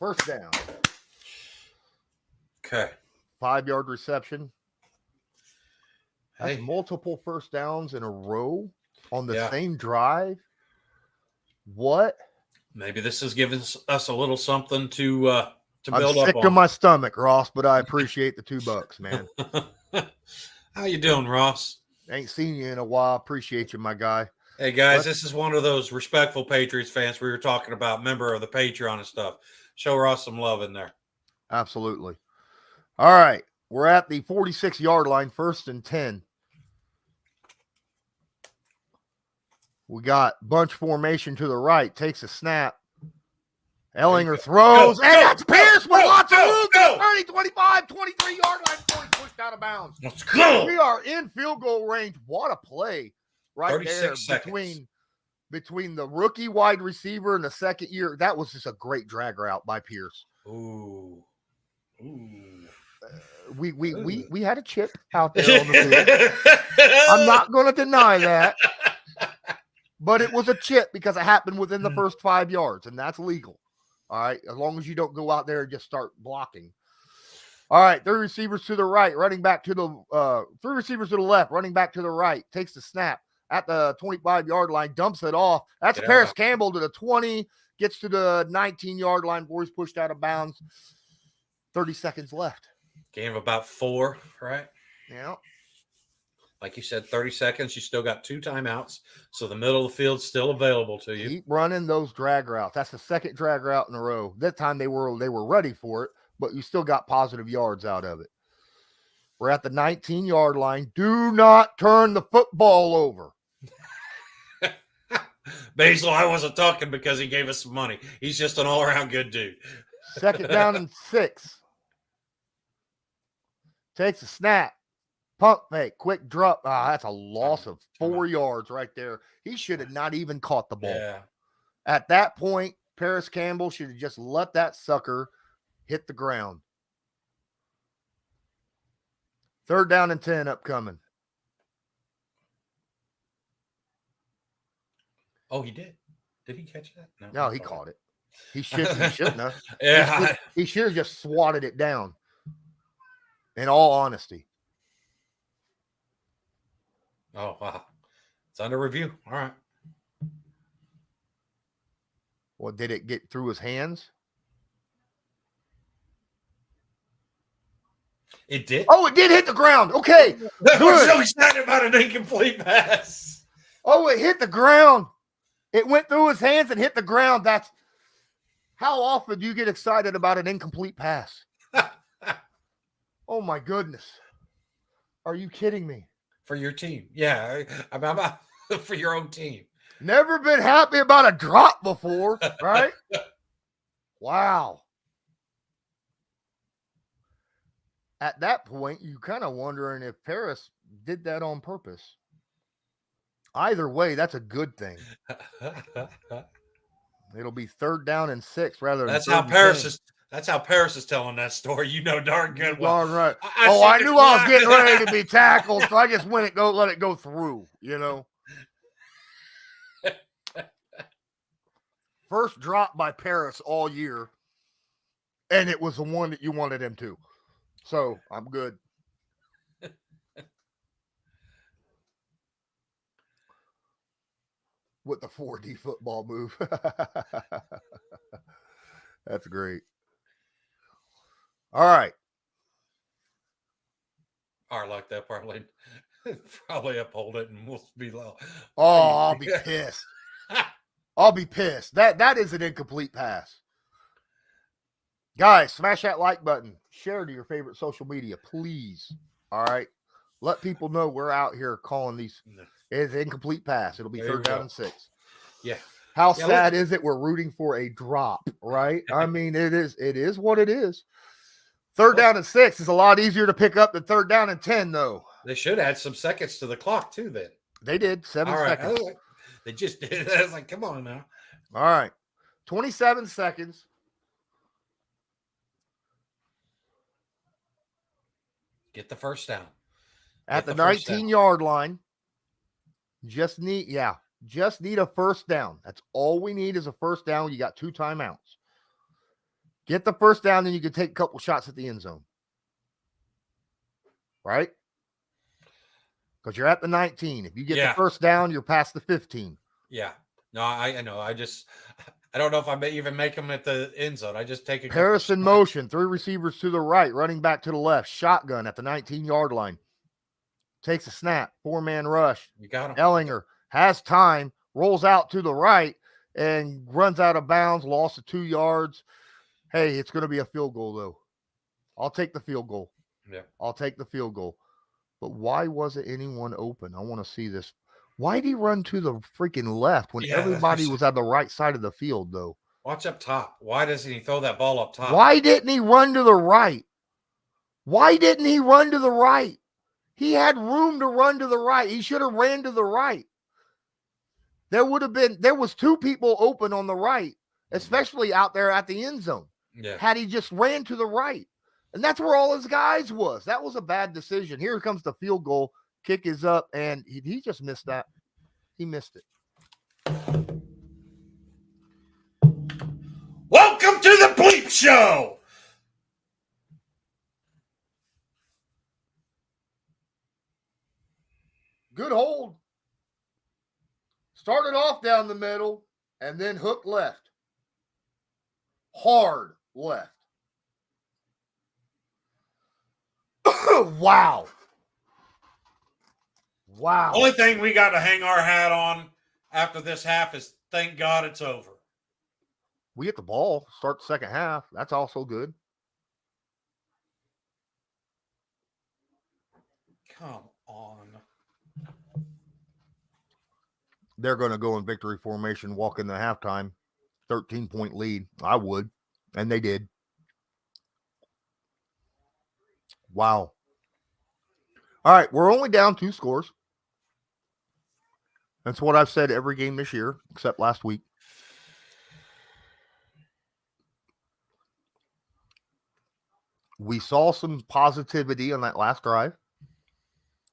First down. Okay. 5-yard reception. That's Hey. multiple first downs in a row on the same drive. What? Maybe this is giving us a little something to build up on. I'm sick to my stomach, Ross, but I appreciate the $2, man. How you doing, Ross? Ain't seen you in a while. Appreciate you, my guy. Hey guys, this is one of those respectful Patriots fans we were talking about, member of the Patreon and stuff. Show Ross some love in there. Absolutely. All right. We're at the 46-yard line, 1st and 10. We got bunch formation to the right. Takes a snap. Ehlinger throws. And that's Pierce with lots of room. 30, 25, 23-yard line before he's pushed out of bounds. Let's go. We are in field goal range. What a play right there seconds. between the rookie wide receiver and the second year. That was just a great drag route by Pierce. Ooh. We had a chip out there on the field. I'm not going to deny that. But it was a chip because it happened within the first 5 yards, and that's legal. All right, as long as you don't go out there and just start blocking. All right, 3 receivers to the right, running back to the 3 receivers to the left, running back to the right, takes the snap at the 25-yard line, dumps it off. That's Paris Campbell to the 20, gets to the 19-yard line before he's pushed out of bounds. 30 seconds left. Game of about 4, right? Yeah. Like you said, 30 seconds. You still got 2 timeouts, so the middle of the field's still available to you. Keep running those drag routes. That's the second drag route in a row. That time they were ready for it, but you still got positive yards out of it. We're at the 19-yard line. Do not turn the football over. Basil, I wasn't talking because he gave us some money. He's just an all-around good dude. 2nd down and 6. Takes a snap. Pump fake, quick drop. That's a loss of 4 yards right there. He should have not even caught the ball. Yeah. At that point, Paris Campbell should have just let that sucker hit the ground. 3rd down and 10 upcoming. Oh, he did. Did he catch that? No, he caught it. He shouldn't have. Yeah. He should have just swatted it down. In all honesty. Oh, wow. It's under review. All right. Well, did it get through his hands? It did. Oh, it did hit the ground. Okay. We're so excited about an incomplete pass. Oh, it hit the ground. It went through his hands and hit the ground. That's how often do you get excited about an incomplete pass? Oh, my goodness. Are you kidding me? For your team. Yeah. I'm for your own team. Never been happy about a drop before, right? Wow. At that point, you kind of wondering if Paris did that on purpose. Either way, that's a good thing. It'll be 3rd down and 6 rather than That's how Paris is telling that story. You know darn good well. All right. I knew I was getting ready to be tackled, so I just let it go through, you know. First drop by Paris all year, and it was the one that you wanted him to. So I'm good. With the 4D football move. That's great. All right. I like that parlay. Probably uphold it and we'll be low. Oh, I'll be pissed. I'll be pissed. That is an incomplete pass. Guys, smash that like button. Share to your favorite social media, please. All right. Let people know we're out here calling these. It's an incomplete pass. It'll be 3rd down and 6. Yeah. How sad is it? We're rooting for a drop, right? I mean, it is what it is. 3rd down and 6 is a lot easier to pick up than 3rd down and 10, though. They should add some seconds to the clock, too, then. They did. 7 All right. seconds. They just did. I was like, come on now. All right. 27 seconds. Get the first down. At the 19-yard line. Just need a 1st down. That's all we need is a 1st down. You got 2 timeouts. Get the 1st down, then you can take a couple shots at the end zone. Right? Because you're at the 19. If you get the 1st down, you're past the 15. Yeah. No, I know. I don't know if I may even make them at the end zone. I just take a Paris in motion. 3 receivers to the right, running back to the left. Shotgun at the 19-yard line. Takes a snap. 4-man rush. You got him. Ehlinger has time, rolls out to the right, and runs out of bounds, lost of 2 yards. Hey, it's going to be a field goal, though. I'll take the field goal. Yeah. I'll take the field goal. But why wasn't anyone open? I want to see this. Why did he run to the freaking left when everybody was at the right side of the field, though? Watch up top. Why doesn't he throw that ball up top? Why didn't he run to the right? Why didn't he run to the right? He had room to run to the right. He should have ran to the right. There was 2 people open on the right, especially out there at the end zone. Yeah. Had he just ran to the right. And that's where all his guys was. That was a bad decision. Here comes the field goal. Kick is up, and he just missed that. He missed it. Welcome to the Bleep Show. Good hold. Started off down the middle, and then hook left. Hard left. Wow. Wow. Only thing we got to hang our hat on after this half is thank God it's over. We get the ball, start the second half. That's also good. Come on. They're going to go in victory formation, walk in the halftime, 13-point lead. I would, and they did. Wow. All right, we're only down 2 scores. That's what I've said every game this year, except last week. We saw some positivity on that last drive.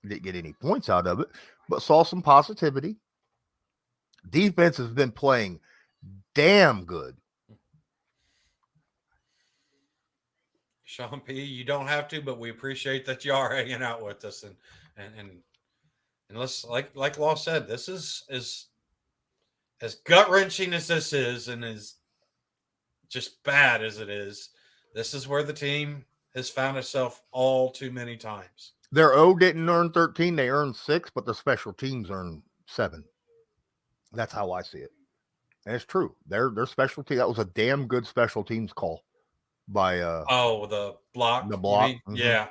Didn't get any points out of it, but saw some positivity. Defense has been playing damn good. Sean P., you don't have to, but we appreciate that you are hanging out with us. And let's, like Law said, this is as gut-wrenching as this is and as just bad as it is. This is where the team has found itself all too many times. Their O didn't earn 13. They earned 6, but the special teams earned 7. That's how I see it. And it's true. Their special team, that was a damn good special teams call by the block. The block. Mm-hmm. Yeah.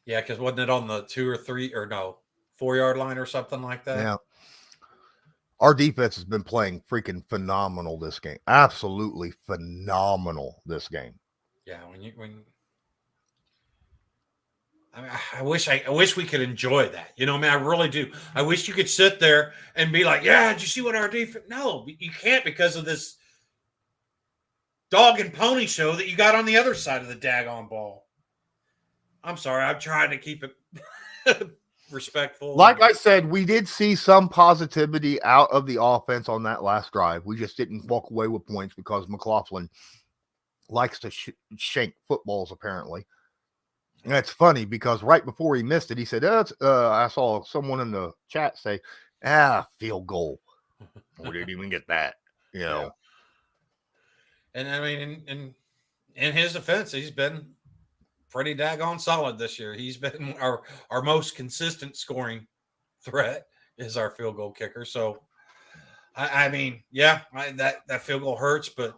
Yeah, because wasn't it on the 2 or 3 or no 4-yard line or something like that? Yeah. Our defense has been playing freaking phenomenal this game. Absolutely phenomenal this game. Yeah, I wish we could enjoy that. You know, I really do. I wish you could sit there and be like, yeah, did you see what our defense? No, you can't because of this dog and pony show that you got on the other side of the daggone ball. I'm sorry. I'm trying to keep it respectful. Like I said, we did see some positivity out of the offense on that last drive. We just didn't walk away with points because McLaughlin likes to shank footballs, apparently. And it's funny because right before he missed it, he said, I saw someone in the chat say, field goal. We didn't even get that, you know. Yeah. And I mean, in his defense, he's been pretty daggone solid this year. He's been our most consistent scoring threat is our field goal kicker. So, I mean, yeah, that field goal hurts, but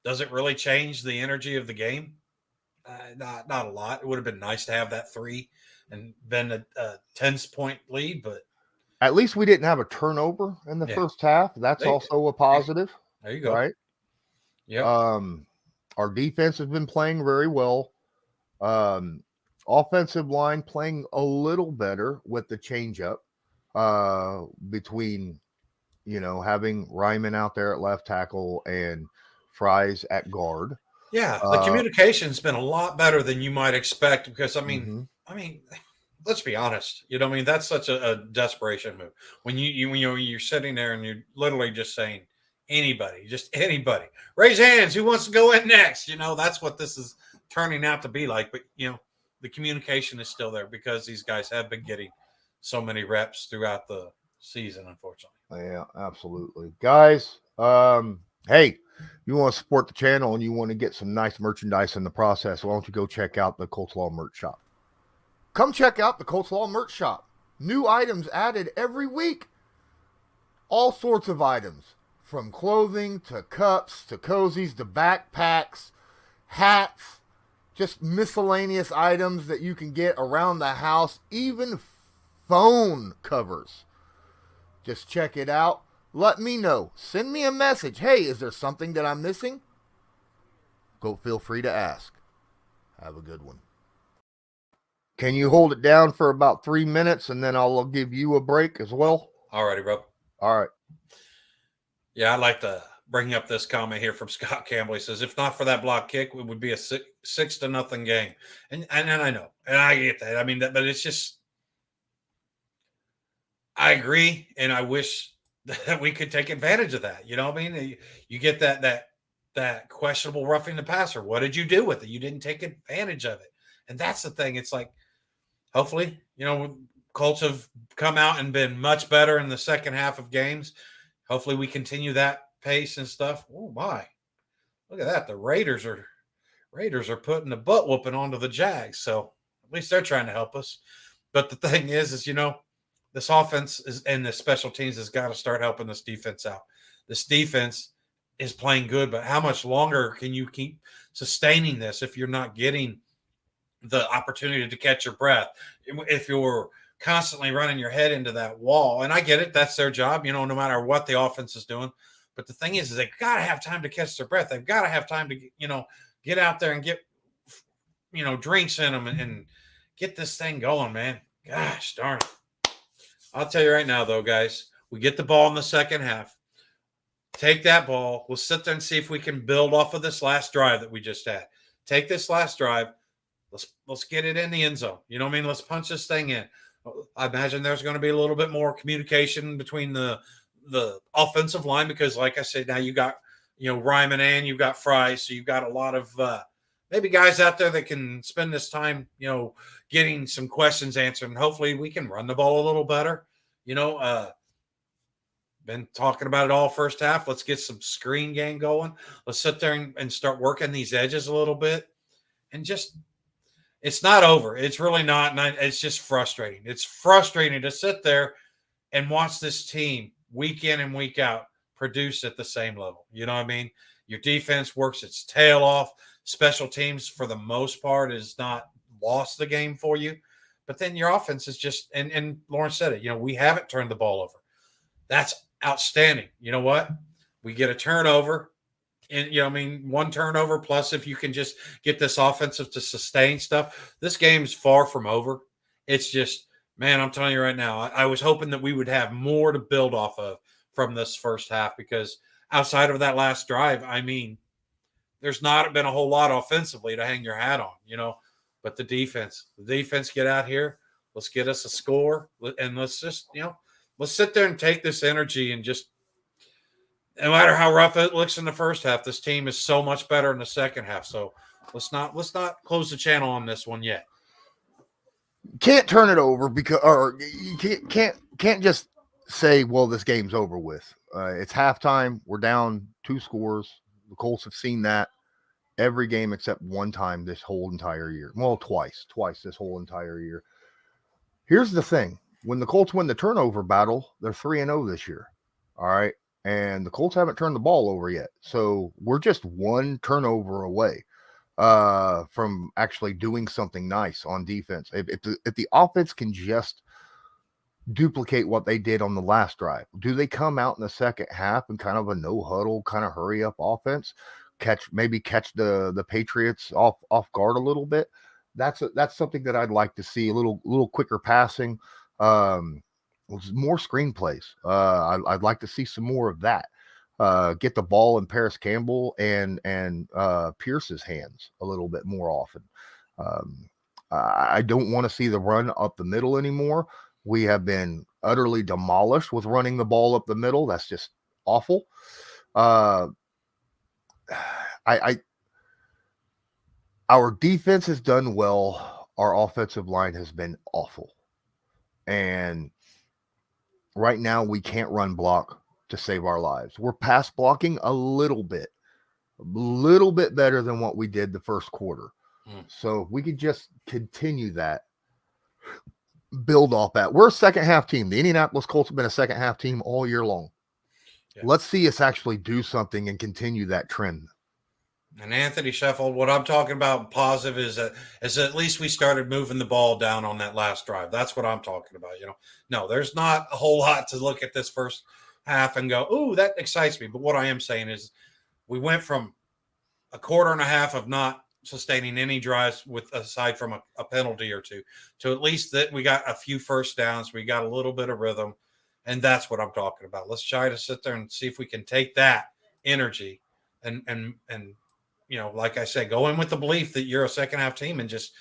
does it really change the energy of the game? Not a lot. It would have been nice to have that 3 and been a 10-point lead, but at least we didn't have a turnover in the first half. That's also a positive. There you go. Right? Yeah. Our defense has been playing very well. Offensive line playing a little better with the changeup between, having Ryman out there at left tackle and Fries at guard. Yeah, the communication's been a lot better than you might expect because I mean, let's be honest. That's such a desperation move. When you're sitting there and you're literally just saying anybody, raise hands. Who wants to go in next? That's what this is turning out to be like. But the communication is still there because these guys have been getting so many reps throughout the season, unfortunately. Yeah, absolutely, guys. Hey. You want to support the channel and you want to get some nice merchandise in the process, why don't you go check out the Colts Law merch shop? Come check out the Colts Law merch shop. New items added every week. All sorts of items, from clothing to cups to cozies to backpacks, hats, just miscellaneous items that you can get around the house, even phone covers. Just check it out. Let me know. Send me a message. Hey, is there something that I'm missing? Go, feel free to ask. Have a good one. Can you hold it down for about 3 minutes and then I'll give you a break as well? Alrighty, bro. All right. Yeah, I'd like to bring up this comment here from Scott Campbell. He says, if not for that block kick, it would be a 6-0 game. And I know, and I get that. I mean, but it's just, I agree, and I wish that we could take advantage of that. You know what I mean? You get that questionable roughing the passer. What did you do with it? You didn't take advantage of it. And that's the thing. It's like, hopefully, Colts have come out and been much better in the second half of games. Hopefully we continue that pace and stuff. Oh my, look at that. The Raiders are putting the butt whooping onto the Jags. So at least they're trying to help us. But the thing is this offense and the special teams has got to start helping this defense out. This defense is playing good, but how much longer can you keep sustaining this if you're not getting the opportunity to catch your breath? If you're constantly running your head into that wall, and I get it, that's their job, no matter what the offense is doing. But the thing is they've got to have time to catch their breath. They've got to have time to, get out there and get, drinks in them and get this thing going, man. Gosh darn it. I'll tell you right now, though, guys, we get the ball in the second half. Take that ball. We'll sit there and see if we can build off of this last drive that we just had. Take this last drive. Let's get it in the end zone. You know what I mean? Let's punch this thing in. I imagine there's going to be a little bit more communication between the offensive line because, like I said, now you got, Ryman and you've got Fry, so you've got a lot of maybe guys out there that can spend this time, getting some questions answered, and hopefully we can run the ball a little better. Been talking about it all first half. Let's get some screen game going. Let's sit there and start working these edges a little bit, and just. It's not over. It's really not. It's just frustrating. It's frustrating to sit there and watch this team week in and week out produce at the same level. You know what I mean? Your defense works its tail off. Special teams, for the most part, is not lost the game for you. But then your offense is just, and Lawrence said it, we haven't turned the ball over. That's outstanding. You know what? We get a turnover. And, one turnover plus if you can just get this offensive to sustain stuff. This game's far from over. It's just, man, I'm telling you right now, I was hoping that we would have more to build off of from this first half because outside of that last drive, there's not been a whole lot offensively to hang your hat on, But the defense get out here. Let's get us a score. And let's just, let's sit there and take this energy and just, no matter how rough it looks in the first half, this team is so much better in the second half. So let's not close the channel on this one yet. Can't turn it over or you can't just say, well, this game's over with. It's halftime. We're down 2 scores. The Colts have seen that every game except one time this whole entire year. Well, twice this whole entire year. Here's the thing. When the Colts win the turnover battle, they're 3-0 this year. All right. And the Colts haven't turned the ball over yet. So we're just one turnover away from actually doing something nice on defense. If the offense can just duplicate what they did on the last drive, do they come out in the second half and kind of a no-huddle, kind of hurry-up offense, catch the Patriots off guard a little bit? That's something that I'd like to see, a little quicker passing. More screenplays. I'd like to see some more of that. Get the ball in Paris Campbell and Pierce's hands a little bit more often. I don't want to see the run up the middle anymore. We have been utterly demolished with running the ball up the middle. That's just awful. Our defense has done well. Our offensive line has been awful. And right now, we can't run block to save our lives. We're pass blocking a little bit better than what we did the first quarter. So if we could just continue that, build off that. We're a second half team. The Indianapolis Colts have been a second half team all year long. Yeah. Let's see us actually do something and continue that trend. And Anthony Sheffield, what I'm talking about positive is that at least we started moving the ball down on that last drive. That's what I'm talking about. No, there's not a whole lot to look at this first half and go, "Ooh, that excites me." But what I am saying is we went from a quarter and a half of not sustaining any drives with aside from a penalty or two to at least that we got a few first downs. We got a little bit of rhythm. And that's what I'm talking about. Let's try to sit there and see if we can take that energy and like I said, go in with the belief that you're a second half team and just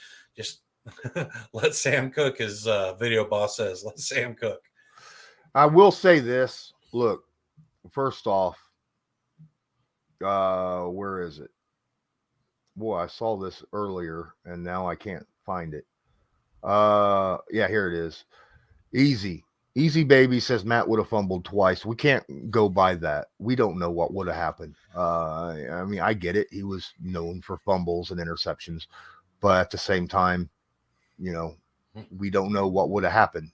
let Sam cook, as video boss says. Let Sam cook. I will say this. Look, first off, where is it? Boy, I saw this earlier and now I can't find it. Yeah, here it is. Easy baby says Matt would have fumbled twice. We can't go by that. We don't know what would have happened. I mean, I get it. He was known for fumbles and interceptions, but at the same time, we don't know what would have happened.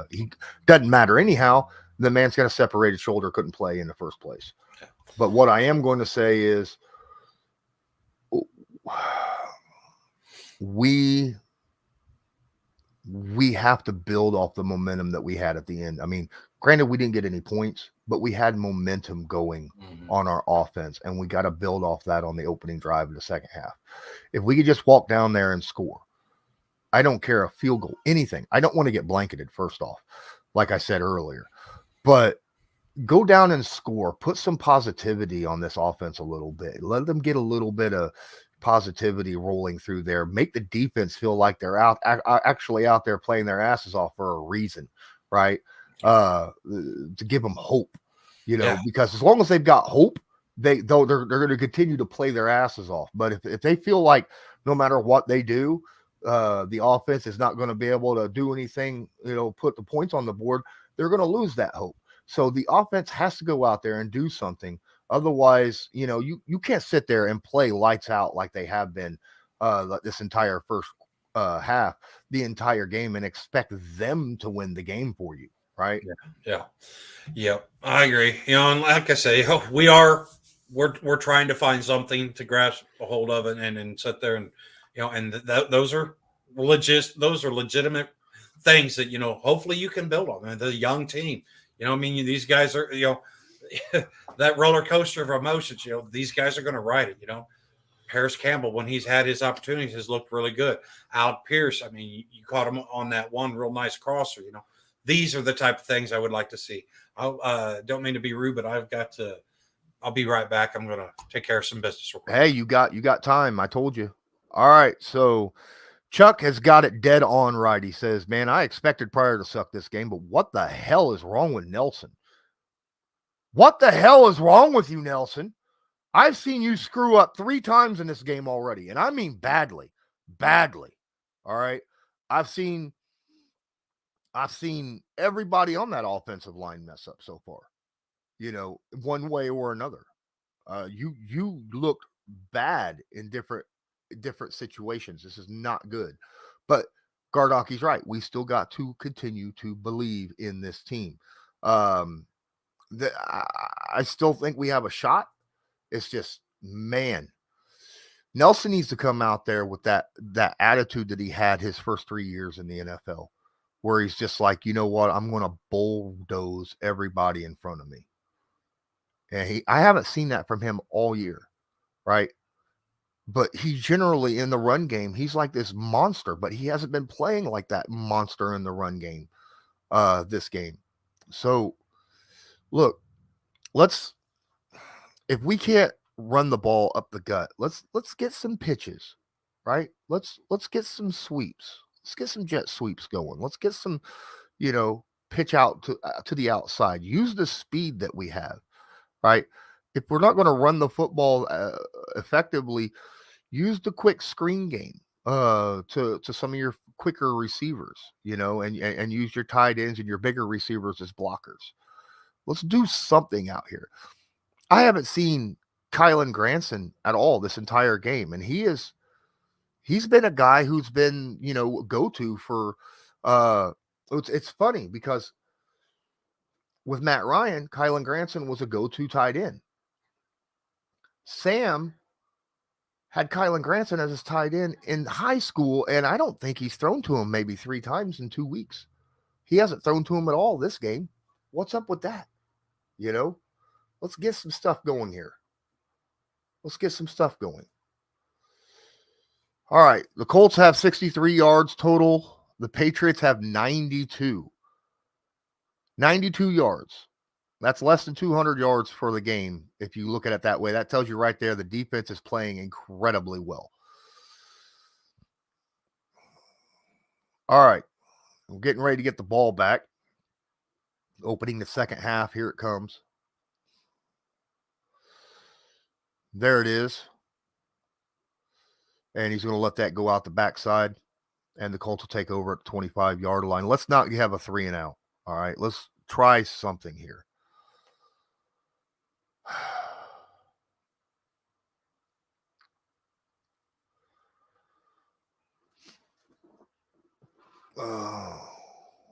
He doesn't matter anyhow. The man's got a separated shoulder, couldn't play in the first place. But what I am going to say is we have to build off the momentum that we had at the end. I mean, granted, we didn't get any points, but we had momentum going on our offense, and we got to build off that on the opening drive of the second half. If we could just walk down there and score, I don't care, a field goal, anything. I don't want to get blanketed, first off, like I said earlier. But go down and score. Put some positivity on this offense a little bit. Let them get a little bit of positivity rolling through there. Make the defense feel like they're actually out there playing their asses off for a reason, right? To give them hope, because as long as they've got hope, they're going to continue to play their asses off. But if they feel like no matter what they do, the offense is not going to be able to do anything, put the points on the board, they're going to lose that hope. So the offense has to go out there and do something. Otherwise, you can't sit there and play lights out like they have been this entire first half, the entire game, and expect them to win the game for you, right? Yeah. I agree. And like I say, we're trying to find something to grasp a hold of and sit there and those are legitimate things that hopefully you can build on. The young team, these guys are that roller coaster of emotions. These guys are going to ride it. Paris Campbell, when he's had his opportunities, has looked really good. Alec Pierce, I mean, you caught him on that one real nice crosser. These are the type of things I would like to see. I don't mean to be rude, but I'll be right back. I'm going to take care of some business real quick. Hey, you got time. I told you. All right. So Chuck has got it dead on right. He says, man, I expected Pryor to suck this game, but what the hell is wrong with Nelson? What the hell is wrong with you, Nelson? I've seen you screw up 3 times in this game already, and I mean badly. All right. I've seen everybody on that offensive line mess up so far, one way or another. You looked bad in different situations. This is not good. But Gardoki's right. We still got to continue to believe in this team. I still think we have a shot. It's just, man, Nelson needs to come out there with that attitude that he had his first 3 years in the NFL, where he's just like, you know what, I'm going to bulldoze everybody in front of me. And I haven't seen that from him all year, right? But he generally, in the run game, he's like this monster, but he hasn't been playing like that monster in the run game this game. So, look, if we can't run the ball up the gut, let's get some pitches, right? Let's get some sweeps. Let's get some jet sweeps going. Let's get some, pitch out to the outside. Use the speed that we have, right? If we're not going to run the football effectively, use the quick screen game to some of your quicker receivers, and use your tight ends and your bigger receivers as blockers. Let's do something out here. I haven't seen Kylan Granson at all this entire game, and he's been a guy who's been, go-to for It's funny because with Matt Ryan, Kylan Granson was a go-to tight end. Sam had Kylan Granson as his tight end in high school, and I don't think he's thrown to him maybe 3 times in 2 weeks. He hasn't thrown to him at all this game. What's up with that? Let's get some stuff going here. Let's get some stuff going. All right. The Colts have 63 yards total. The Patriots have 92. 92 yards. That's less than 200 yards for the game. If you look at it that way, that tells you right there the defense is playing incredibly well. All right. We're getting ready to get the ball back. Opening the second half. Here it comes. There it is. And he's going to let that go out the backside. And the Colts will take over at the 25-yard line. Let's not have a 3 and out. All right. Let's try something here.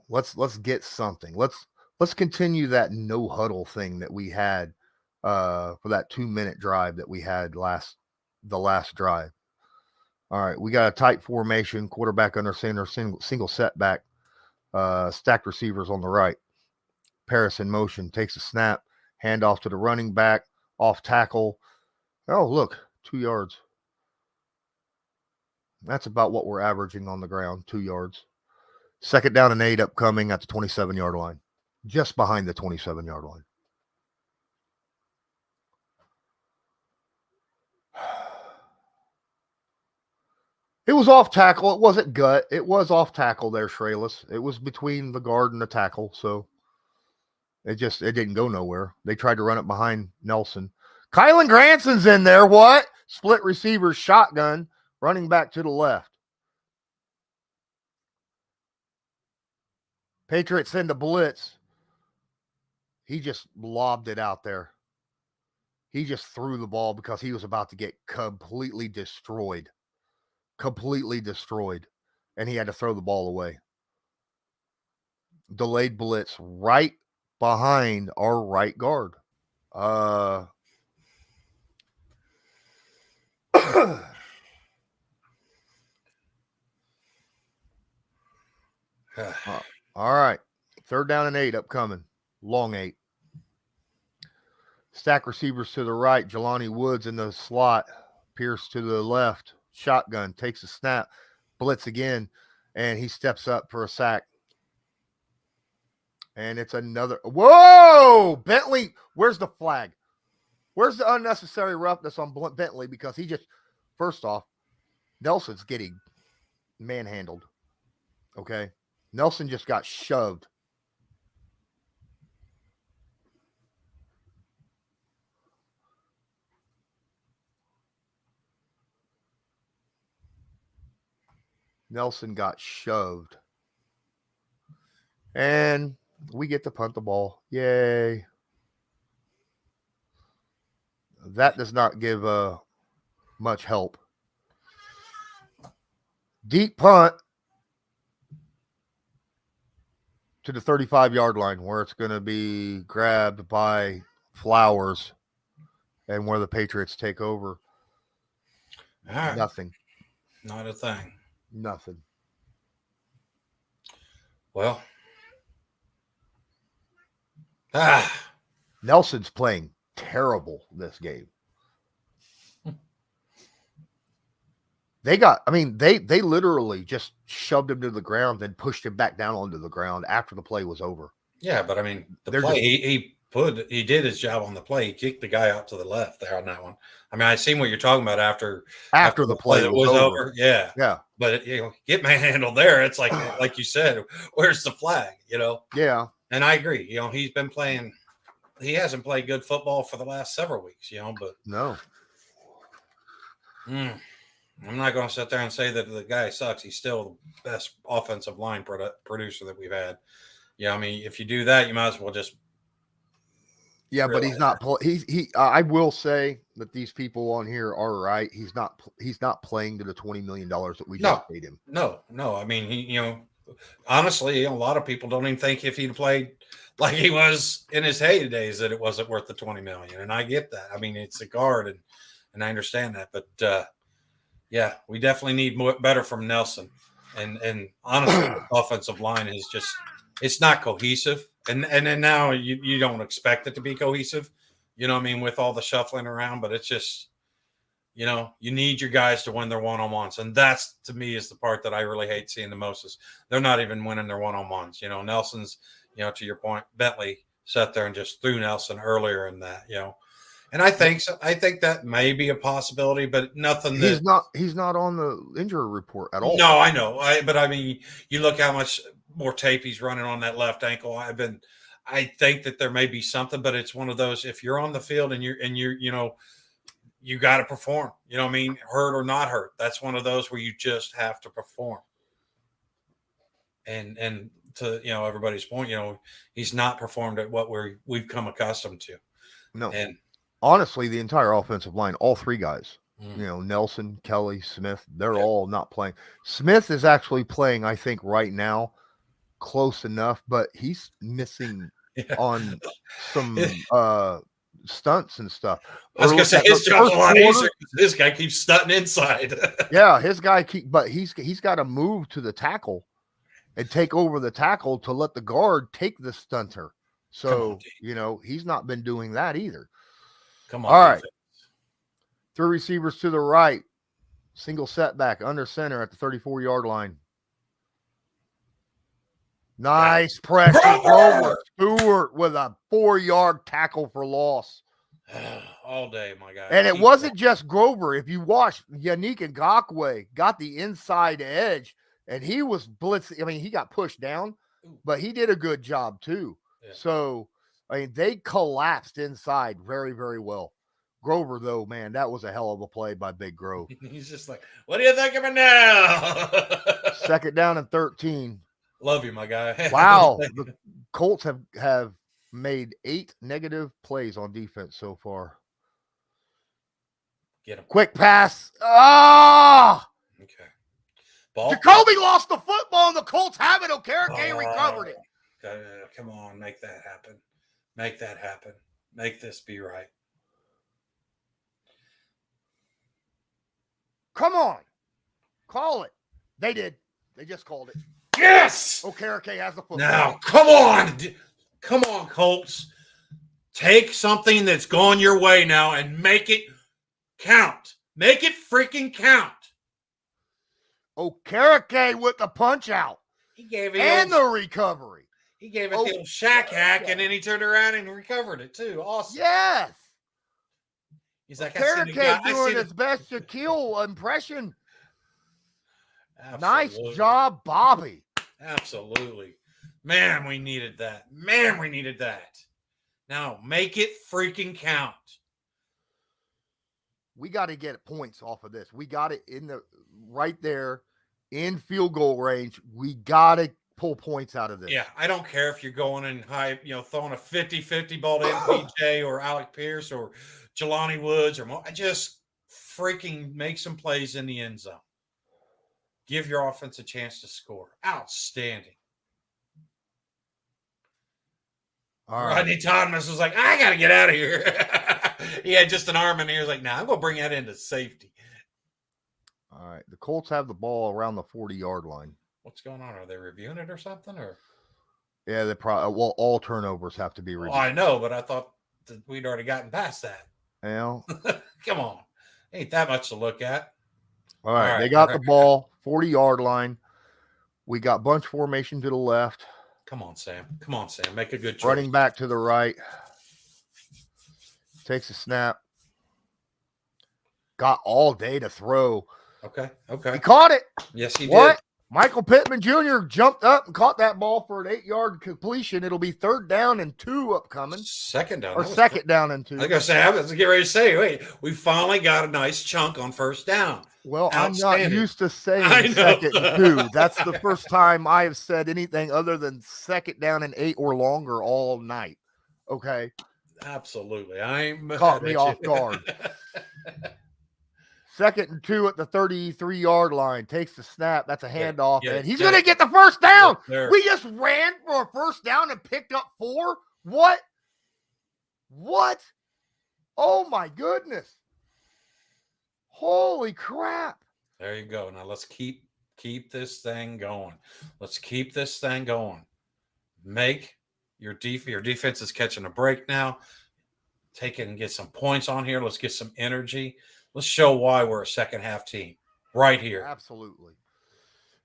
Let's get something. Let's continue that no huddle thing that we had for that 2-minute drive that we had the last drive. All right, we got a tight formation, quarterback under center, single setback, stacked receivers on the right. Paris in motion, takes a snap, handoff to the running back, off tackle. Oh, look, 2 yards. That's about what we're averaging on the ground, 2 yards. 2nd down and 8 upcoming at the 27-yard line, just behind the 27-yard line. It was off tackle. It wasn't gut. It was off tackle there, Shrayless. It was between the guard and the tackle, so it didn't go nowhere. They tried to run it behind Nelson. Kylan Granson's in there. What? Split receiver, shotgun, running back to the left. Patriots send a blitz. He just lobbed it out there. He just threw the ball because he was about to get completely destroyed. And he had to throw the ball away. Delayed blitz right behind our right guard. All right. 3rd down and 8 upcoming. Long 8. Stack receivers to the right. Jelani Woods in the slot. Pierce to the left. Shotgun, takes a snap, blitz again, and he steps up for a sack. And it's another. Whoa! Bentley, where's the flag? Where's the unnecessary roughness on Bentley? Because he just, first off, Nelson's getting manhandled. Okay? Nelson just got shoved. Nelson got shoved. And we get to punt the ball. Yay. That does not give much help. Deep punt to the 35-yard line where it's going to be grabbed by Flowers and where the Patriots take over. Right. Nothing. Not a thing. Nothing. Well. Nelson's playing terrible this game. They literally just shoved him to the ground and pushed him back down onto the ground after the play was over. Yeah, but I mean, he did his job on the play. He kicked the guy out to the left there on that one. I mean, I seen what you're talking about after the play was over. Yeah. Yeah. But get manhandled there. It's like you said, where's the flag? Yeah. And I agree. He's been playing. He hasn't played good football for the last several weeks. But no. I'm not going to sit there and say that the guy sucks. He's still the best offensive line producer that we've had. Yeah, I mean, if you do that, you might as well just. Yeah, but he's not. I will say that these people on here are right. He's not playing to the $20 million that we just paid him. No. I mean, honestly, a lot of people don't even think if he'd played like he was in his heydays that it wasn't worth the $20 million. And I get that. I mean, it's a guard, and I understand that. But yeah, we definitely need better from Nelson. And honestly, the offensive line is just, it's not cohesive. And then now you don't expect it to be cohesive, you know what I mean, with all the shuffling around, but it's just, you know, you need your guys to win their one-on-ones. And that's, to me, is the part that I really hate seeing the most is they're not even winning their one-on-ones. You know, Nelson's, you know, to your point, Bentley sat there and just threw Nelson earlier in that, you know. And I think so. I think that may be a possibility, but nothing that he's not on the injury report at all. No, I know. But I mean, you look how much more tape he's running on that left ankle. I think that there may be something, but it's one of those, if you're on the field and you're you know, you got to perform, you know what I mean? Hurt or not hurt. That's one of those where you just have to perform. And to, you know, everybody's point, you know, he's not performed at what we've come accustomed to. No. And honestly, the entire offensive line, all three guys, you know, Nelson, Kelly, Smith, they're all not playing. Smith is actually playing, I think, right now, close enough, but he's missing on some stunts and stuff. I was gonna say his job's a lot easier. This guy keeps stunting inside. Yeah, his guy but he's got to move to the tackle and take over the tackle to let the guard take the stunter. So, you know, he's not been doing that either. Come on. All right. 3 receivers to the right. Single setback under center at the 34-yard line. Nice pressure over Stewart with a 4-yard tackle for loss. All day, my guy. And it wasn't just Grover. If you watch, Yannick Ngakoue got the inside edge, and he was blitzing. I mean, he got pushed down, but he did a good job too. Yeah. So, I mean, they collapsed inside very, very well. Grover, though, man, that was a hell of a play by Big Grove. He's just like, what do you think of it now? 2nd down and 13. Love you, my guy. Wow. The Colts have made 8 negative plays on defense so far. Get him. Quick pass. Ah! Okay. Ball. Jacoby lost the football, and the Colts have it. Okereke recovered it. Come on, make that happen. Make that happen. Make this be right. Come on. Call it. They did. They just called it. Yes! Okereke has the football. Now, come on. Come on, Colts. Take something that's gone your way now and make it count. Make it freaking count. Okereke with the punch out. He gave it and the recovery. He gave it the old Shaq hack, and then he turned around and recovered it too. Awesome. Yes. He's like, Okereke doing his best Shaquille impression. Absolutely. Nice job, Bobby. Absolutely. Man, we needed that. Man, we needed that. Now, make it freaking count. We got to get points off of this. We got it right there in field goal range. We got to pull points out of this. Yeah, I don't care if you're going in high, throwing a 50-50 ball to MPJ or Alec Pierce or Jelani Woods or just freaking make some plays in the end zone. Give your offense a chance to score. Outstanding. All right. Rodney Thomas was like, I got to get out of here. He had just an arm, and he was like, I'm going to bring that into safety. All right. The Colts have the ball around the 40-yard line. What's going on? Are they reviewing it or something? Or yeah, they probably. Well, all turnovers have to be reviewed. I know, but I thought that we'd already gotten past that. Well, come on, ain't that much to look at. All right, they got the ball 40-yard line. We got bunch formation to the left. Come on, Sam. Come on, Sam. Make a good choice. Running back to the right. Takes a snap. Got all day to throw. Okay. He caught it. Yes, he did. Michael Pittman Jr. jumped up and caught that ball for an 8-yard completion. It'll be 3rd down and 2 upcoming. Second down. Or 2nd down and 2. I was going to say, I was getting ready to say, wait, we finally got a nice chunk on 1st down. Well, I'm not used to saying 2nd and 2. That's the first time I have said anything other than 2nd down and 8 or longer all night. Okay. Absolutely. Caught me off guard. 2nd and 2 at the 33-yard line. Takes the snap. That's a handoff. Yeah, and he's yeah. going to get the first down. Yes, We just ran for a first down and picked up 4. What? What? Oh, my goodness. Holy crap. There you go. Now let's keep this thing going. Let's keep this thing going. Make your defense is catching a break now. Take it and get some points on here. Let's get some energy. Let's show why we're a second half team right here. Absolutely.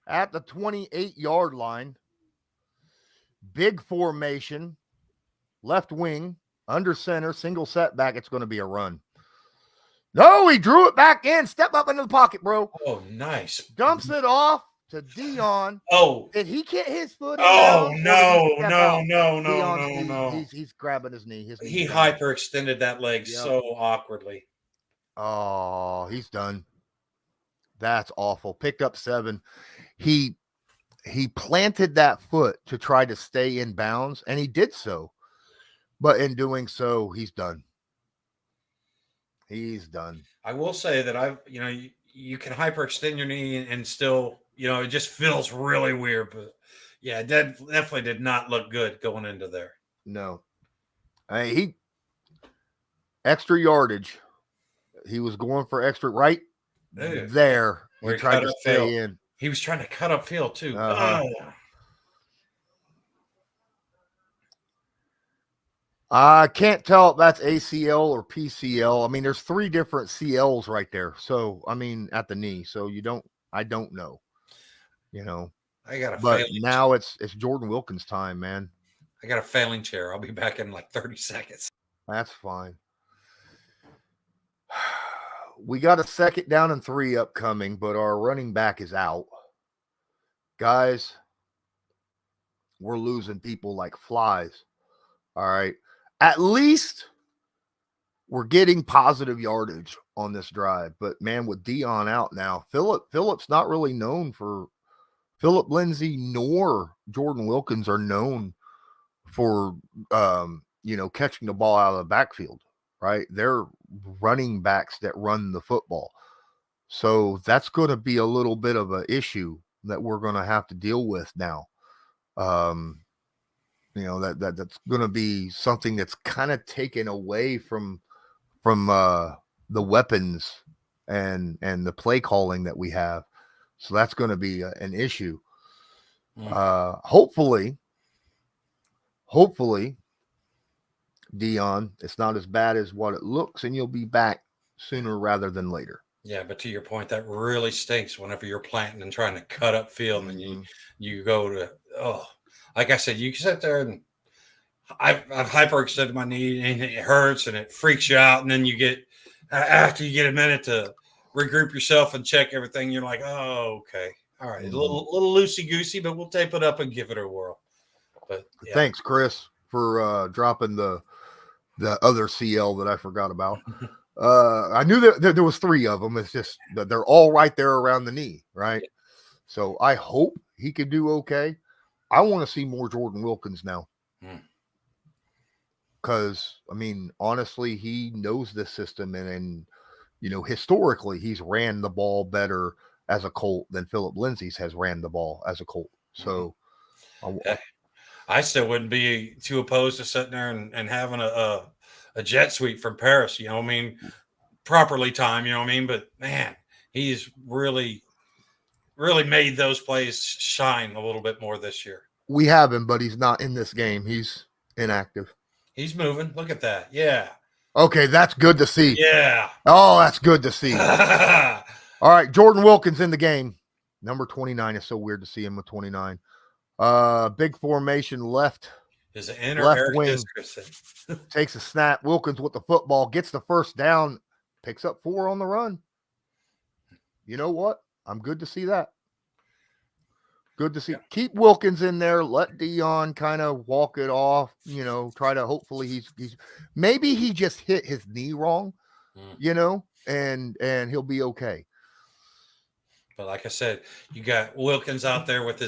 At the 28-yard line, big formation, left wing, under center, single setback. It's going to be a run. No, he drew it back in. Step up into the pocket, bro. Oh, nice. Dumps it off to Dion. Oh. Did he get his foot? Oh, down, no. He's grabbing his knee. He hyperextended that leg so awkwardly. Oh, he's done. That's awful. Picked up 7. He planted that foot to try to stay in bounds, and he did so. But in doing so, he's done. He's done. I will say that you can hyperextend your knee and still, it just feels really weird. But yeah, it definitely did not look good going into there. No. He extra yardage. He was going for extra right there. He tried to stay in. He was trying to cut upfield too. I can't tell if that's ACL or PCL. I mean, there's 3 different CLs right there. So, I mean, at the knee. So I don't know. But now it's Jordan Wilkins' time, man. I got a failing chair. I'll be back in like 30 seconds. That's fine. We got a 2nd down and 3 upcoming, but our running back is out. Guys, we're losing people like flies. All right. At least we're getting positive yardage on this drive. But, man, with Dion out now, Phillip's not really known for – Phillip Lindsay nor Jordan Wilkins are known for, catching the ball out of the backfield, right? They're running backs that run the football. So that's going to be a little bit of an issue that we're going to have to deal with now. That's going to be something that's kind of taken away from the weapons and the play calling that we have. So that's going to be an issue. Hopefully, Dion, it's not as bad as what it looks, and you'll be back sooner rather than later. Yeah, but to your point, that really stinks whenever you're planting and trying to cut up field and you go to like I said, you can sit there and I've hyperextended my knee and it hurts and it freaks you out, and then after you get a minute to regroup yourself and check everything, you're like, oh, okay, all right, a little loosey goosey, but we'll tape it up and give it a whirl. But yeah. Thanks, Chris, for dropping the other CL that I forgot about. I knew that there was 3 of them. It's just that they're all right there around the knee, right? So I hope he can do okay. I want to see more Jordan Wilkins now. Because, I mean, honestly, he knows this system. And historically, he's ran the ball better as a Colt than Phillip Lindsay's has ran the ball as a Colt. So I still wouldn't be too opposed to sitting there and having a jet sweep from Paris, properly timed, but man, he's really, really made those plays shine a little bit more this year. We have him, but he's not in this game. He's inactive. He's moving. Look at that. Yeah. Okay, that's good to see. Yeah. Oh, that's good to see. All right, Jordan Wilkins in the game. Number 29 is so weird to see him with 29. Big formation left. Is it in or left Eric wing. Diskerson? Takes a snap. Wilkins with the football, gets the first down, picks up 4 on the run. You know what? I'm good to see that. Good to see. Yeah. Keep Wilkins in there. Let Dion kind of walk it off. Try to hopefully he's maybe he just hit his knee wrong. And he'll be okay. But like I said, you got Wilkins out there with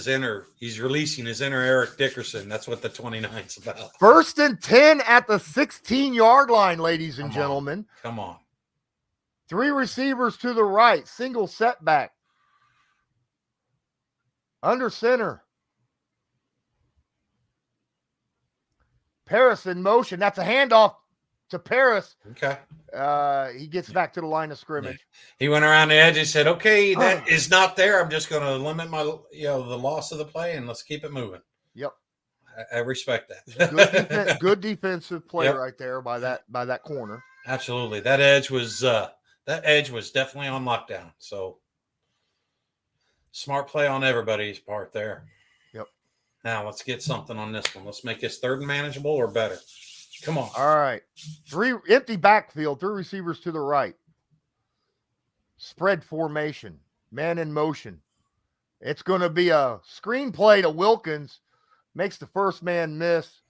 he's releasing his inner Eric Dickerson. That's what the 29's about. 1st and 10 at the 16-yard line, ladies and gentlemen. Come on. Three receivers to the right. Single setback. Under center. Paris in motion. That's a handoff to Paris. Okay. He gets back to the line of scrimmage. He went around the edge and said, okay, that is not there. I'm just going to limit my, the loss of the play, and let's keep it moving. Yep. I respect that. Good defensive play right there by that corner. Absolutely. That edge was definitely on lockdown. So smart play on everybody's part there. Yep. Now let's get something on this one. Let's make this third and manageable or better. Come on. All right. Three empty backfield, three receivers to the right. Spread formation, man in motion. It's going to be a screen play to Wilkins. Makes the first man miss.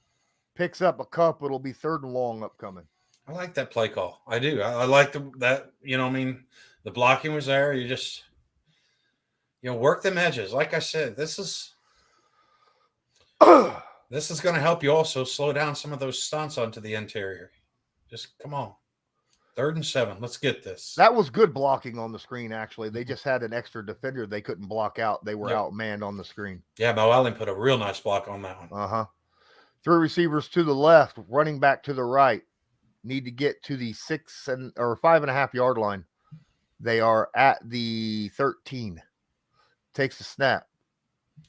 Picks up a cup. It'll be 3rd and long upcoming. I like that play call. I do. I like that. The blocking was there. You just, work them edges. Like I said, this is going to help you also slow down some of those stunts onto the interior. Just come on. 3rd and 7. Let's get this. That was good blocking on the screen, actually. They just had an extra defender they couldn't block out. They were outmanned on the screen. Yeah, Mo Allen put a real nice block on that one. Uh-huh. Three receivers to the left, running back to the right. Need to get to the 5.5 yard line. They are at the 13. Takes the snap.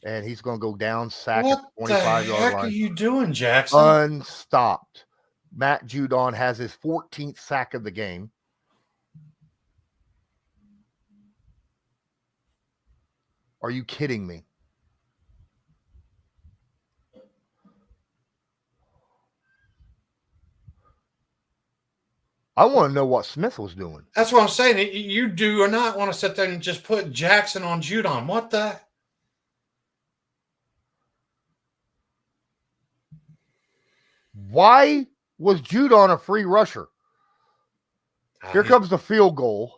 And he's going to go down, sack at the 25 yard line. What the heck are you doing, Jackson? Unstopped. Matt Judon has his 14th sack of the game. Are you kidding me? I want to know what Smith was doing. That's what I'm saying. You do not want to sit there and just put Jackson on Judon. What the? Why was Judon a free rusher? Here comes the field goal.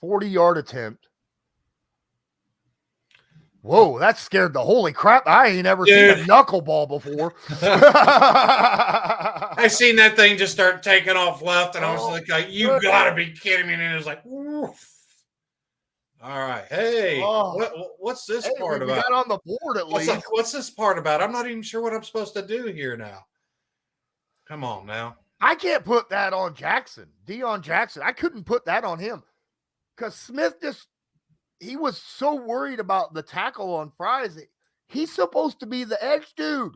40-yard attempt. Whoa, that scared the holy crap. I ain't ever seen a knuckleball before. I seen that thing just start taking off left, and I was like, you got to be kidding me. And it was like, woof. All right. Hey, what's this part about? We got on the board at least. What's this part about? I'm not even sure what I'm supposed to do here now. Come on now. I can't put that on Jackson. Deion Jackson. I couldn't put that on him because Smith he was so worried about the tackle on Fries. He's supposed to be the edge dude.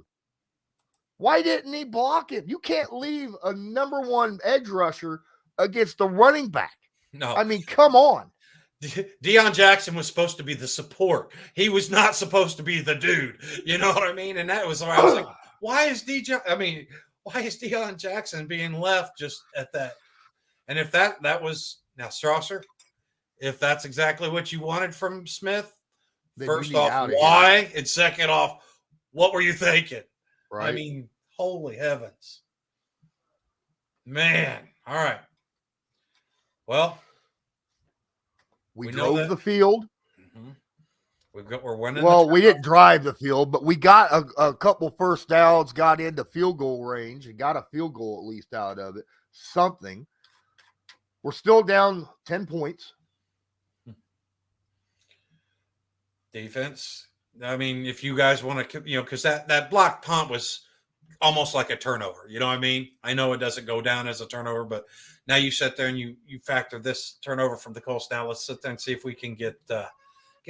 Why didn't he block him? You can't leave a number 1 edge rusher against the running back. No. I mean, come on. Deion Jackson was supposed to be the support. He was not supposed to be the dude. You know what I mean? And that was why I was like, why is Deion Jackson being left just at that? And if that was now Strasser, if that's exactly what you wanted from Smith, then first off, why? And second off, what were you thinking? Right. I mean, holy heavens. Man. All right. Well, we drove the field. Mm-hmm. We're winning. Well, we didn't drive the field, but we got a couple first downs, got into field goal range, and got a field goal at least out of it. Something. We're still down 10 points. Defense. I mean, if you guys want to, because that blocked punt was almost like a turnover. You know what I mean? I know it doesn't go down as a turnover, but now you sit there and you factor this turnover from the Colts. Now let's sit there and see if we can get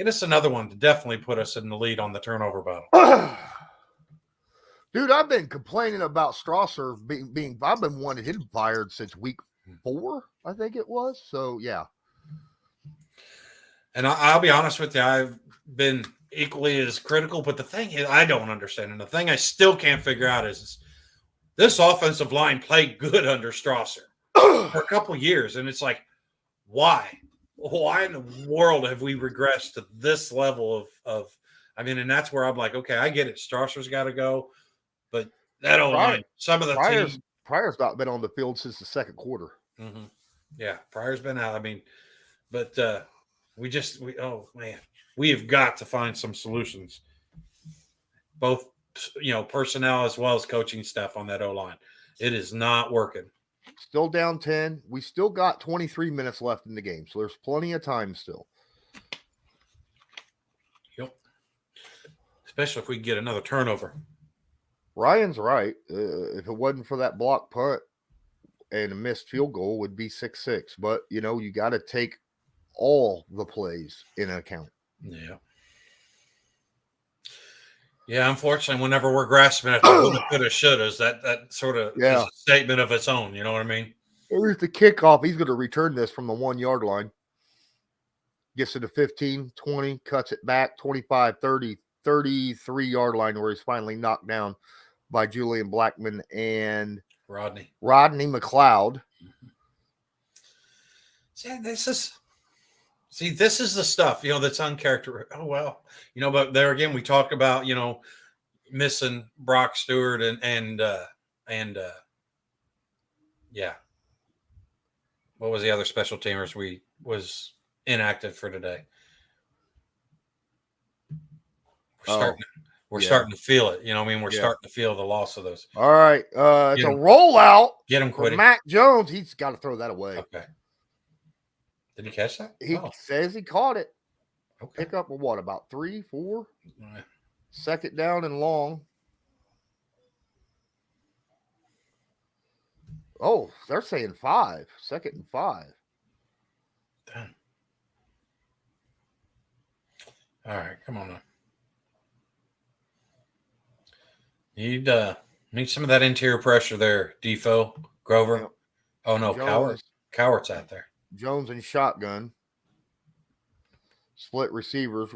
us another one to definitely put us in the lead on the turnover battle. Dude, I've been complaining about Strasser being I've been wanting him fired since week 4, I think it was. So, yeah. And I'll be honest with you, I've been equally as critical, but the thing is, I don't understand. And the thing I still can't figure out is this offensive line played good under Strasser for a couple years. And it's like, why? Why in the world have we regressed to this level of and that's where I'm like, okay, I get it. Strasser's got to go. But that O-line, some of the teams. Pryor's not been on the field since the second quarter. Mm-hmm. Yeah, Pryor's been out. But we have got to find some solutions, both personnel as well as coaching staff on that O-line. It is not working. Still down 10. We still got 23 minutes left in the game, so there's plenty of time still. Yep. Especially if we get another turnover. Ryan's right. If it wasn't for that block punt and a missed field goal, would be 6-6. But, you got to take all the plays in account. Yeah. Yeah, unfortunately, whenever we're grasping at the woulda, coulda, shouldas, that sort of is a statement of its own. You know what I mean? Here's the kickoff. He's going to return this from the 1 yard line. Gets to the 15, 20, cuts it back, 25, 30, 33 yard line where he's finally knocked down by Julian Blackman and Rodney McLeod. This is the stuff, that's uncharacteristic. Oh, well, but there again, we talked about, missing Brock Stewart and yeah. What was the other special teamers was inactive for today? We're starting to feel it. We're starting to feel the loss of those. All right. It's a rollout. Get him, for Mac Jones. He's got to throw that away. Okay. Did he catch that? He says he caught it. Okay. Pick up what, about 3, 4? Second down and long. Oh, they're saying 5. Second and 5. Damn. All right, come on now. Need some of that interior pressure there, Defoe, Grover. Yep. Oh no, Coward's out there. Jones and shotgun. Split receivers.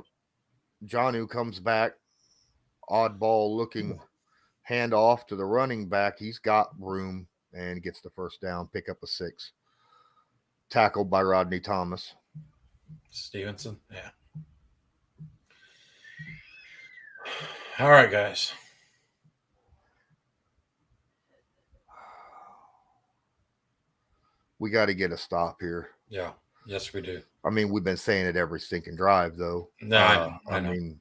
Jonnu comes back. Oddball looking handoff to the running back. He's got room and gets the first down. Pick up a 6. Tackled by Rodney Thomas. Stevenson, yeah. All right, guys. We got to get a stop here. Yeah. Yes, we do. I mean, we've been saying it every stinking drive, though. No, I know. Mean,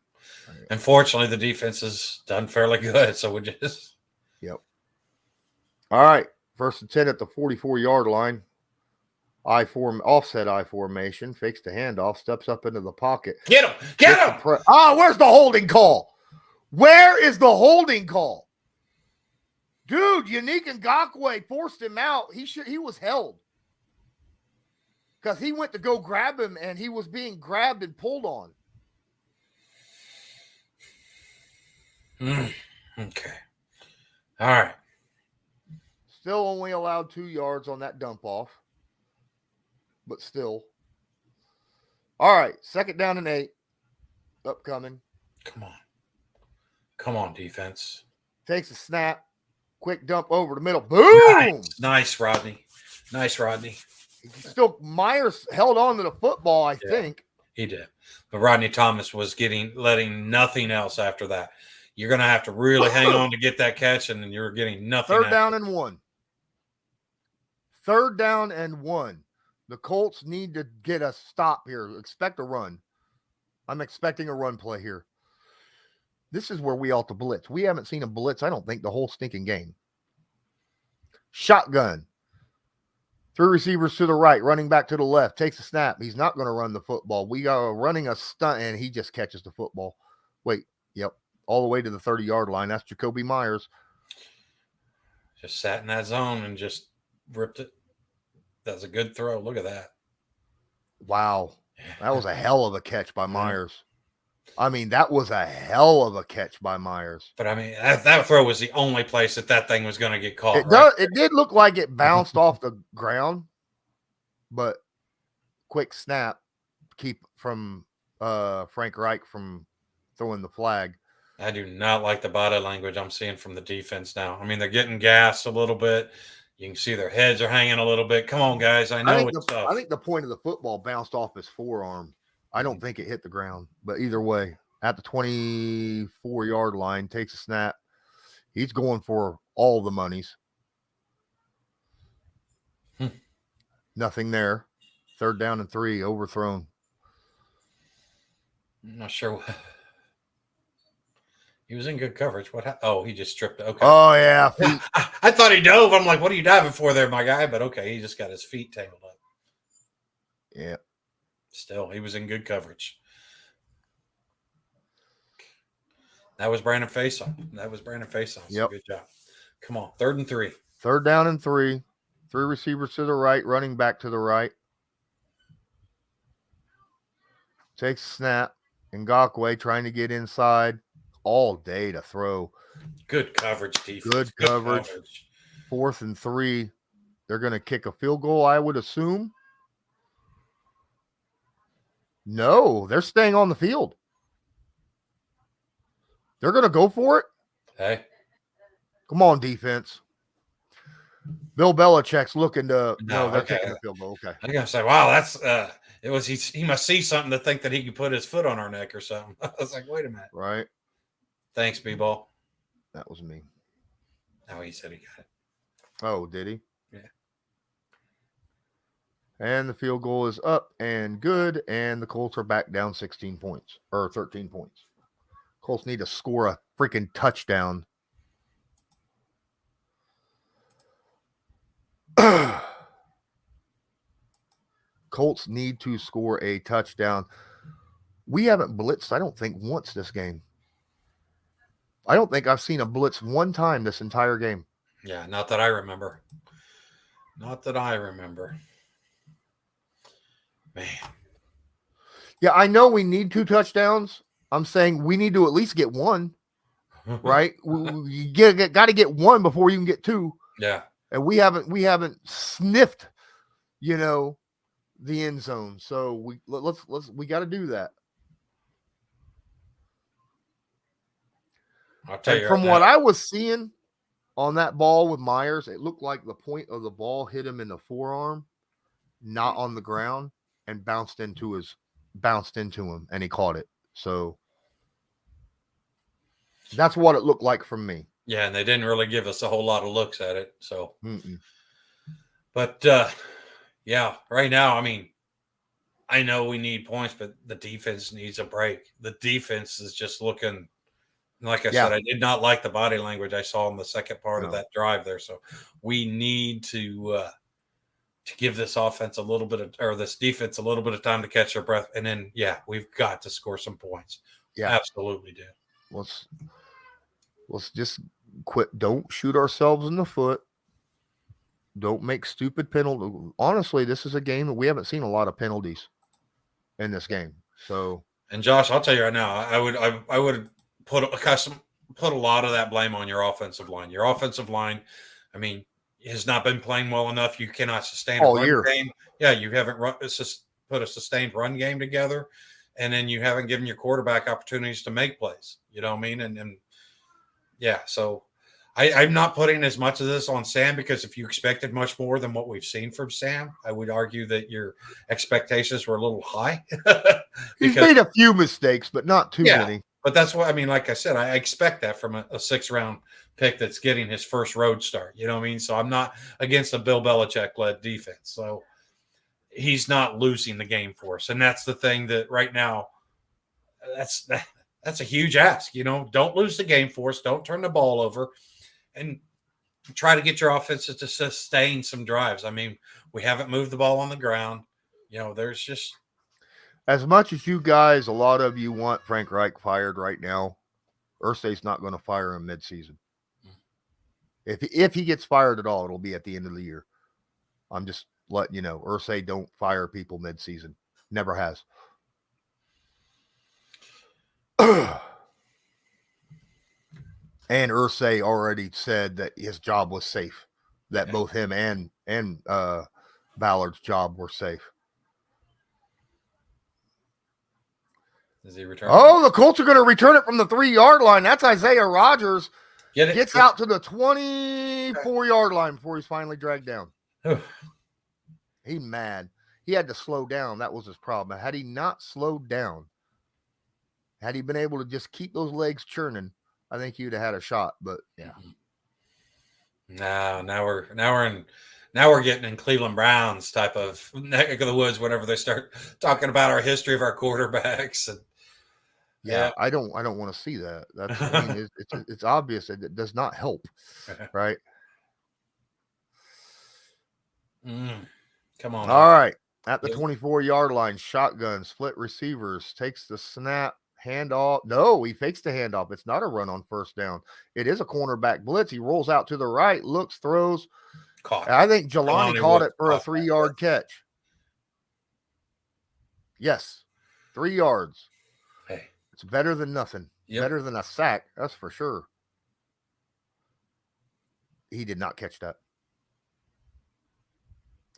unfortunately, the defense has done fairly good, so we just. Yep. All right. 1st and 10 at the 44-yard line. Offset I formation. Fakes the handoff. Steps up into the pocket. Get him! Get him! Where's the holding call? Where is the holding call? Dude, Yannick Ngakoue forced him out. He was held. Because he went to go grab him, and he was being grabbed and pulled on. Okay. All right. Still only allowed 2 yards on that dump off. But still. All right. 2nd down and 8. Upcoming. Come on, defense. Takes a snap. Quick dump over the middle. Boom! Nice, Rodney. Still, Myers held on to the football, I think. He did. But Rodney Thomas was letting nothing else after that. You're going to have to really hang on to get that catch, and then you're getting nothing. 3rd down and 1. 3rd down and 1. The Colts need to get a stop here. Expect a run. I'm expecting a run play here. This is where we ought to blitz. We haven't seen a blitz, I don't think, the whole stinking game. Shotgun. 3 receivers to the right, running back to the left. Takes a snap. He's not going to run the football. We are running a stunt, and he just catches the football. All the way to the 30-yard line. That's Jacoby Myers. Just sat in that zone and just ripped it. That's a good throw. Look at that. Wow. That was a hell of a catch by Myers. That was a hell of a catch by Myers. But, that throw was the only place that thing was going to get caught. It did look like it bounced off the ground, but quick snap keep from Frank Reich from throwing the flag. I do not like the body language I'm seeing from the defense now. They're getting gassed a little bit. You can see their heads are hanging a little bit. Come on, guys. I think the point of the football bounced off his forearm. I don't think it hit the ground. But either way, at the 24-yard line, takes a snap. He's going for all the monies. Nothing there. 3rd down and 3, overthrown. I'm not sure. He was in good coverage. What? Oh, he just tripped. Okay. Oh, yeah. Feet. I thought he dove. I'm like, what are you diving for there, my guy? But okay, he just got his feet tangled up. Yeah. Still, he was in good coverage. That was Brandon Faison. Yep. Good job. Come on, 3rd and 3. 3rd down and 3. 3 receivers to the right, running back to the right. Takes a snap. Ngakwe trying to get inside all day to throw. Good coverage, defense. Good coverage. 4th and 3. They're going to kick a field goal, I would assume. No, they're staying on the field. They're going to go for it. Hey. Come on, defense. Bill Belichick's looking to. No, they're kicking the field goal. Okay. I'm gonna say, wow, that's he must see something to think that he could put his foot on our neck or something. I was like, wait a minute. Right. Thanks, B-Ball. That was me. Oh, he said he got it. Oh, did he? Yeah. And the field goal is up and good, and the Colts are back down 16 points or 13 points. Colts need to score a freaking touchdown. Colts need to score a touchdown. We haven't blitzed, I don't think, once this game. I don't think I've seen a blitz one time this entire game. Yeah, not that I remember. Man. Yeah, I know we need 2 touchdowns. I'm saying we need to at least get 1, right? You got to get 1 before you can get 2. Yeah. And we haven't sniffed, the end zone. So we got to do that. I'll tell you from what I was seeing on that ball with Myers, it looked like the point of the ball hit him in the forearm, not on the ground, and bounced into him, and he caught it. So that's what it looked like from me. Yeah, and they didn't really give us a whole lot of looks at it. So, But yeah, right now, I mean, I know we need points, but the defense needs a break. The defense is just looking. Like I said, I did not like the body language I saw in the second part of that drive there. So we need to give this offense a little bit or this defense a little bit of time to catch their breath. And then, we've got to score some points. Yeah, absolutely do. Let's just quit. Don't shoot ourselves in the foot. Don't make stupid penalties. Honestly, this is a game that we haven't seen a lot of penalties in this game. So, and Josh, I'll tell you right now, I would put a lot of that blame on your offensive line. Your offensive line, I mean, has not been playing well enough. You cannot sustain a run game. Yeah, you haven't put a sustained run game together, and then you haven't given your quarterback opportunities to make plays. You know what I mean? And so I'm not putting as much of this on Sam, because if you expected much more than what we've seen from Sam, I would argue that your expectations were a little high. He's made a few mistakes, but not too many. But that's what I mean. Like I said, I expect that from a 6th-round pick that's getting his first road start. You know what I mean? So I'm not against a Bill Belichick-led defense. So he's not losing the game for us. And that's the thing that right now, that's a huge ask. Don't lose the game for us. Don't turn the ball over, and try to get your offenses to sustain some drives. I mean, we haven't moved the ball on the ground. There's just. As much as you guys, a lot of you want Frank Reich fired right now, Irsay's not going to fire him midseason. If he gets fired at all, it'll be at the end of the year. I'm just letting you know. Irsay don't fire people midseason. Never has. And Irsay already said that his job was safe, that both him and Ballard's job were safe. Does he return? Oh, the Colts are going to return it from the 3-yard line. That's Isaiah Rodgers. Gets out to the 24-yard line before he's finally dragged down. He's mad. He had to slow down. That was his problem. Had he not slowed down, had he been able to just keep those legs churning, I think he would have had a shot. But yeah. Now we're getting in Cleveland Browns type of neck of the woods whenever they start talking about our history of our quarterbacks. And Yeah, I don't want to see that. That's I mean, it's obvious that it does not help, right? Come on. All right. At the Yep. 24-yard line, shotgun, split receivers, takes the snap, handoff. No, he fakes the handoff. It's not a run on first down. It is a cornerback blitz. He rolls out to the right, looks, throws. Caught. I think Jelani caught it for a 3-yard catch. Yes, 3 yards. Hey, it's better than nothing. Yep. Better than a sack, that's for sure. He did not catch that.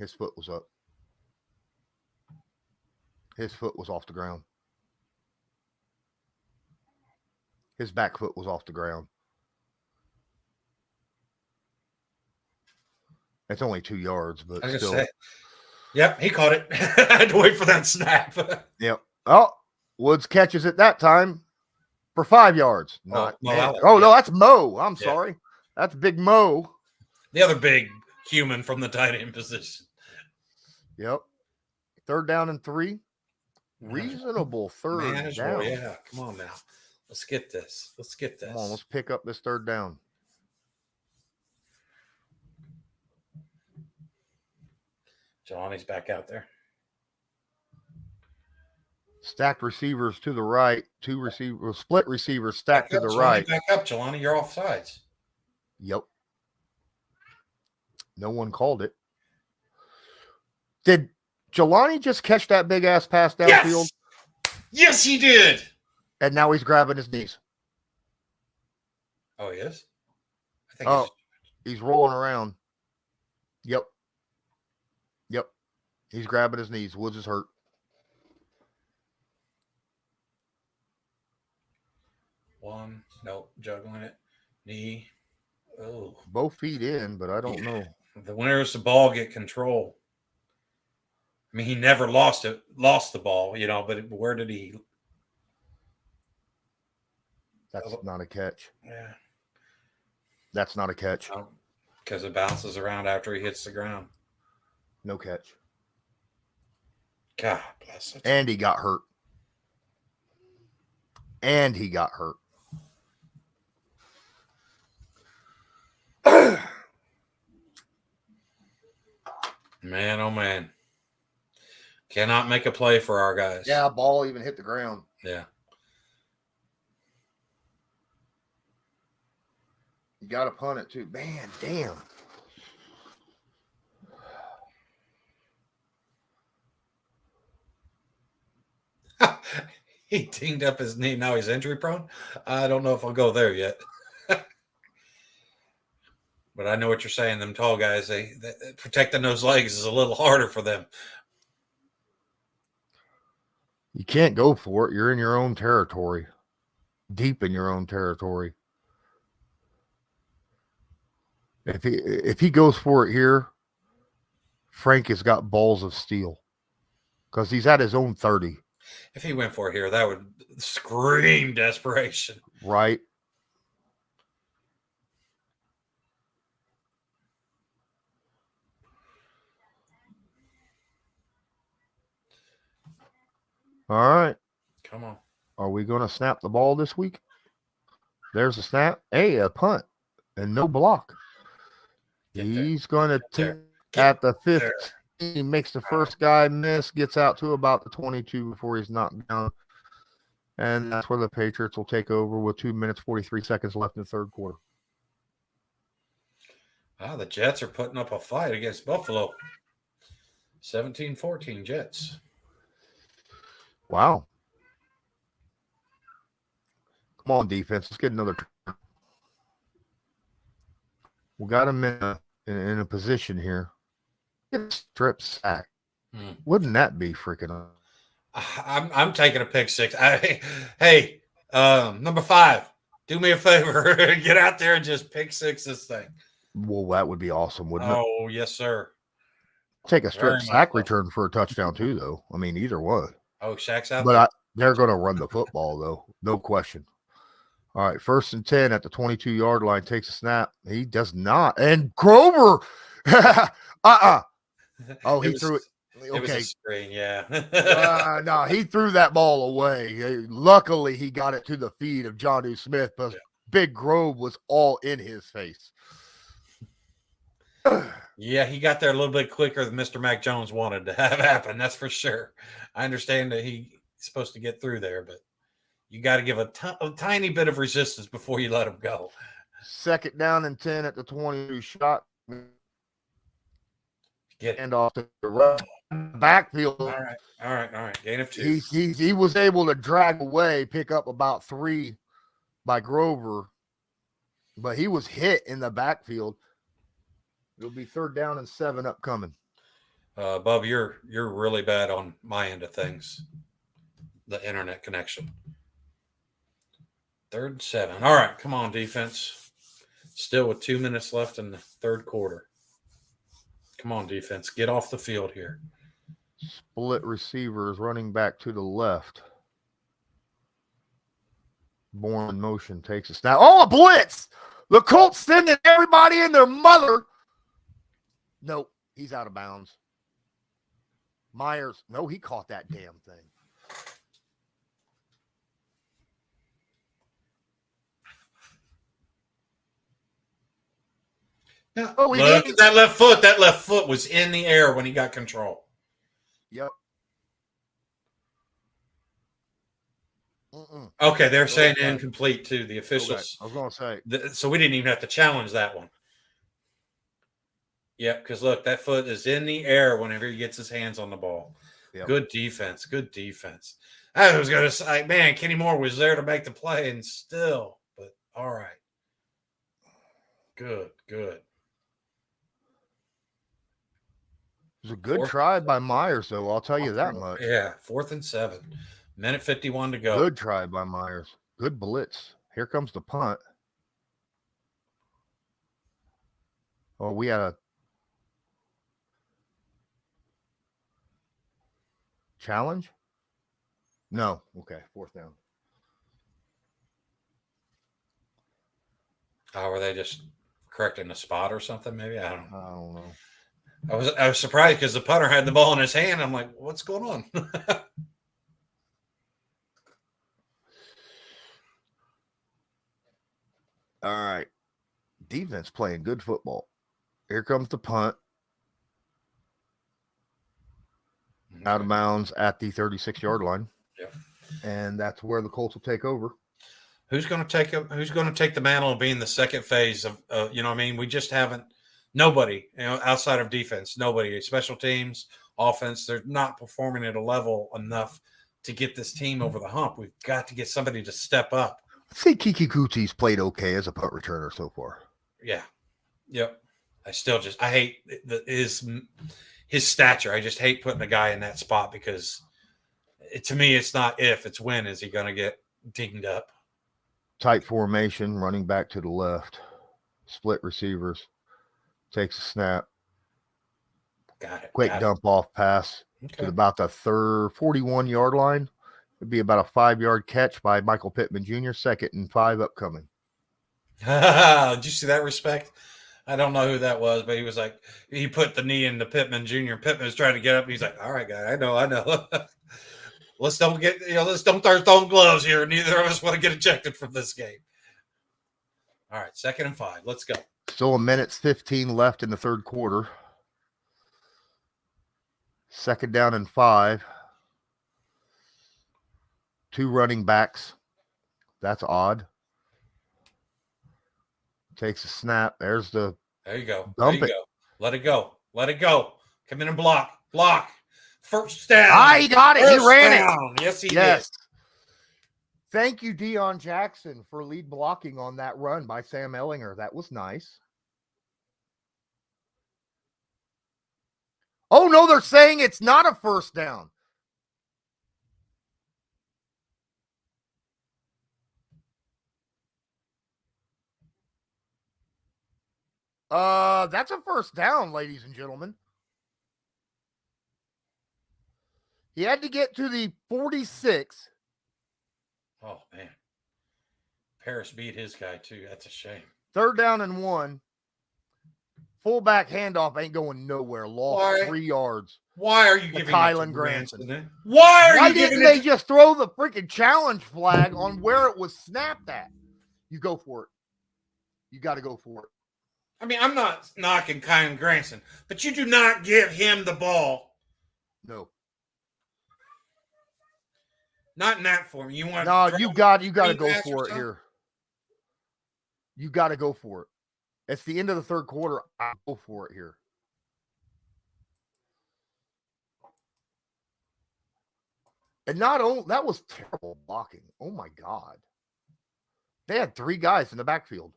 His foot was up. His foot was off the ground. His back foot was off the ground. It's only 2 yards, but I was still. gonna say, yep, he caught it. I had to wait for that snap. Yep. Oh, Woods catches it that time for 5 yards. No, that's Mo. I'm sorry. That's Big Mo. The other big human from the tight end position. Yep. 3rd down and 3. Reasonable 3rd down. Yeah, come on now. Let's get this. Come on, let's pick up this 3rd down. Jelani's back out there. Stacked receivers to the right. Split receivers stacked to the right. Back up, Jelani. You're off sides. Yep. No one called it. Did Jelani just catch that big ass pass downfield? Yes, he did. And now he's grabbing his knees. Oh, he is? I think he's rolling around. Yep. He's grabbing his knees. Woods is hurt. Juggling it. Knee. Oh. Both feet in, but I don't know. The winners the ball get control. I mean, he never lost the ball, but where did he? That's not a catch. Yeah. That's not a catch. Because it bounces around after he hits the ground. No catch. God bless it. And he got hurt. Man, oh man. Cannot make a play for our guys. Yeah, ball even hit the ground. Yeah. You got to punt it too. Man, damn. He dinged up his knee. Now he's injury prone. I don't know if I'll go there yet. But I know what you're saying. Them tall guys, they protecting those legs is a little harder for them. You can't go for it. You're in your own territory. Deep in your own territory. If he goes for it here, Frank has got balls of steel. Because he's at his own 30. If he went for it here, that would scream desperation. Right. All right. Come on. Are we going to snap the ball this week? There's a snap. Hey, a punt. And no block. He's going to take at the 15. He makes the first guy miss, gets out to about the 22 before he's knocked down. And that's where the Patriots will take over with 2 minutes, 43 seconds left in the 3rd quarter. Wow, the Jets are putting up a fight against Buffalo. 17-14 Jets. Wow. Come on, defense. Let's get another turn. We got him in a position here. Get a strip sack. Wouldn't that be freaking? I'm taking a pick six. Hey, number 5, do me a favor. Get out there and just pick six this thing. Well, that would be awesome, wouldn't it? Oh, yes, sir. Take a strip sack return for a touchdown too, though. I mean, either one. Oh, Shaq's out. But they're going to run the football, though. No question. All right, 1st and 10 at the 22-yard line. Takes a snap. He does not. And Grover. Oh, he threw it. It was a screen, yeah. No, he threw that ball away. Luckily, he got it to the feet of Jonnu Smith, but Big Grove was all in his face. Yeah, he got there a little bit quicker than Mr. Mac Jones wanted to have happen. That's for sure. I understand that he's supposed to get through there, but you got to give a tiny bit of resistance before you let him go. 2nd down and 10 at the 22 shot. Get and off to the right backfield. All right. Gain of 2. He was able to drag away, pick up about 3 by Grover, but he was hit in the backfield. It'll be 3rd down and 7 upcoming. Bub, you're really bad on my end of things. The internet connection. 3rd and 7. All right, come on, defense. Still with 2 minutes left in the 3rd quarter. Come on, defense. Get off the field here. Split receivers running back to the left. Born in motion takes a snap. Oh, a blitz! The Colts sending everybody and their mother. Nope, he's out of bounds. Myers, no, he caught that damn thing. Yeah. Oh, look at that left foot. That left foot was in the air when he got control. Yep. Okay, they're saying incomplete too. The officials. Okay. I was going to say. So we didn't even have to challenge that one. Yep, because look, that foot is in the air whenever he gets his hands on the ball. Yep. Good defense. Good defense. I was going to say, man, Kenny Moore was there to make the play and still, but all right. Good. It was a good try by Myers, though. I'll tell you that much. Yeah, 4th and 7. Minute 51 to go. Good try by Myers. Good blitz. Here comes the punt. Oh, we had a challenge? No. Okay, 4th down. Oh, were they just correcting the spot or something? Maybe I don't know. I was surprised because the punter had the ball in his hand. I'm like, what's going on? All right. Defense playing good football. Here comes the punt. Okay. Out of bounds at the 36-yard line. Yeah. And that's where the Colts will take over. Who's going to take the mantle of being the second phase of you know what I mean? We just haven't. Nobody, outside of defense, nobody, special teams, offense, they're not performing at a level enough to get this team over the hump. We've got to get somebody to step up. I think Kiki Kuti's played okay as a punt returner so far. Yeah. Yep. I hate his stature. I just hate putting a guy in that spot because to me, it's not if, it's when is he going to get dinged up. Tight formation, running back to the left, split receivers. Takes a snap. Got it. Quick dump off pass to about the 41-yard line. It'd be about a 5-yard catch by Michael Pittman Jr. 2nd and 5 upcoming. Did you see that respect? I don't know who that was, but he was like, he put the knee into Pittman Jr. Pittman was trying to get up. He's like, all right, guy, I know. Let's don't start throwing gloves here. Neither of us want to get ejected from this game. All right, 2nd and 5. Let's go. Still 1:15 left in the 3rd quarter. 2nd down and 5. 2 running backs. That's odd. Takes a snap. There you go. Dump it. Go. Let it go. Come in and block. 1st down. He got it. He ran it. Yes, he did. Thank you, Deion Jackson, for lead blocking on that run by Sam Ehlinger. That was nice. Oh, no, they're saying it's not a 1st down. That's a 1st down, ladies and gentlemen. He had to get to the 46. Oh, man. Paris beat his guy, too. That's a shame. 3rd down and 1. Fullback handoff ain't going nowhere. Lost 3 yards. Why are you to giving Kylan it to Granson? Granson? Why are Why you didn't giving they it? just throw the freaking challenge flag on where it was snapped at? You go for it. You got to go for it. I mean, I'm not knocking Kylan Granson, but you do not give him the ball. No. Not in that form. You want No, you got to go pass or for it something? here. You got to go for it. It's the end of the third quarter. I'll go for it here. And not only that was terrible blocking. Oh my God. They had 3 guys in the backfield.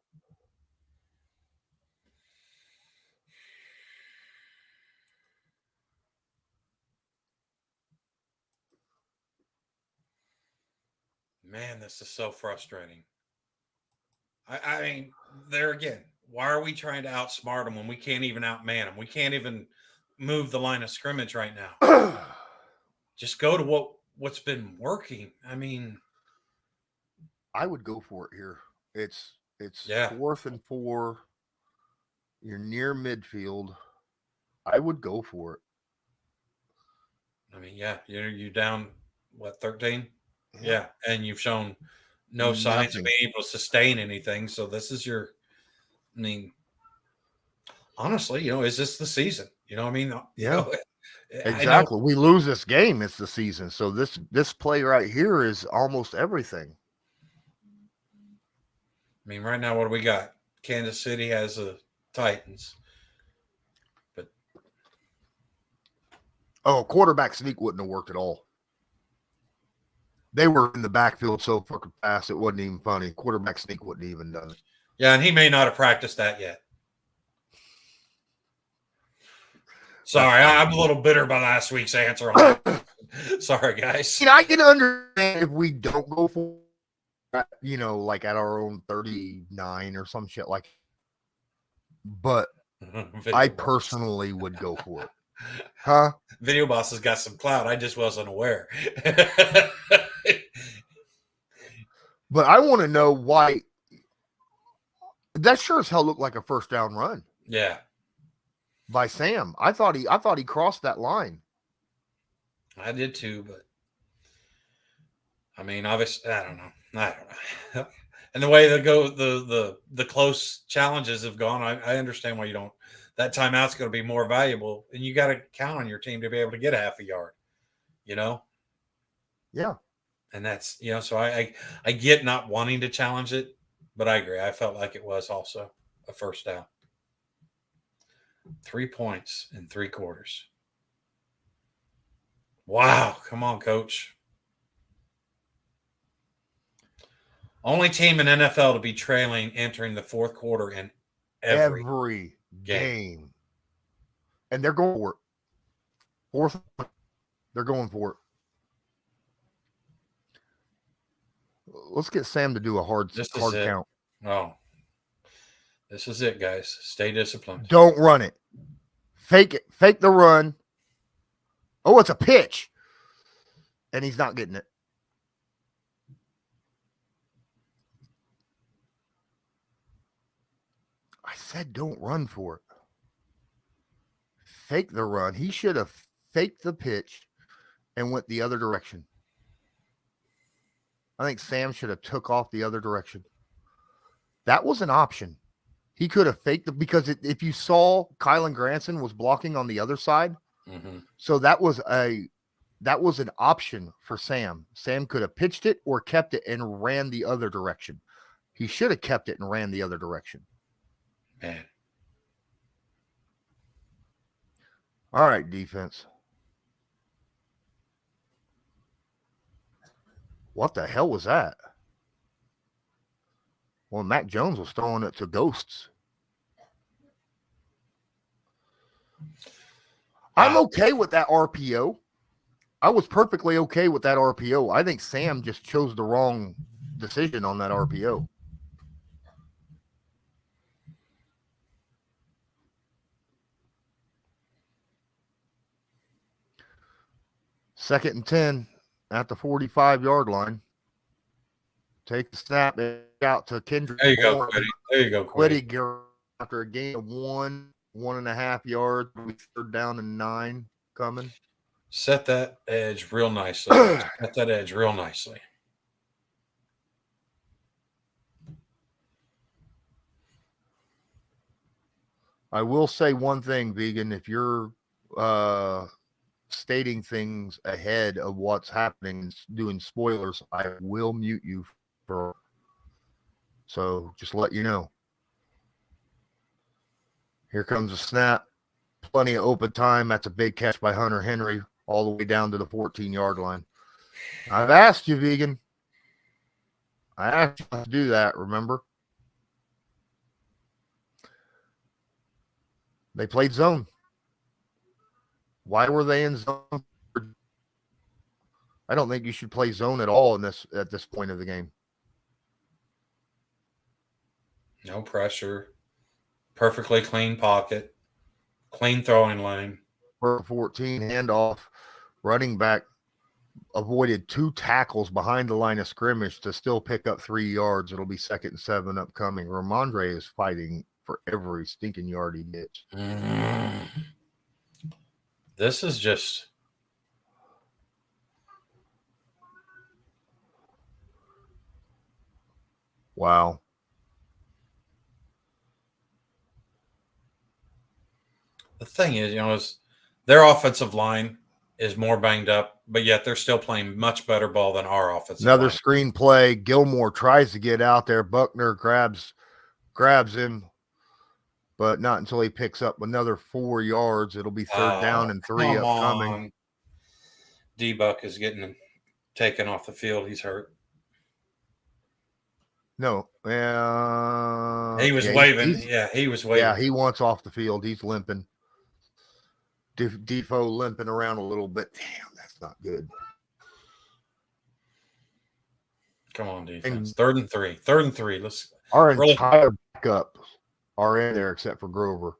Man, this is so frustrating. I mean, there again, why are we trying to outsmart them when we can't even outman them? We can't even move the line of scrimmage right now. Just go to what's been working. I mean, I would go for it here. It's Yeah. 4th and 4. You're near midfield. I would go for it. I mean, yeah, you're down what 13? Yeah, and you've shown no signs of Nothing. being able to sustain anything. So this is your. I mean, honestly, is this the season? You know what I mean? Yeah. I know. Exactly. We lose this game, it's the season. So this play right here is almost everything. I mean, right now, what do we got? Kansas City has the Titans. But Quarterback sneak wouldn't have worked at all. They were in the backfield so fucking fast it wasn't even funny. Quarterback sneak wouldn't even done it. yeah, and he may not have practiced that yet. Sorry, I'm a little bitter by last week's answer on that. Sorry, guys. I can understand if we don't go for like at our own 39 or some shit like. But I personally would go for it. Huh? Video Boss has got some clout. I just wasn't aware. But I want to know why. That sure as hell looked like a first down run. Yeah. By Sam. I thought he crossed that line. I did too, but I mean, obviously, I don't know. And the way the close challenges have gone, I understand why you don't. That timeout's going to be more valuable, and you got to count on your team to be able to get half a yard. Yeah. And that's so I get not wanting to challenge it, but I agree. I felt like it was also a first down. 3 points in 3 quarters. Wow. Come on, coach. Only team in NFL to be trailing entering the fourth quarter in every game. And they're going for it. Fourth, they're going for it. Let's get Sam to do a hard count. Oh. This is it, guys. Stay disciplined. Don't run it. Fake it. Fake the run. Oh, it's a pitch. And he's not getting it. I said don't run for it. Fake the run. He should have faked the pitch and went the other direction. I think Sam should have took off the other direction. That was an option. He could have faked it because if you saw Kylan Granson was blocking on the other side, so that was an option for Sam. Sam could have pitched it or kept it and ran the other direction. He should have kept it and ran the other direction. Man. All right, defense. What the hell was that? Well, Mac Jones was throwing it to ghosts. I'm okay with that RPO. I was perfectly okay with that RPO. I think Sam just chose the wrong decision on that RPO. Second and 10 at the 45-yard line. Take the snap out to Kendrick. There you go, Quiddy. There you go, Quiddy after a gain of 1.5 yards. We third down and 9. coming. Set that edge real nicely. Set that edge real nicely. I will say one thing, Vegan. If you're stating things ahead of what's happening and doing spoilers, I will mute you for. So just let you know. Here comes a snap. Plenty of open time. That's a big catch by Hunter Henry all the way down to the 14-yard line. I've asked you, Vegan. I asked you to do that, remember? They played zone. Why were they in zone? I don't think you should play zone at all at this point of the game. No pressure. Perfectly clean pocket. Clean throwing lane. 14 handoff. Running back avoided 2 tackles behind the line of scrimmage to still pick up 3 yards. It'll be 2nd and 7 upcoming. Ramondre is fighting for every stinking yard he gets. This is just. Wow. The thing is, is their offensive line is more banged up, but yet they're still playing much better ball than our offensive Another line. screen play. Gilmore tries to get out there. Buckner grabs him, but not until he picks up another 4 yards. It'll be 3rd down and 3 upcoming. D-Buck is getting taken off the field. He's hurt. No. He was waving. He was waving. Yeah, he wants off the field. He's limping. Defoe limping around a little bit. Damn, that's not good. Come on, defense. 3rd and 3. 3rd and 3. Let's. Our entire backups are in there except for Grover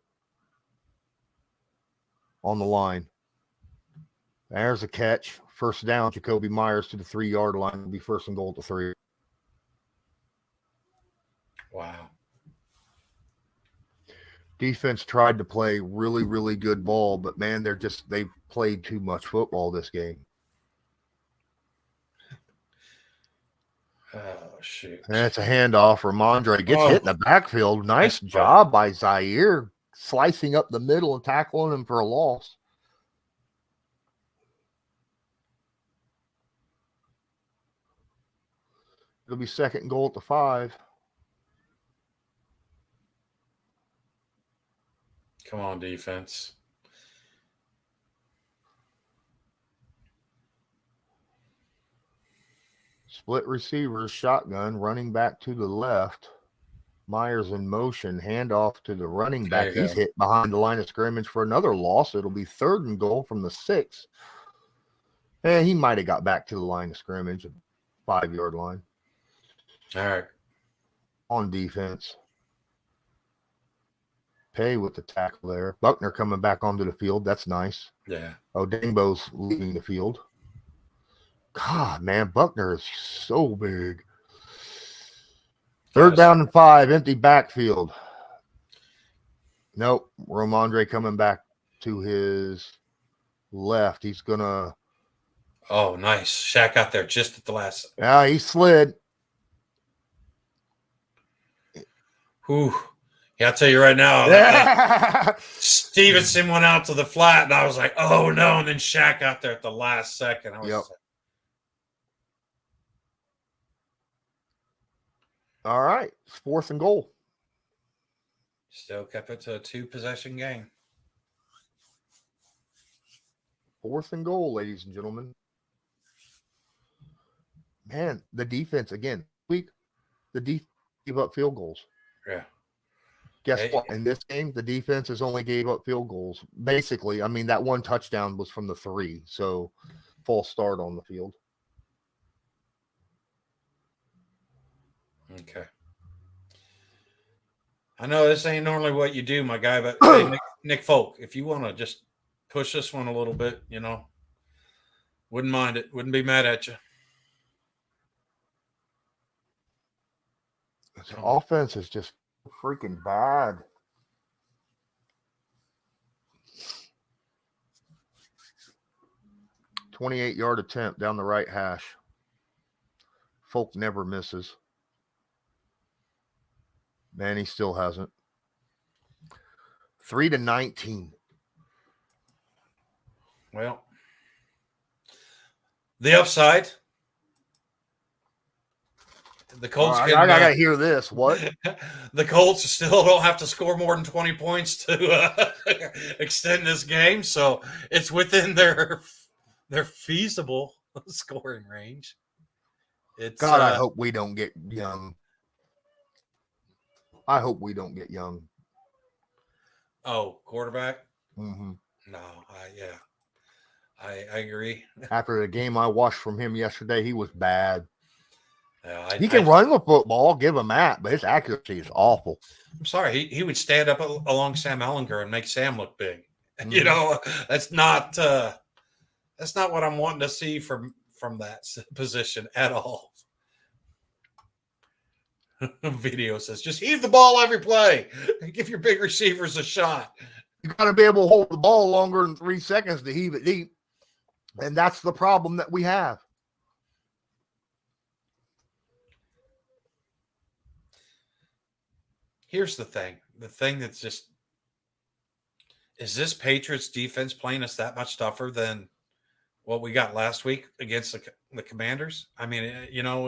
on the line. There's a catch. 1st down. Jacoby Myers to the 3-yard line. It'll be 1st and goal at the 3. Wow. Defense tried to play really, really good ball, but man, they've played too much football this game. Oh, shoot. And it's a handoff. Ramondre gets hit in the backfield. Nice job by Zaire slicing up the middle and tackling him for a loss. It'll be 2nd and goal at the 5. Come on, defense. Split receivers, shotgun, running back to the left. Myers in motion, handoff to the running back. He's hit behind the line of scrimmage for another loss. It'll be 3rd and goal from the 6. And he might have got back to the line of scrimmage, 5-yard line. All right. On defense. Pay with the tackle there. Buckner coming back onto the field. That's nice. Yeah. Dingbo's leaving the field. God, man, Buckner is so big. 3rd down and 5, empty backfield. Nope. Ramondre coming back to his left. He's going to. Oh, nice. Shaq out there just at the last. Yeah, he slid. Whew. Yeah, I'll tell you right now. Stevenson went out to the flat, and I was like, oh, no. And then Shaq out there at the last second. I was like, all right. It's 4th and goal. Still kept it to a 2-possession game. 4th and goal, ladies and gentlemen. Man, the defense, again, the defense gave up field goals. Yeah. Guess what? In this game, the defense has only gave up field goals. Basically, I mean, that one touchdown was from the 3, so false start on the field. Okay. I know this ain't normally what you do, my guy, but hey, Nick Folk, if you want to just push this one a little bit, wouldn't mind it. Wouldn't be mad at you. This offense is just freaking bad. 28-yard attempt down the right hash. Folk never misses. Man, he still hasn't. 3-19. Well, the upside. The Colts I can. gotta hear this. What? The Colts still don't have to score more than 20 points to extend this game, so it's within their feasible scoring range. It's God, I hope we don't get young. I hope we don't get young. Oh, quarterback? Mm-hmm. No, I agree. After the game I watched from him yesterday, he was bad. He can run the football, give him that, but his accuracy is awful. I'm sorry. He would stand up along Sam Ehlinger and make Sam look big. Mm-hmm. You know, that's not what I'm wanting to see from that position at all. Video says, just heave the ball every play. Give your big receivers a shot. You got to be able to hold the ball longer than 3 seconds to heave it deep. And that's the problem that we have. Here's the thing. The thing that's just, is this Patriots defense playing us that much tougher than what we got last week against the Commanders? I mean, you know,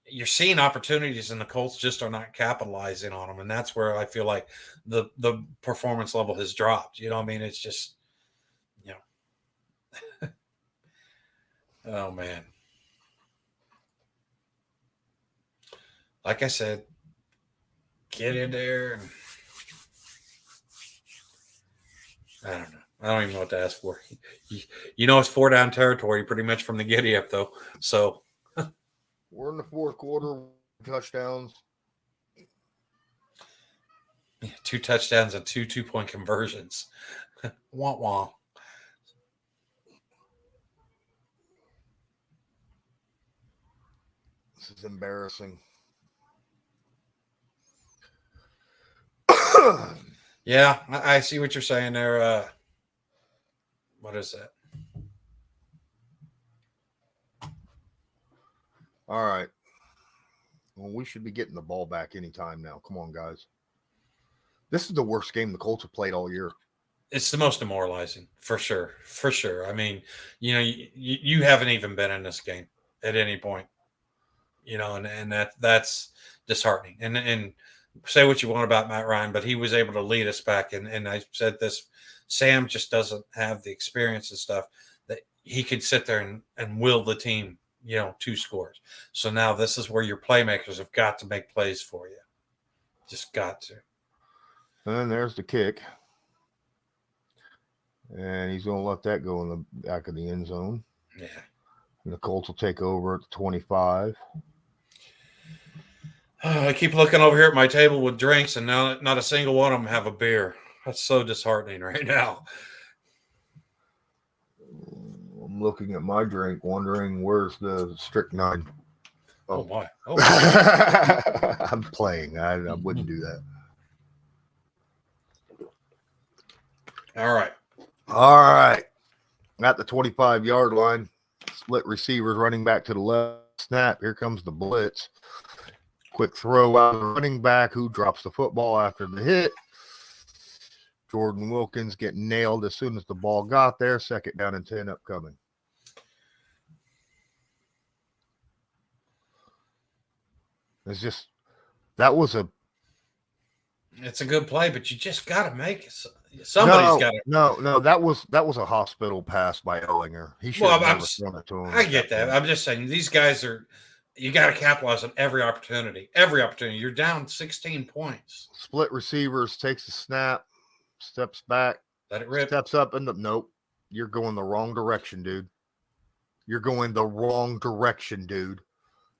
you're seeing opportunities and the Colts just are not capitalizing on them. And that's where I feel like the performance level has dropped. You know what I mean? It's just, you know, oh man. Like I said, get in there. And I don't know. I don't even know what to ask for. You know, it's 4 down territory pretty much from the giddy up, though. So we're in the fourth quarter, touchdowns. 2 touchdowns and 2 2-point conversions. Wah wah. This is embarrassing. Yeah, I see what you're saying there. What is that? All right. Well, we should be getting the ball back anytime now. Come on, guys. This is the worst game the Colts have played all year. It's the most demoralizing, for sure. For sure. I mean, you know, you haven't even been in this game at any point. You know, and that's disheartening. And say what you want about Matt Ryan, but he was able to lead us back. And I said this, Sam just doesn't have the experience and stuff that he could sit there and will the team, you know, 2 scores. So now this is where your playmakers have got to make plays for you. Just got to. And there's the kick. And he's going to let that go in the back of the end zone. Yeah. And the Colts will take over at the 25. I keep looking over here at my table with drinks, and now not a single one of them have a beer. That's so disheartening right now. I'm looking at my drink, wondering where's the strychnine. Oh my! Oh my. I'm playing. I wouldn't do that. All right. All right. At the 25-yard line, split receivers running back to the left. Snap. Here comes the blitz. Quick throw out of the running back who drops the football after the hit. Jordan Wilkins getting nailed as soon as the ball got there. 2nd down and 10 upcoming. It's just, it's a good play, but you just got to make it. Somebody's got to. No, that was a hospital pass by Ehlinger. He should have never thrown it to him. I get that. I'm just saying these guys you got to capitalize on every opportunity. Every opportunity. You're down 16 points. Split receivers, takes the snap, steps back, let it rip. Steps up, and nope. You're going the wrong direction, dude. You're going the wrong direction, dude.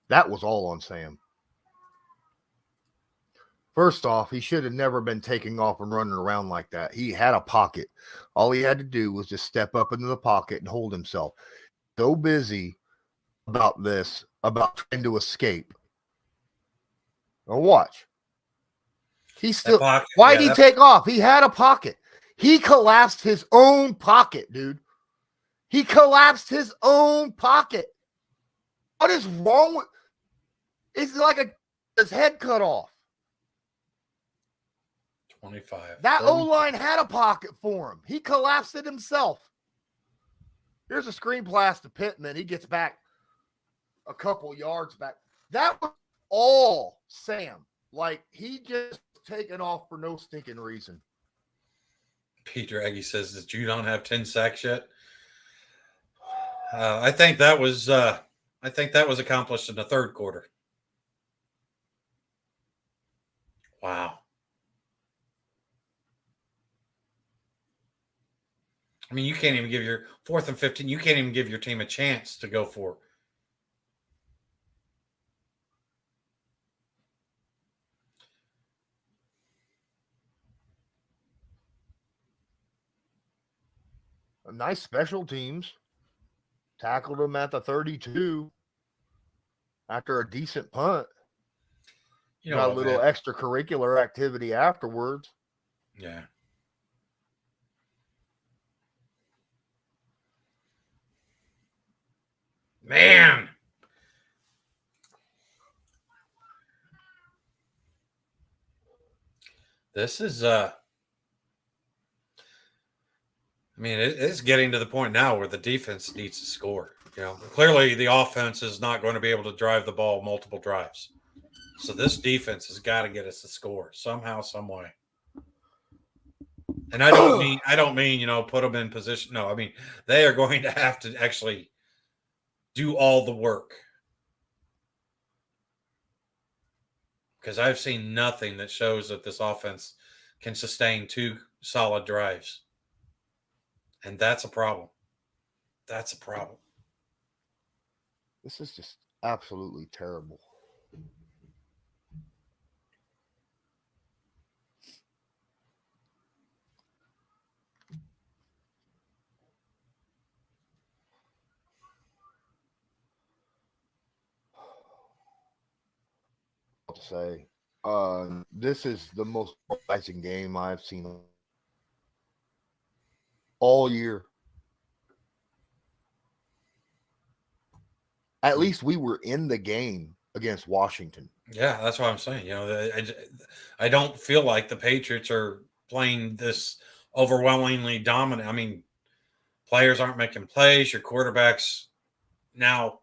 That was all on Sam. First off, he should have never been taking off and running around like that. He had a pocket. All he had to do was just step up into the pocket and hold himself. So busy about trying to escape. Now watch. He's still. Why did he take off? He had a pocket. He collapsed his own pocket, dude. He collapsed his own pocket. What is wrong with? It's like his head cut off. 25. That O-line had a pocket for him. He collapsed it himself. Here's a screen pass to Pittman. He gets back a couple yards back. That was all Sam. Like, he just taken off for no stinking reason. Pete Draghi says that you don't have 10 sacks yet. I think that was accomplished in the third quarter. Wow. I mean, you can't even give your 4th and 15. You can't even give your team a chance to go for it. A nice special teams. Tackled him at the 32 after a decent punt. You know, Got a little extracurricular activity afterwards. Yeah. Man. This is I mean, it's getting to the point now where the defense needs to score. You know, clearly the offense is not going to be able to drive the ball multiple drives. So this defense has got to get us to score somehow, some way. And I don't mean, you know, put them in position. No, I mean, they are going to have to actually do all the work. Because I've seen nothing that shows that this offense can sustain 2 solid drives. And that's a problem. That's a problem. This is just absolutely terrible. To say, this is the most polarizing game I've seen all year. At least we were in the game against Washington. Yeah, that's what I'm saying. You know, I don't feel like the Patriots are playing this overwhelmingly dominant. I mean, players aren't making plays. Your quarterback's now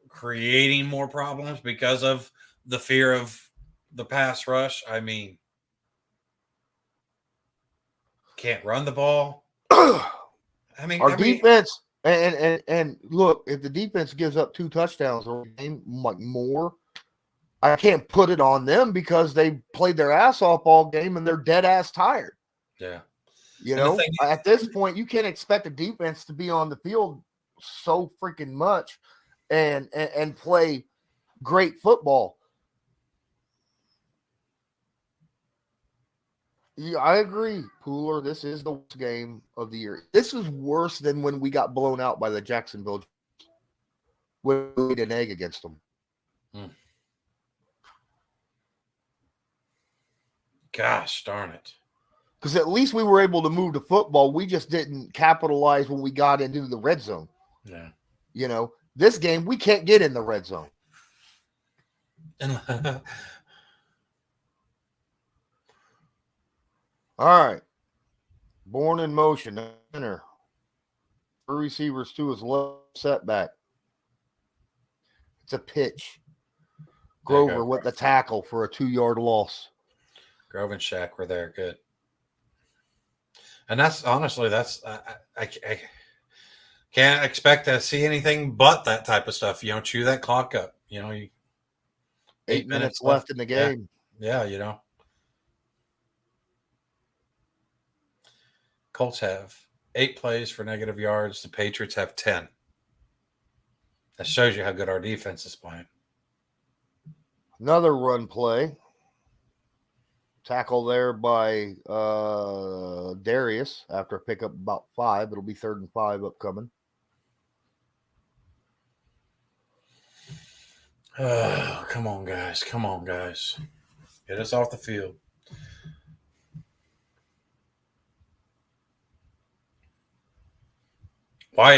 creating more problems because of the fear of the pass rush. I mean, can't run the ball. I mean, our defense and look, if the defense gives up 2 touchdowns or game like more, I can't put it on them because they played their ass off all game and they're dead ass tired. Yeah. You know, at this point, you can't expect a defense to be on the field so freaking much and play great football. Yeah, I agree, Pooler. This is the worst game of the year. This is worse than when we got blown out by the Jacksonville when we laid an egg against them. Gosh darn it. Because at least we were able to move the football. We just didn't capitalize when we got into the red zone. Yeah. You know, this game, we can't get in the red zone. All right. Born in motion. Center. 3 receivers to his left setback. It's a pitch. Grover with the tackle for a 2-yard loss. Grove and Shaq were there. Good. And that's honestly, I can't expect to see anything but that type of stuff. You know, chew that clock up. You know, 8 minutes left in the game. Yeah, you know. Colts have 8 plays for negative yards. The Patriots have 10. That shows you how good our defense is playing. Another run play. Tackle there by Darius after a pickup about 5. It'll be 3rd and 5 upcoming. Oh, come on, guys. Come on, guys. Get us off the field. Why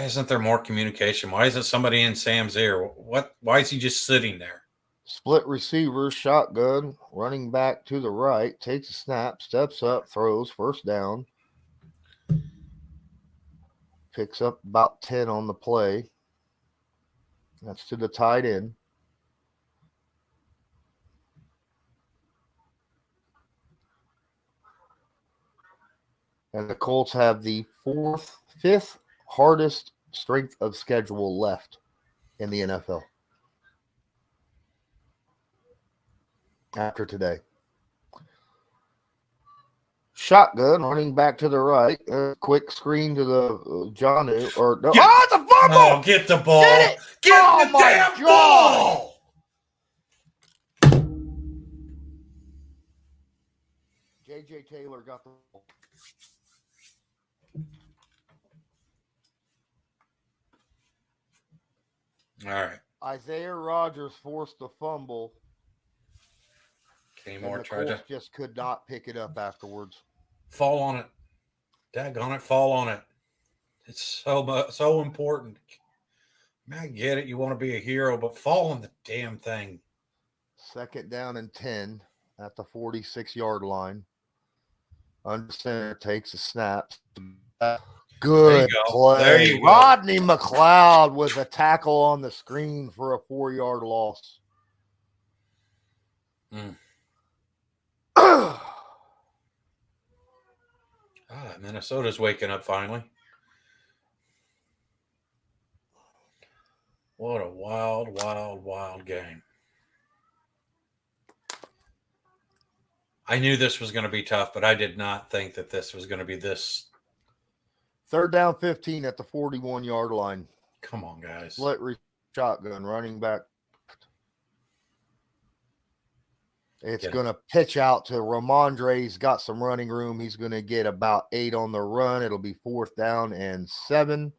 isn't there more communication? Why isn't somebody in Sam's ear? Why is he just sitting there? Split receiver, shotgun, running back to the right, takes a snap, steps up, throws, first down. Picks up about 10 on the play. That's to the tight end. And the Colts have the fifth hardest strength of schedule left in the NFL after today. Shotgun, running back to the right. Quick screen to the John. Or no. Get, it's a fumble! Oh, get the ball. Get it! Get the damn ball! J.J. Taylor got the ball. All right. Isaiah Rodgers forced the fumble. Kenny Moore the tried Colts to just could not pick it up afterwards. fall on it. Daggone it, fall on it. It's so important. Man, I get it. You want to be a hero, but fall on the damn thing. Second down and 10 at the 46-yard line. Under center takes a snap. Good play. There you go. Rodney McLeod with a tackle on the screen for a 4-yard loss. Minnesota's waking up finally. What a wild, wild, wild game. I knew this was going to be tough, but I did not think that this was going to be this. Third down 15 at the 41-yard line. Come on, guys. Split shotgun, running back. It's going to pitch out to Ramondre. He's got some running room. He's going to get about 8 on the run. It'll be 4th down and 7.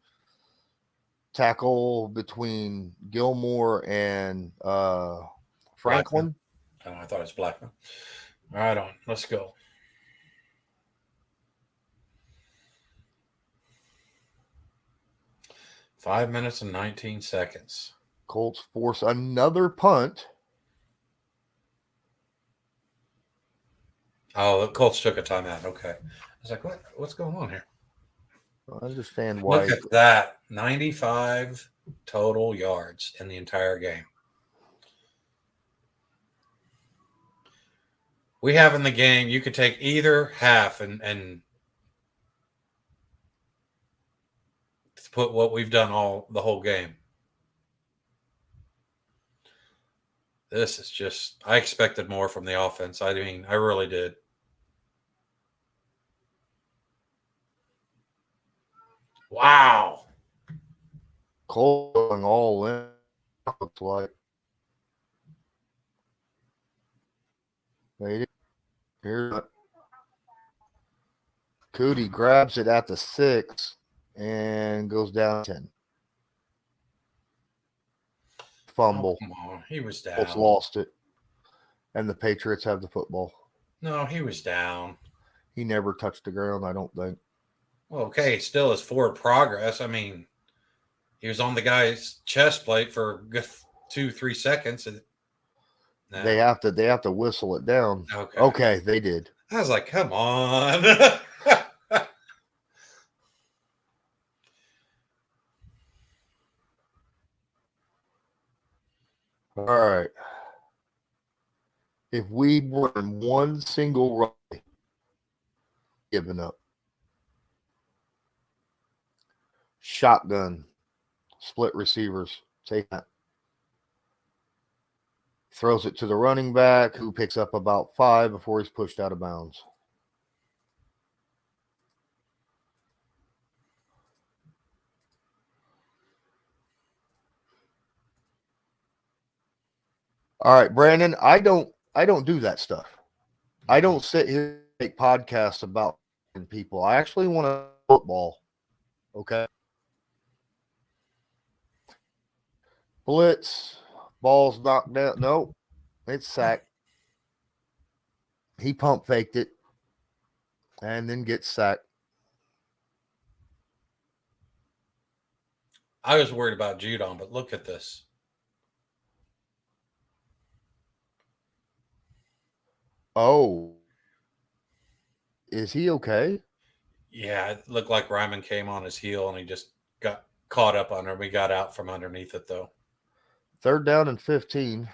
Tackle between Gilmore and Franklin. Oh, I thought it was Blackman. Right on. Let's go. Five minutes and 19 seconds. Colts force another punt. Oh, the Colts took a timeout. Okay. I was like, what's going on here? I understand why. Look at that. 95 total yards in the entire game. We have in the game, you could take either half and put what we've done the whole game. This is just, I expected more from the offense. I mean, I really did. Wow. Cole going all in. Looks like. Here's Cootie grabs it at the 6 and goes down 10. Fumble. Oh, come on. He was down. Colts lost it. And the Patriots have the football. No, he was down. He never touched the ground, I don't think. Well, okay, still is forward progress. I mean, he was on the guy's chest plate for a good 2-3 seconds. No. They have to whistle it down. Okay, they did. I was like, come on. All right. If we were in one single run, giving up. Shotgun, split receivers, take that. Throws it to the running back, who picks up about 5 before he's pushed out of bounds. All right, Brandon, I don't do that stuff. I don't sit here and make podcasts about people. I actually want to football. Okay. Blitz, ball's knocked down. No, it's sacked. He pump faked it and then gets sacked. I was worried about Judon, but look at this. Oh. Is he okay? Yeah, it looked like Ryman came on his heel and he just got caught up under him. We got out from underneath it, though. 3rd down and 15.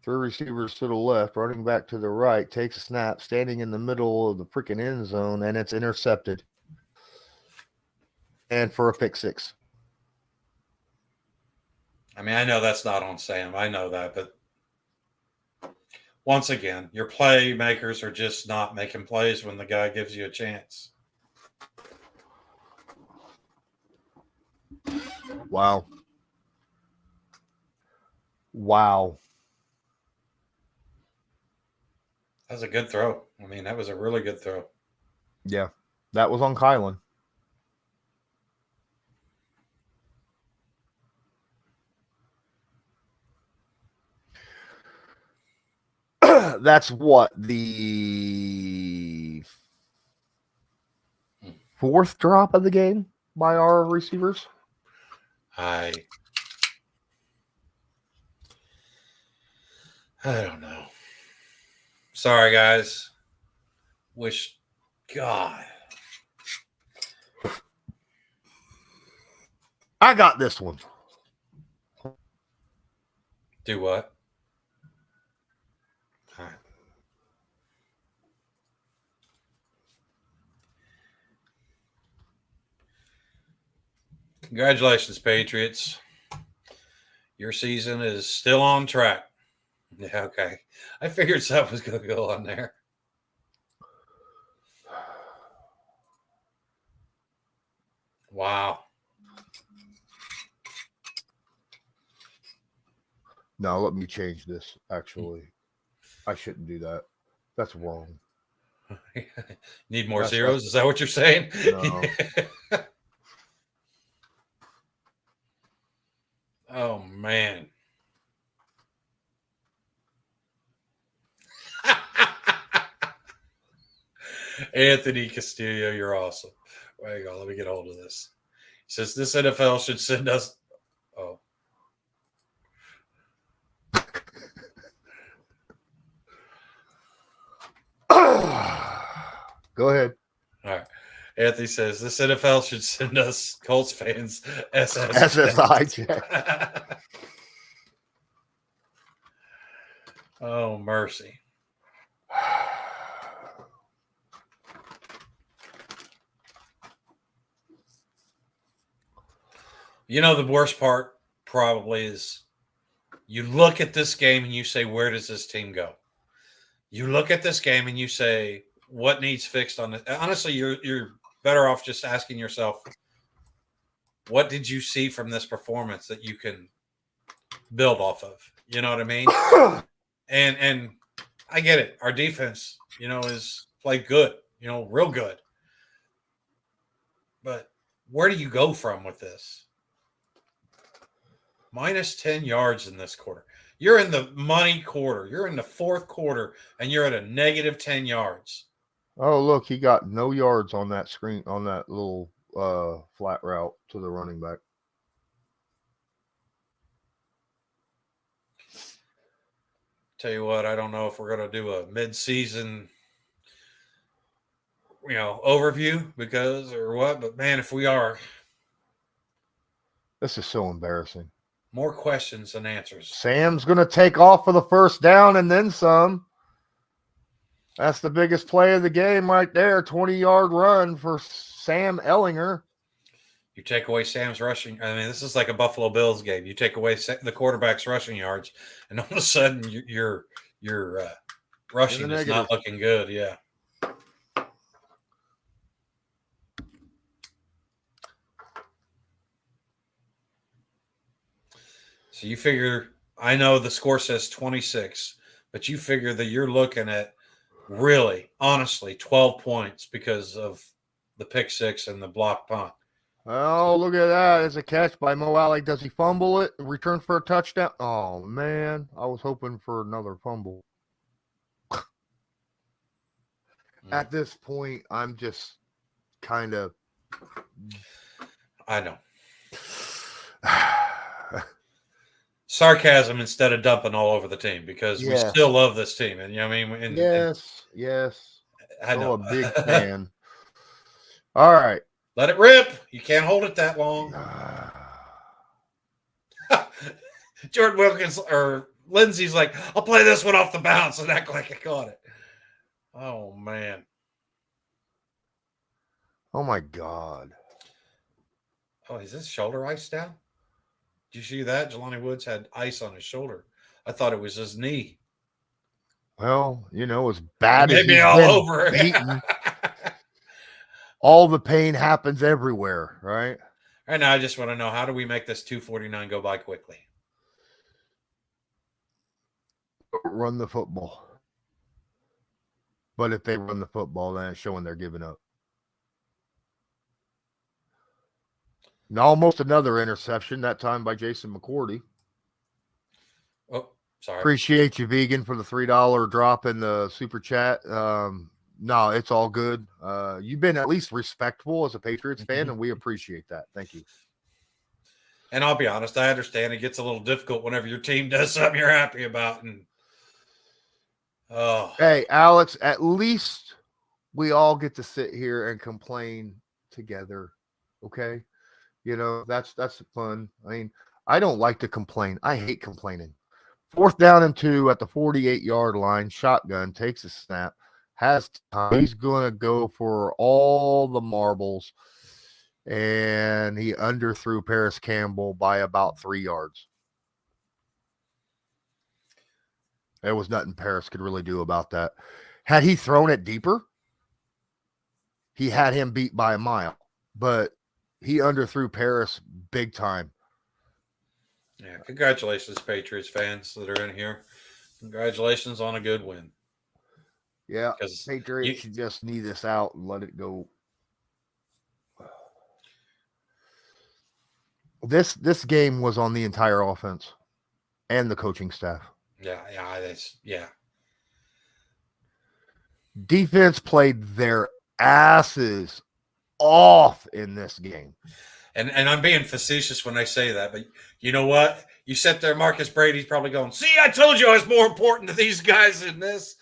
3 receivers to the left, running back to the right, takes a snap, standing in the middle of the freaking end zone, and it's intercepted. And for a pick 6. I mean, I know that's not on Sam. I know that, but once again, your playmakers are just not making plays when the guy gives you a chance. Wow. Wow. That was a good throw. I mean, that was a really good throw. Yeah. That was on Kylan. That's what, the 4th drop of the game by our receivers? I don't know. Sorry, guys. Wish God. I got this one. Do what? All right. Congratulations, Patriots. Your season is still on track. Yeah, okay. I figured something was going to go on there. Wow. No, let me change this, actually. I shouldn't do that. That's wrong. Need more zeros? Is that what you're saying? No. Oh, man. Anthony Castillo, you're awesome. Hang on, let me get hold of this. He says this NFL should send us. Oh. Go ahead. All right. Anthony says this NFL should send us Colts fans SSI check. Oh, mercy. You know, the worst part probably is you look at this game and you say, where does this team go? You look at this game and you say, what needs fixed on this? Honestly, you're better off just asking yourself, what did you see from this performance that you can build off of? You know what I mean? And I get it. Our defense, is played good, real good. But where do you go from with this? Minus 10 yards in this quarter. You're in the money quarter. You're in the 4th quarter, and you're at a negative 10 yards. Oh, look, he got no yards on that screen, on that little flat route to the running back. Tell you what, I don't know if we're going to do a mid-season, overview or what, but man, if we are. This is so embarrassing. More questions than answers. Sam's going to take off for the 1st down and then some. That's the biggest play of the game right there. 20-yard run for Sam Ehlinger. You take away Sam's rushing. I mean, this is like a Buffalo Bills game. You take away the quarterback's rushing yards, and all of a sudden your rushing is not looking good. Yeah. So you figure, I know the score says 26, but you figure that you're looking at really, honestly, 12 points because of the pick 6 and the block punt. Oh, look at that. It's a catch by Mo Alley. Does he fumble it and return for a touchdown? Oh, man. I was hoping for another fumble. At this point, I'm just kind of I know. Sarcasm instead of dumping all over the team because we still love this team. And, you know what I mean? Yes. I know. A big fan. All right. Let it rip. You can't hold it that long. Jordan Wilkins or Lindsey's like, I'll play this one off the bounce and act like I caught it. Oh, man. Oh, my God. Oh, is his shoulder ice down? Did you see that? Jelani Woods had ice on his shoulder. I thought it was his knee. Well, as bad as he's all over beaten, all the pain happens everywhere, right? Right now, I just want to know, how do we make this 249 go by quickly? Run the football. But if they run the football, then it's showing they're giving up. And almost another interception, that time by Jason McCourty. Oh, sorry. Appreciate you, Vegan, for the $3 drop in the super chat. No, it's all good. You've been at least respectful as a Patriots fan, and we appreciate that. Thank you. And I'll be honest, I understand it gets a little difficult whenever your team does something you're happy about. And hey, Alex, at least we all get to sit here and complain together. Okay. That's fun. I mean, I don't like to complain. I hate complaining. 4th down and 2 at the 48-yard line. Shotgun, takes a snap, has time. He's going to go for all the marbles. And he underthrew Paris Campbell by about 3 yards. There was nothing Paris could really do about that. Had he thrown it deeper, he had him beat by a mile. But he underthrew Paris big time. Yeah, congratulations, Patriots fans that are in here. Congratulations on a good win. Yeah, because Patriots should just knee this out and let it go. This game was on the entire offense and the coaching staff. Yeah. Defense played their asses off in this game. And I'm being facetious when I say that, but you know what? You sit there, Marcus Brady's probably going, see, I told you I was more important to these guys than this.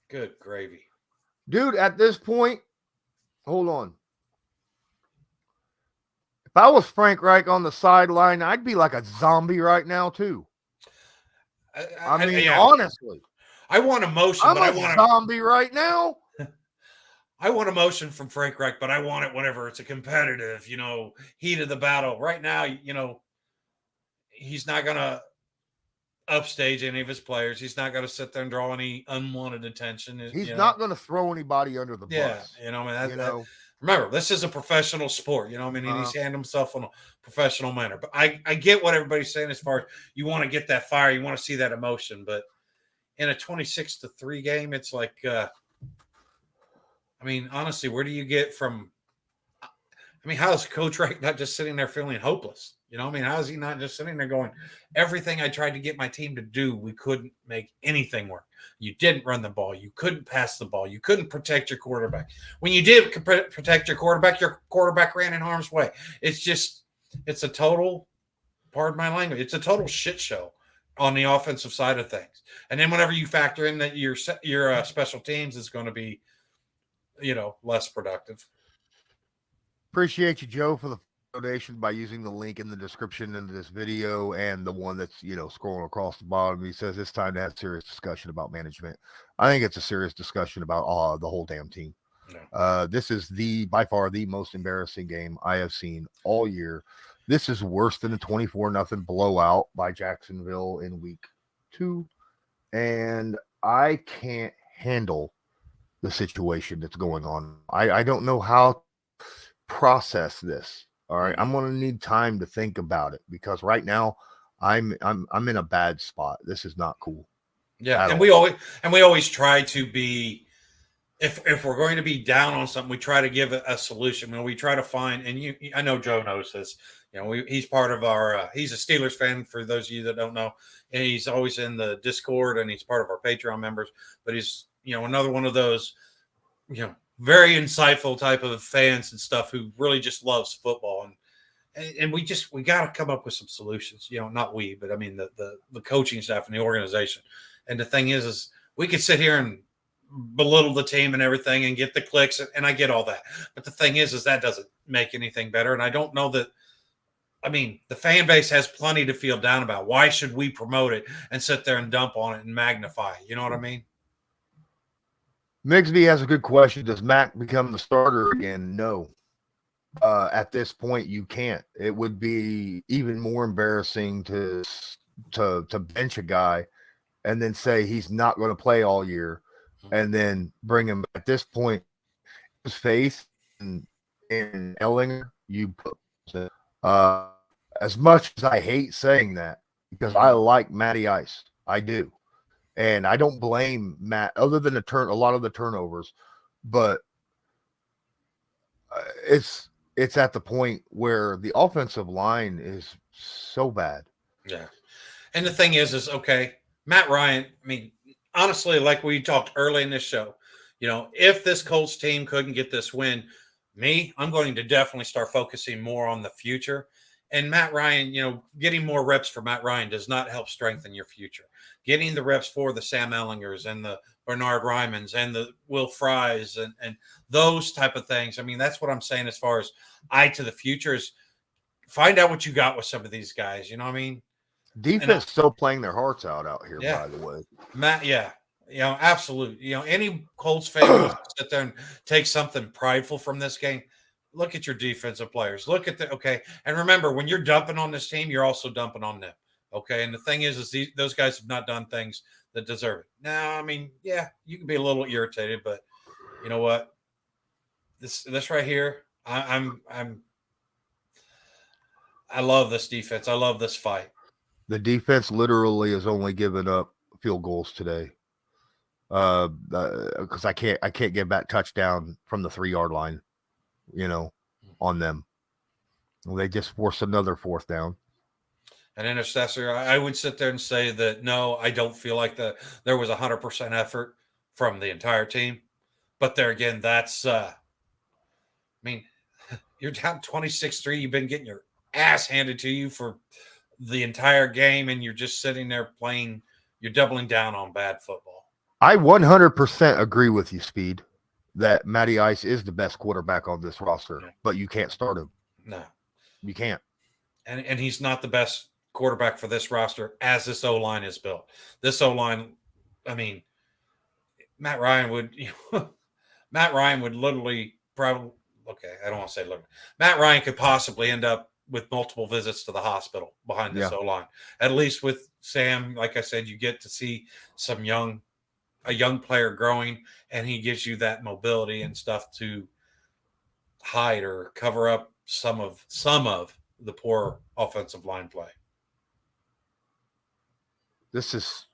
Good gravy. Dude, at this point, hold on. If I was Frank Reich on the sideline, I'd be like a zombie right now, too. I mean, honestly. I want emotion. I'm a zombie right now. I want emotion from Frank Reich, but I want it whenever it's a competitive, heat of the battle. Right now, he's not going to upstage any of his players. He's not going to sit there and draw any unwanted attention. He's not going to throw anybody under the bus. Remember, this is a professional sport. He needs to handle himself in a professional manner. But I get what everybody's saying as far as you want to get that fire, you want to see that emotion. But in a 26-3 game, it's like, honestly, where do you get from? How is Coach Reich not just sitting there feeling hopeless? How is he not just sitting there going, everything I tried to get my team to do, we couldn't make anything work. You didn't run the ball. You couldn't pass the ball. You couldn't protect your quarterback. When you did protect your quarterback ran in harm's way. It's a total, pardon my language, it's a total shit show on the offensive side of things. And then whenever you factor in that your special teams is going to be, less productive. Appreciate you, Joe, for the donation by using the link in the description in this video and the one that's, scrolling across the bottom. He says it's time to have serious discussion about management. I think it's a serious discussion about the whole damn team. No. This is by far the most embarrassing game I have seen all year. This is worse than a 24-0 blowout by Jacksonville in week 2. And I can't handle the situation that's going on. I don't know how to process this. All right. I'm going to need time to think about it because right now I'm in a bad spot. This is not cool. Yeah. And we always try to be, if we're going to be down on something, we try to give a solution. We try to find, and I know Joe knows this, he's part of our, he's a Steelers fan for those of you that don't know, and he's always in the Discord and he's part of our Patreon members, but he's, another one of those, very insightful type of fans and stuff who really just loves football. And we got to come up with some solutions, not we, but I mean, the coaching staff and the organization. And the thing is we could sit here and belittle the team and everything and get the clicks. And I get all that. But the thing is that doesn't make anything better. And I don't know that, I mean, the fan base has plenty to feel down about. Why should we promote it and sit there and dump on it and magnify it? You know what I mean? Migsby has a good question. Does Mac become the starter again? No. At this point, you can't. It would be even more embarrassing to bench a guy and then say he's not going to play all year and then bring him. At this point, his faith in Ehlinger, you put as much as I hate saying that, because I like Matty Ice. I do. And I don't blame Matt, other than a lot of the turnovers, but it's at the point where the offensive line is so bad. Yeah. And the thing is okay, Matt Ryan, I mean, honestly, like we talked early in this show, if this Colts team couldn't get this win, I'm going to definitely start focusing more on the future. And Matt Ryan, getting more reps for Matt Ryan does not help strengthen your future. Getting the reps for the Sam Ehlingers and the Bernard Rymans and the Will Fries and those type of things. I mean, that's what I'm saying as far as eye to the future is find out what you got with some of these guys. You know what I mean? Defense still playing their hearts out here, by the way. Matt, yeah. Absolutely. Any Colts fan wants to sit there and take something prideful from this game. Look at your defensive players. Look at and remember, when you're dumping on this team, you're also dumping on them. Okay, and the thing is those guys have not done things that deserve it. Now, I mean, yeah, you can be a little irritated, but you know what? This right here, I love this defense. I love this fight. The defense literally has only given up field goals today, because I can't get back touchdown from the 3-yard line, on them. Well, they just forced another 4th down. An intercessor, I would sit there and say that, no, I don't feel like there was 100% effort from the entire team. But there again, that's, I mean, you're down 26-3. You've been getting your ass handed to you for the entire game, and you're just sitting there playing. You're doubling down on bad football. I 100% agree with you, Speed, that Matty Ice is the best quarterback on this roster, but you can't start him. No. You can't. And he's not the best quarterback for this roster as this O-line is built. This O-line, I mean, Matt Ryan would literally probably, I don't want to say literally. Matt Ryan could possibly end up with multiple visits to the hospital behind this O-line. At least with Sam, like I said, you get to see a young player growing, and he gives you that mobility and stuff to hide or cover up some of the poor offensive line play. This is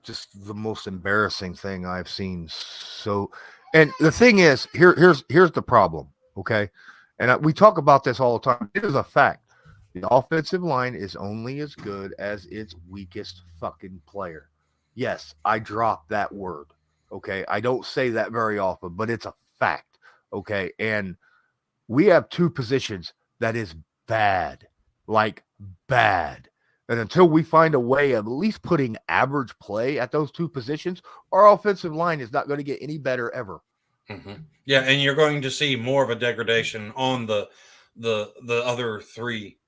just the most embarrassing thing I've seen. So, and the thing is, here's the problem. Okay. And we talk about this all the time. It is a fact. The offensive line is only as good as its weakest fucking player. Yes, I dropped that word. Okay. I don't say that very often, but it's a fact. Okay. And we have 2 positions that is bad, like bad. And until we find a way of at least putting average play at those 2 positions, our offensive line is not going to get any better ever. Mm-hmm. Yeah, and you're going to see more of a degradation on the other 3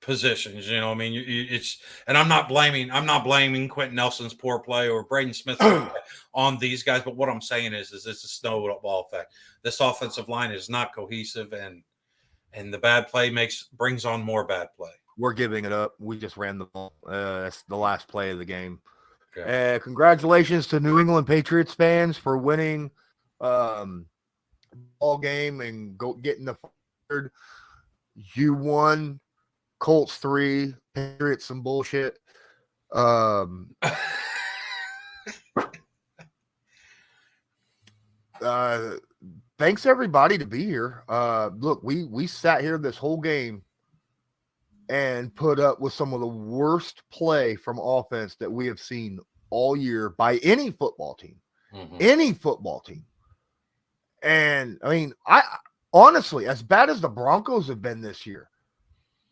positions. I mean, it's, and I'm not blaming Quentin Nelson's poor play or Braden Smith's on these guys. But what I'm saying is it's a snowball effect. This offensive line is not cohesive, and the bad play brings on more bad play. We're giving it up. We just ran the ball. That's the last play of the game. Okay. Congratulations to New England Patriots fans for winning ball game and getting the third. You won. Colts 3, Patriots some bullshit. Thanks everybody to be here. Look, we sat here this whole game and put up with some of the worst play from offense that we have seen all year by any football team. Mm-hmm. Any football team. And I mean, I honestly, as bad as the Broncos have been this year,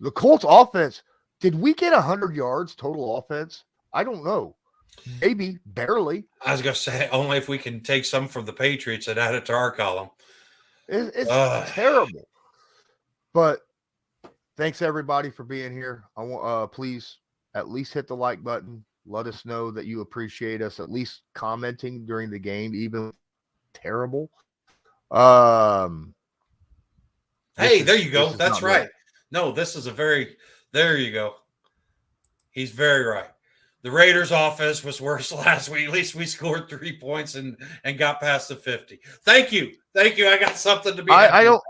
the Colts offense, did we get 100 yards total offense? I don't know. Maybe, barely. I was going to say, only if we can take some from the Patriots and add it to our column. It's terrible. But thanks everybody for being here. I want please at least hit the like button. Let us know that you appreciate us, at least commenting during the game, even terrible. Hey, there you go. That's right. No, this is there you go. He's very right. The Raiders' offense was worse last week. At least we scored 3 points and got past the 50. Thank you. I got something to be. I don't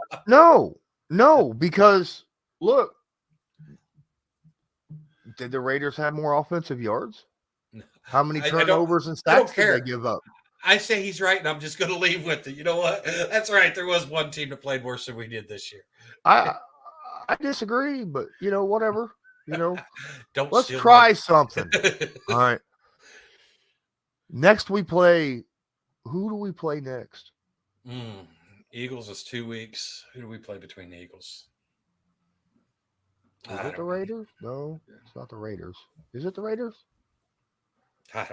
no, because look, did the Raiders have more offensive yards? How many turnovers and sacks did they give up? I say he's right, and I'm just going to leave with it. You know what? That's right. There was one team that played worse than we did this year. I disagree, but whatever. Let's steal try something. All right. Next we play. Who do we play next? Eagles is 2 weeks. Who do we play between the Eagles? Is it the Raiders? No, it's not the Raiders. Is it the Raiders? I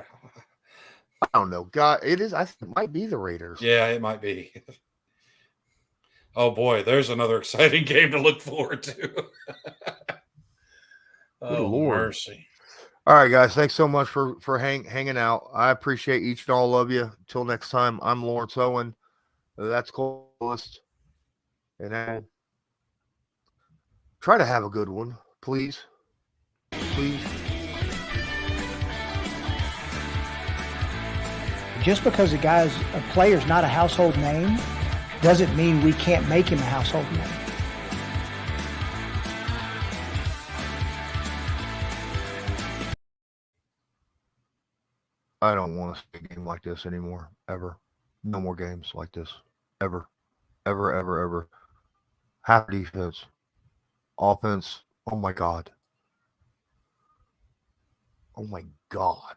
don't know. God, it is. I think it might be the Raiders. Yeah, it might be. Oh boy, there's another exciting game to look forward to. Oh, Lord. Mercy. All right, guys. Thanks so much for hanging out. I appreciate each and all of you. Till next time, I'm Lawrence Owen. That's Loyalist. And try to have a good one, please. Please. Just because a player's not a household name doesn't mean we can't make him a household name. I don't want to see a game like this anymore, ever. No more games like this, ever, ever, ever, ever. Half defense, offense. Oh my God. Oh my God.